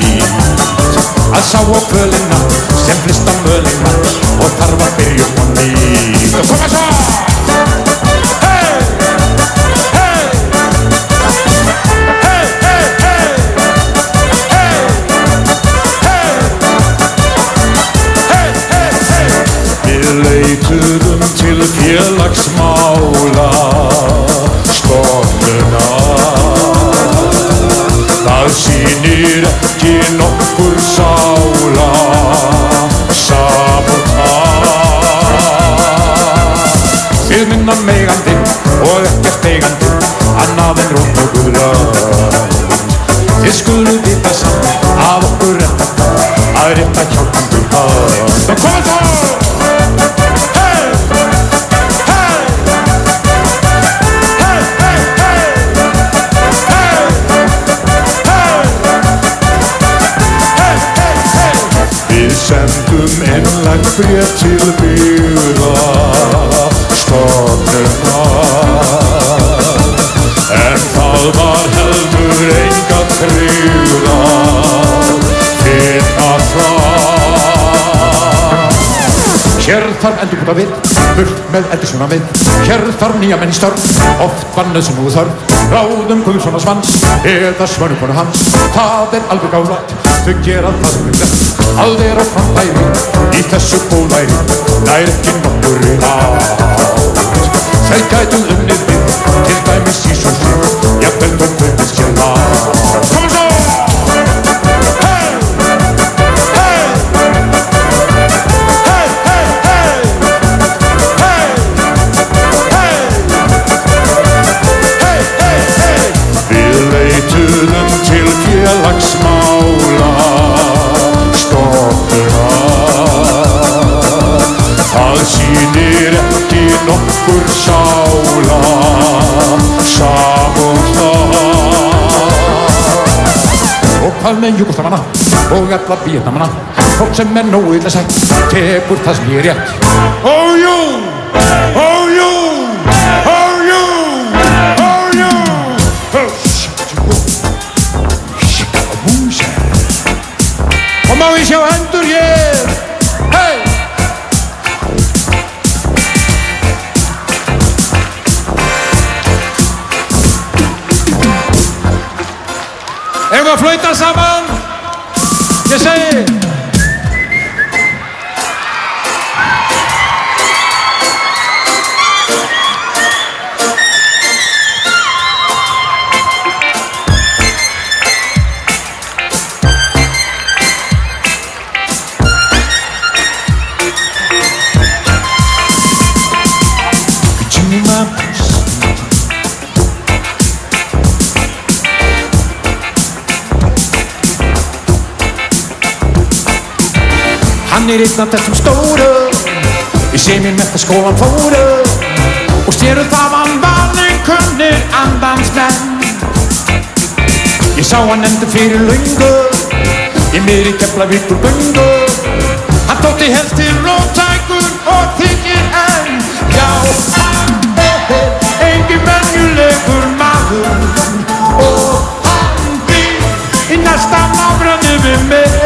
dýr að sá á kvölina sem flista mölina og þarf að byrja upp á nýtt og koma svo! Leituðum til félagsmála stofnunar það sýnir ekki nokkur sála sabotage þið minna megandi og ekkert eigandi annað en rótt og guðrönd þið skuluð vita samt að okkur að rétta hjálpandur hönd og koma svo! Sendum einlægt bréf til Byggðastofnunar en það var heldur enga tryggða finna það. Hér þarf endurbúta við, burt með endursuna við. Hér þarf nýja menn í störf, oft var nauðsyn og þörf. Ráðum Guðssonar Svans eða Svönukonu hans, það alveg gáðlagt. Þau gera það sem við gert, alveg á framfæri í þessu bólæri, nær ekki nokkur átt. Þau gætu unnið við, til dæmis í svo svið, jafnvel þó kvöldist sér látt. Koma svo! Hey! Hey! Hey! Hey! Hey! Hey! Hey! Hey! Hey! Við leituðum til félagsmála stofnunar það sýnir ekki nokkur sála sabotage og hvað með Júgóslamanna og alla Víetnamanna fólk sem nógu illa sætt tekur það sem ég rétt. Oh jú! Oh jú! Oh jú! Oh jú! Og má ég sjá hendur hér? Hey! Eigum við að flauta saman? Ég segi hann einn af þessum stóru í sem ég menntaskólan fóru og stéru það hann vanir kunnir andans menn. Ég sá hann endur fyrir löngu í miðri Keflavíkur göngu. Hann þótti helst til róttækur og þykir enn. Já, hann engin venjulegur maður og hann býr í næsta nágrenni við mig.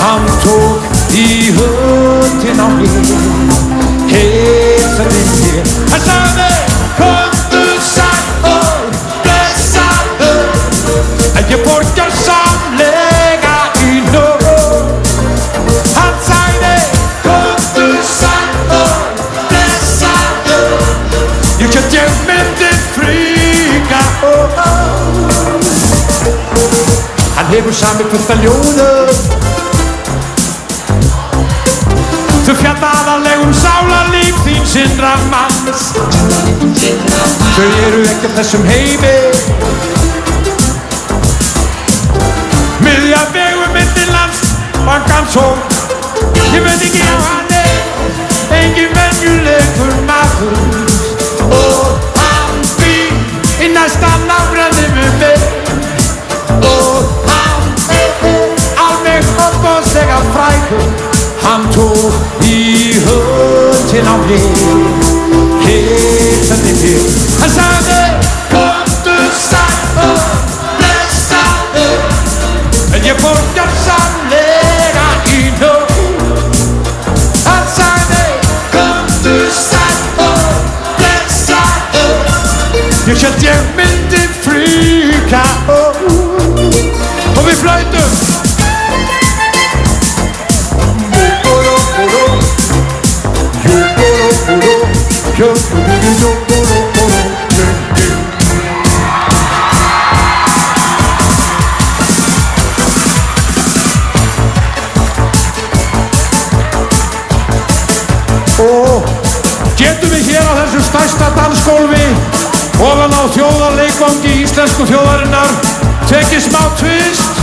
Hann tók í höndina á mér, heilsaði mér. Hann sagði, komdu sæll og blessaður, en ég fór gjörsamlega í nótt. Hann sagði, komdu sæll og blessaður, ég hélt ég myndi fríka. Hann hefur samið fullt af ljóðum, þau fjalla aðallegum sálarlíf þín sinnra manns. Þau eru ekki af þessum heimi, miðja vegu milli lands og hans hól. Ég veit ekki á hann engin venjulegur maður og hann býr í næsta nágrenni við mig og hann alveg ofboðslega frægur. Hann tók í höndina á mér, heilsaði mér. Hann sagði Ég hélt ég myndi fríka og við flautum. Getum við hér á þessu stærsta dansgólfi ofan á þjóðarleikvangi íslensku þjóðarinnar tekið smá tvist?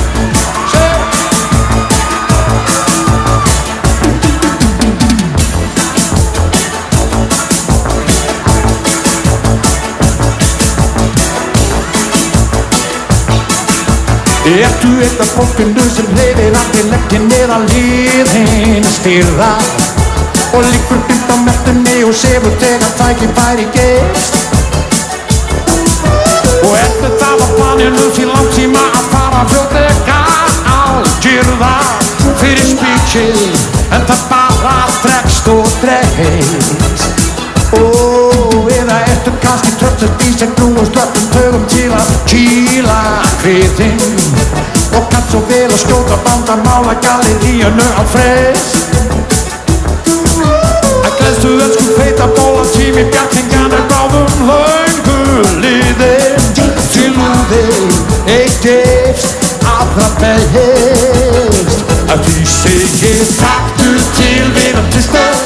Ertu eitt af fólkinu sem hreyfir allir leggja niður lið hinn stýrða og liggur byggt á mettunni og sefur þegar tækifæri gefst? Og eftir það var planinu til langt tíma að fara fljótlega algjörða fyrir spíkið en það bara dregst og dregst. Eða ertu kannski tröttast í sem grúast öllum tögum til að kýla kviðinn og kann svo vel að skjóta bandamála galleríinu á frest. Gleðstu önsku feita bóla tími bjartingana bráðum löngu liðin til úðið eitt gefst allra best. Að því segir taktu til vinandi stöð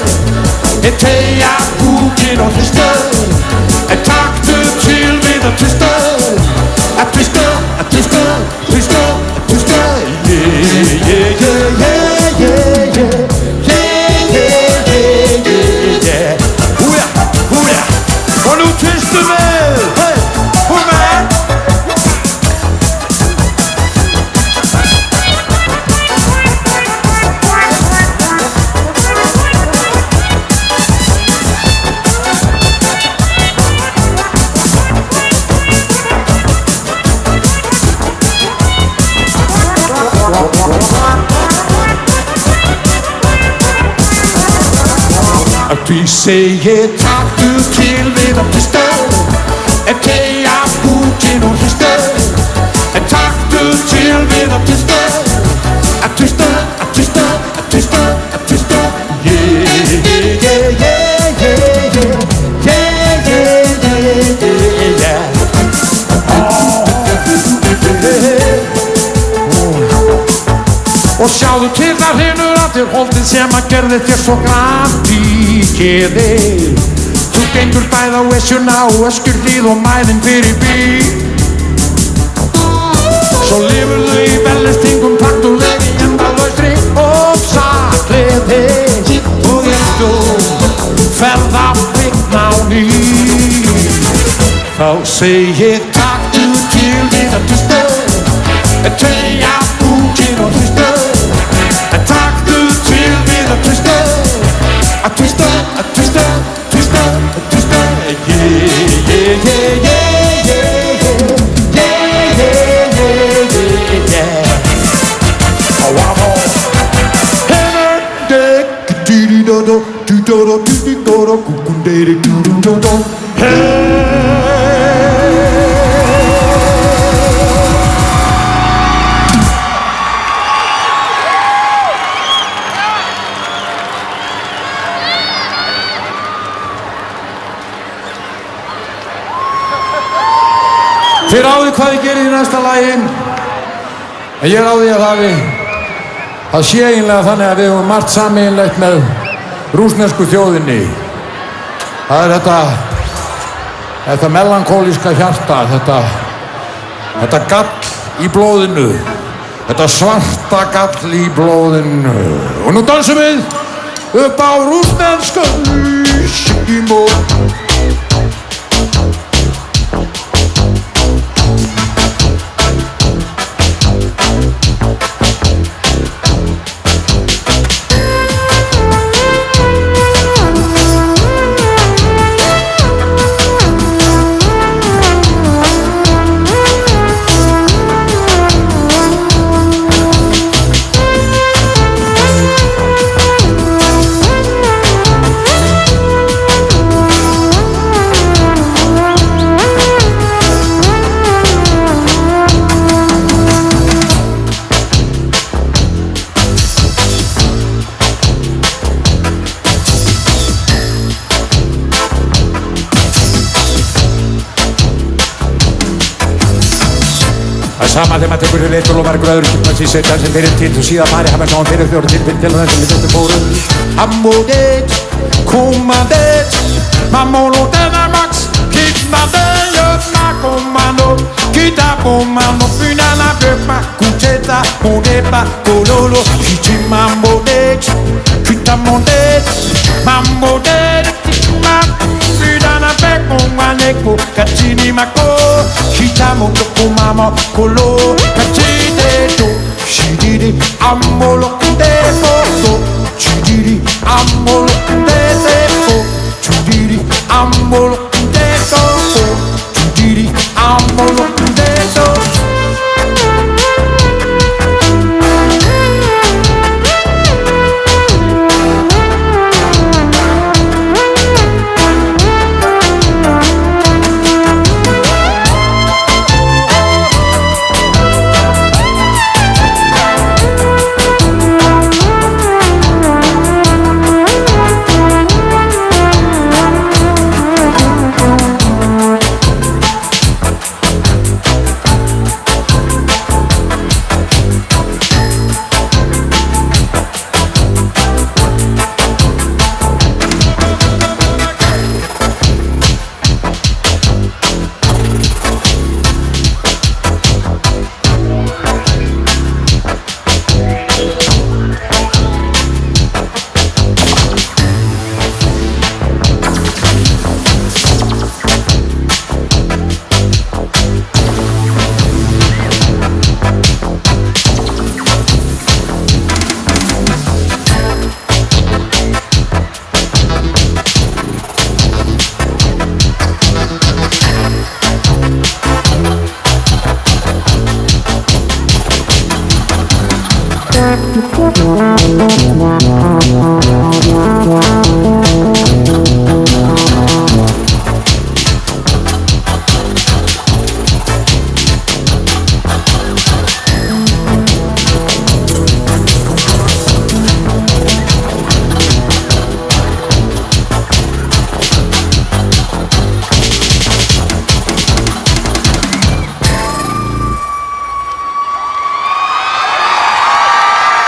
tegja búkin og tvistöð taktu til vinandi stöð tvistöð, tvistöð, tvistöð, tvistöð yeah, yeah, yeah, yeah, yeah, yeah. Og nú tvistum við, hey, hún með. Því segir taktu til við að tvistöð tegja búkin og tvistöð taktu til við að tvistöð tvistöð, tvistöð, tvistöð, tvistöð yeah, yeah, yeah, yeah, yeah, yeah, yeah, yeah, yeah, yeah. Og sjáðu til það hrynur allir holdin sem að gerði þér svo grann í geði. Þú gengur bæð á esjuna og öskurhlíð og mæðin fyrir bíl. Svo lifur þú í vellistingum praktúlegi endalaustri ofsakleði og þú ferð að byggna á ný. Þá segir taktu til við að tvistöð tegja búkin og tvistöð taktu til við að tvistöð tvistöð, tvistöð, tvistöð, tvistöð yeah, yeah, yeah, yeah, yeah, yeah, yeah, yeah, yeah. Wow, Þið ráðið hvað þið gerir í næsta lagi en ég ráði að það sé eiginlega þannig að við höfum margt sameiginlegt með rússnesku þjóðinni. Það er þetta melankólíska hjarta, þetta gall í blóðinu, þetta svarta gall í blóðinu. Og nú dansum við upp á rússneska Ísimo. Það er sama þegar maður tekur fyrir eitt og lofar ykkur öðru kipna síðan sveitar sem fyrir til og síðan fari hafa sáðan fyrir þjóru tilfinn til þessum við þetta fórum. Ammodet, kommandet, mammolotena max, kitnade jötna kommando, kita kommando, fynana bökma, kucheta, modepa, kololo, kichimambodet, kitamondet, mambodet, fynana bökma, neko, kachini mako, kitamondo komamo, kolo, kachiteto, shididi, amolo kundepo, chididi, amolo kundepo, chididi, amolo kundepo, chididi, amolo kundepo.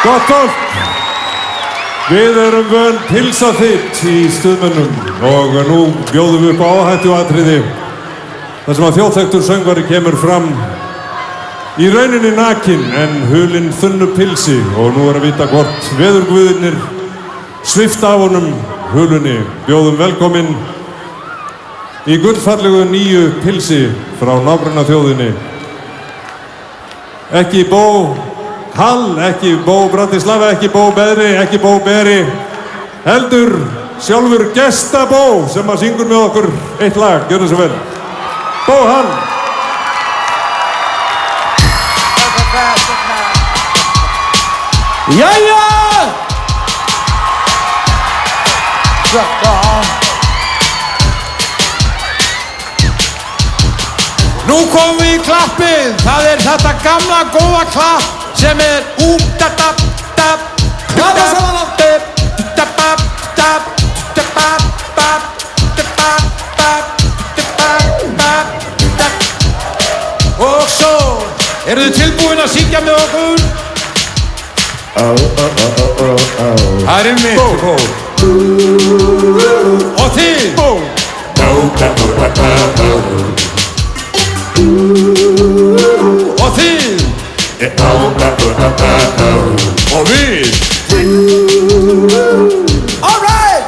Gott fólk, við erum vön pilsa þitt í stuðmönnum og nú bjóðum við upp á áhættuatriði þar sem að þjóðþekktur söngvari kemur fram í rauninni nakinn en hulinn þunnu pilsi og nú er að vita hvort veðurguðirnir svipta af honum hulunni. Bjóðum velkominn í gullfallegu nýju pilsi frá nágrannaþjóðinni. Ekki Bó Hall, ekki Bó Bratislava, ekki Bó Beðri, ekki Bó Beri, heldur sjálfur Gesta Bó sem að syngur með okkur eitt lag, gjör það svo vel. Bó Hall. Jæja! Nú komum við í klappið, það er þetta gamla góða klapp sem er ú-da-da-da Gata saman aftur Og svo eru þið tilbúin að syngja með okkur? Það er mitt Og þið Og þið Og við All right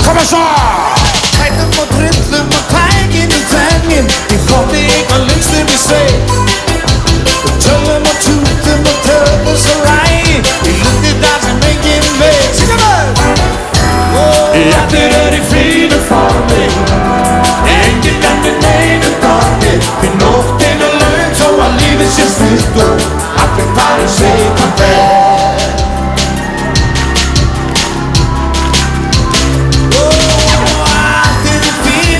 Koma svo Hættum og trillum og tækin í tængin Við komum eitthvað lengst við sveit Og tölum og tútum og töfum svo ræ Við luktir það sem enginn veit Syngja með Allir í fínu formi Enginn endur neinu dormi Við nóttin er laun Svo að lífið sé stutt og allir farið sveitan vel Allir í fínu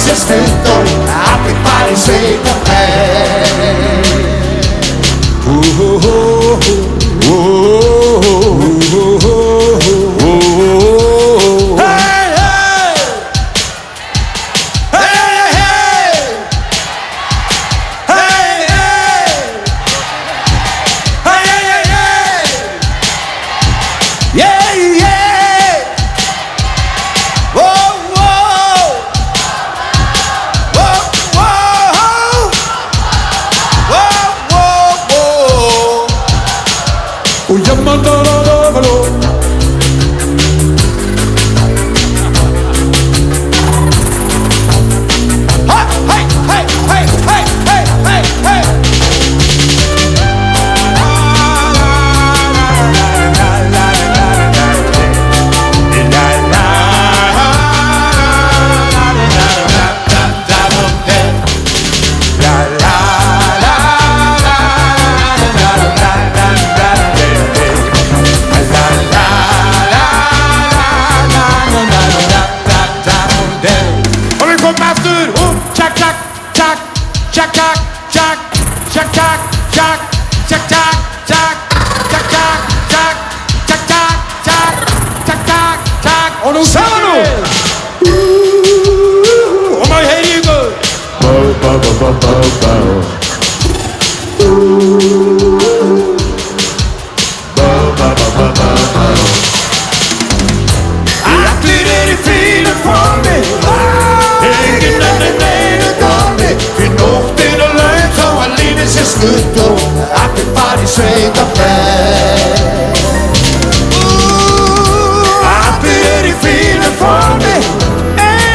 lífið sé stutt og allir fara í sveitafær. Og nú saman nú! Og maður heyri ykkur! Allir í fínu formi, enginn neinu dómi, fyrir nóttin og laun þó að lífið sé stutt og allir fara í sveitafær. Formi,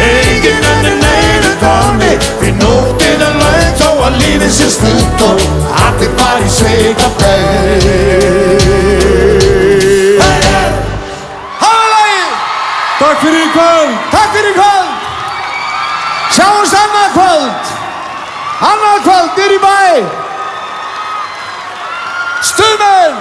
enginn neinu dómi, fyrir nóttin og laun þó að lífið sé stutt og allir fara í sveitafær. Hafa lagið! Takk fyrir í kvöld! Takk fyrir í kvöld! Sjáumst annað kvöld! Annað kvöld niður í bæ! Stuðmenn!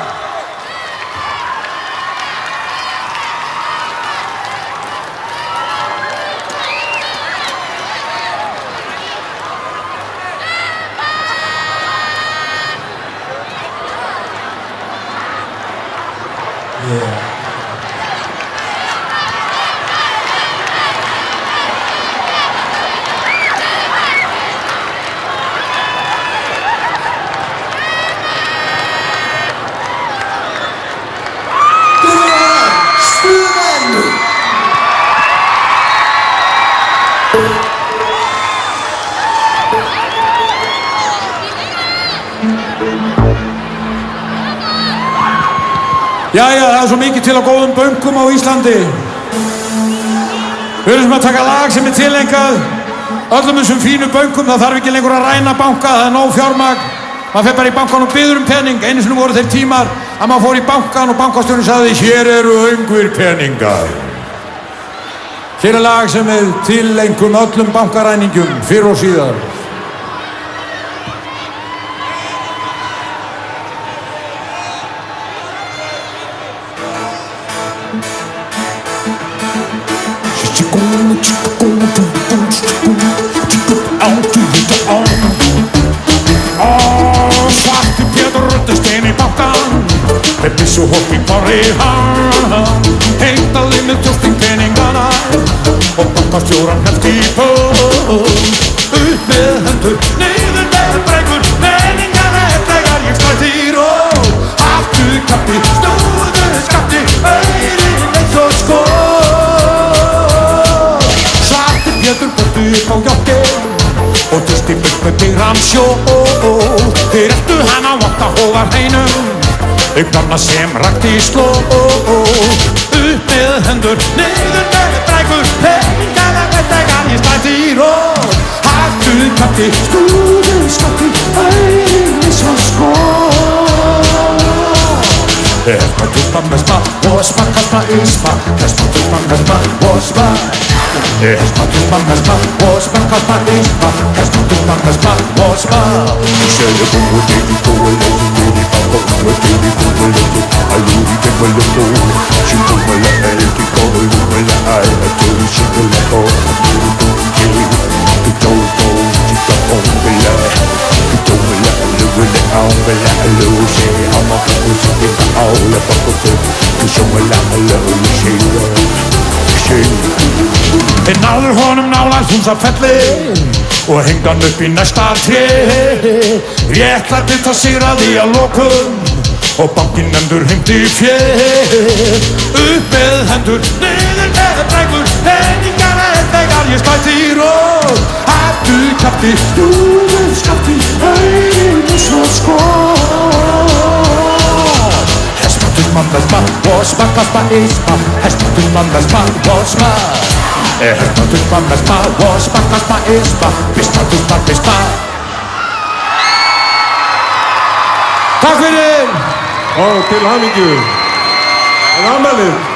Jæja, það er svo mikið til á góðum bönkum á Íslandi. Við erum sem að taka lag sem er tilengað öllum þessum fínu bönkum. Það þarf ekki lengur að ræna banka, það er nóg fjármagn. Maður fer bara í bankan og biður pening. Einu sinni voru þeir tímar að maður fór í bankan og bankastjórinn sagði: hér eru öngvir peningar. Hér er lag sem er tilengum öllum bankaræningjum, fyrr og síðar. Svarti Pétur ruddist inn í bankan með byssu hoppi korri hann, heitaði með tjósting peningana og bankastjóran hefst í pól. Upp með hendur, niður með breikur, peningana þegar ég slætt í ról. Hattu kappi, snúðu skatti, auðin eins og skól. Svarti Pétur börtu upp á joggin og dusti burt með byggram sjó. Þeir eltu hann á otta hóvar heinum, augnarna sem rakti í sló. Upp með hendur, niður með breikur, peningana þegar ég slætt í ról. Hattu kappi, snúðu skatti, auðin eins og skól. Esma tupa mesma, osma kasma isma, esma tupa mesma, osma. Esma tupa mesma, osma kasma isma, esma tupa mesma, osma. Şöyle bu deli kovalı, deli baba, deli kovalı, aluri kovalı, şu kovalı, erkek kovalı, ay, atıyor şu kovalı, Þeir náður honum nálægt Húsafelli og hengd hann upp í næsta tré. Réttlætið það sigraði að lokum og bankinnefndur heimti fjö. Upp með hendur, niður með drengur, peningana þegar ég slætti í rót. Hættu kjafti, stúður skafti, einu svo skot. Hespatur mandasma, wasma, kasma, isma. Hespatur mandasma, wasma. Hespatur mandasma, wasma, kasma, isma. Bispatur mandasma. Takk fyrir og til hamingju. Það er afmælið.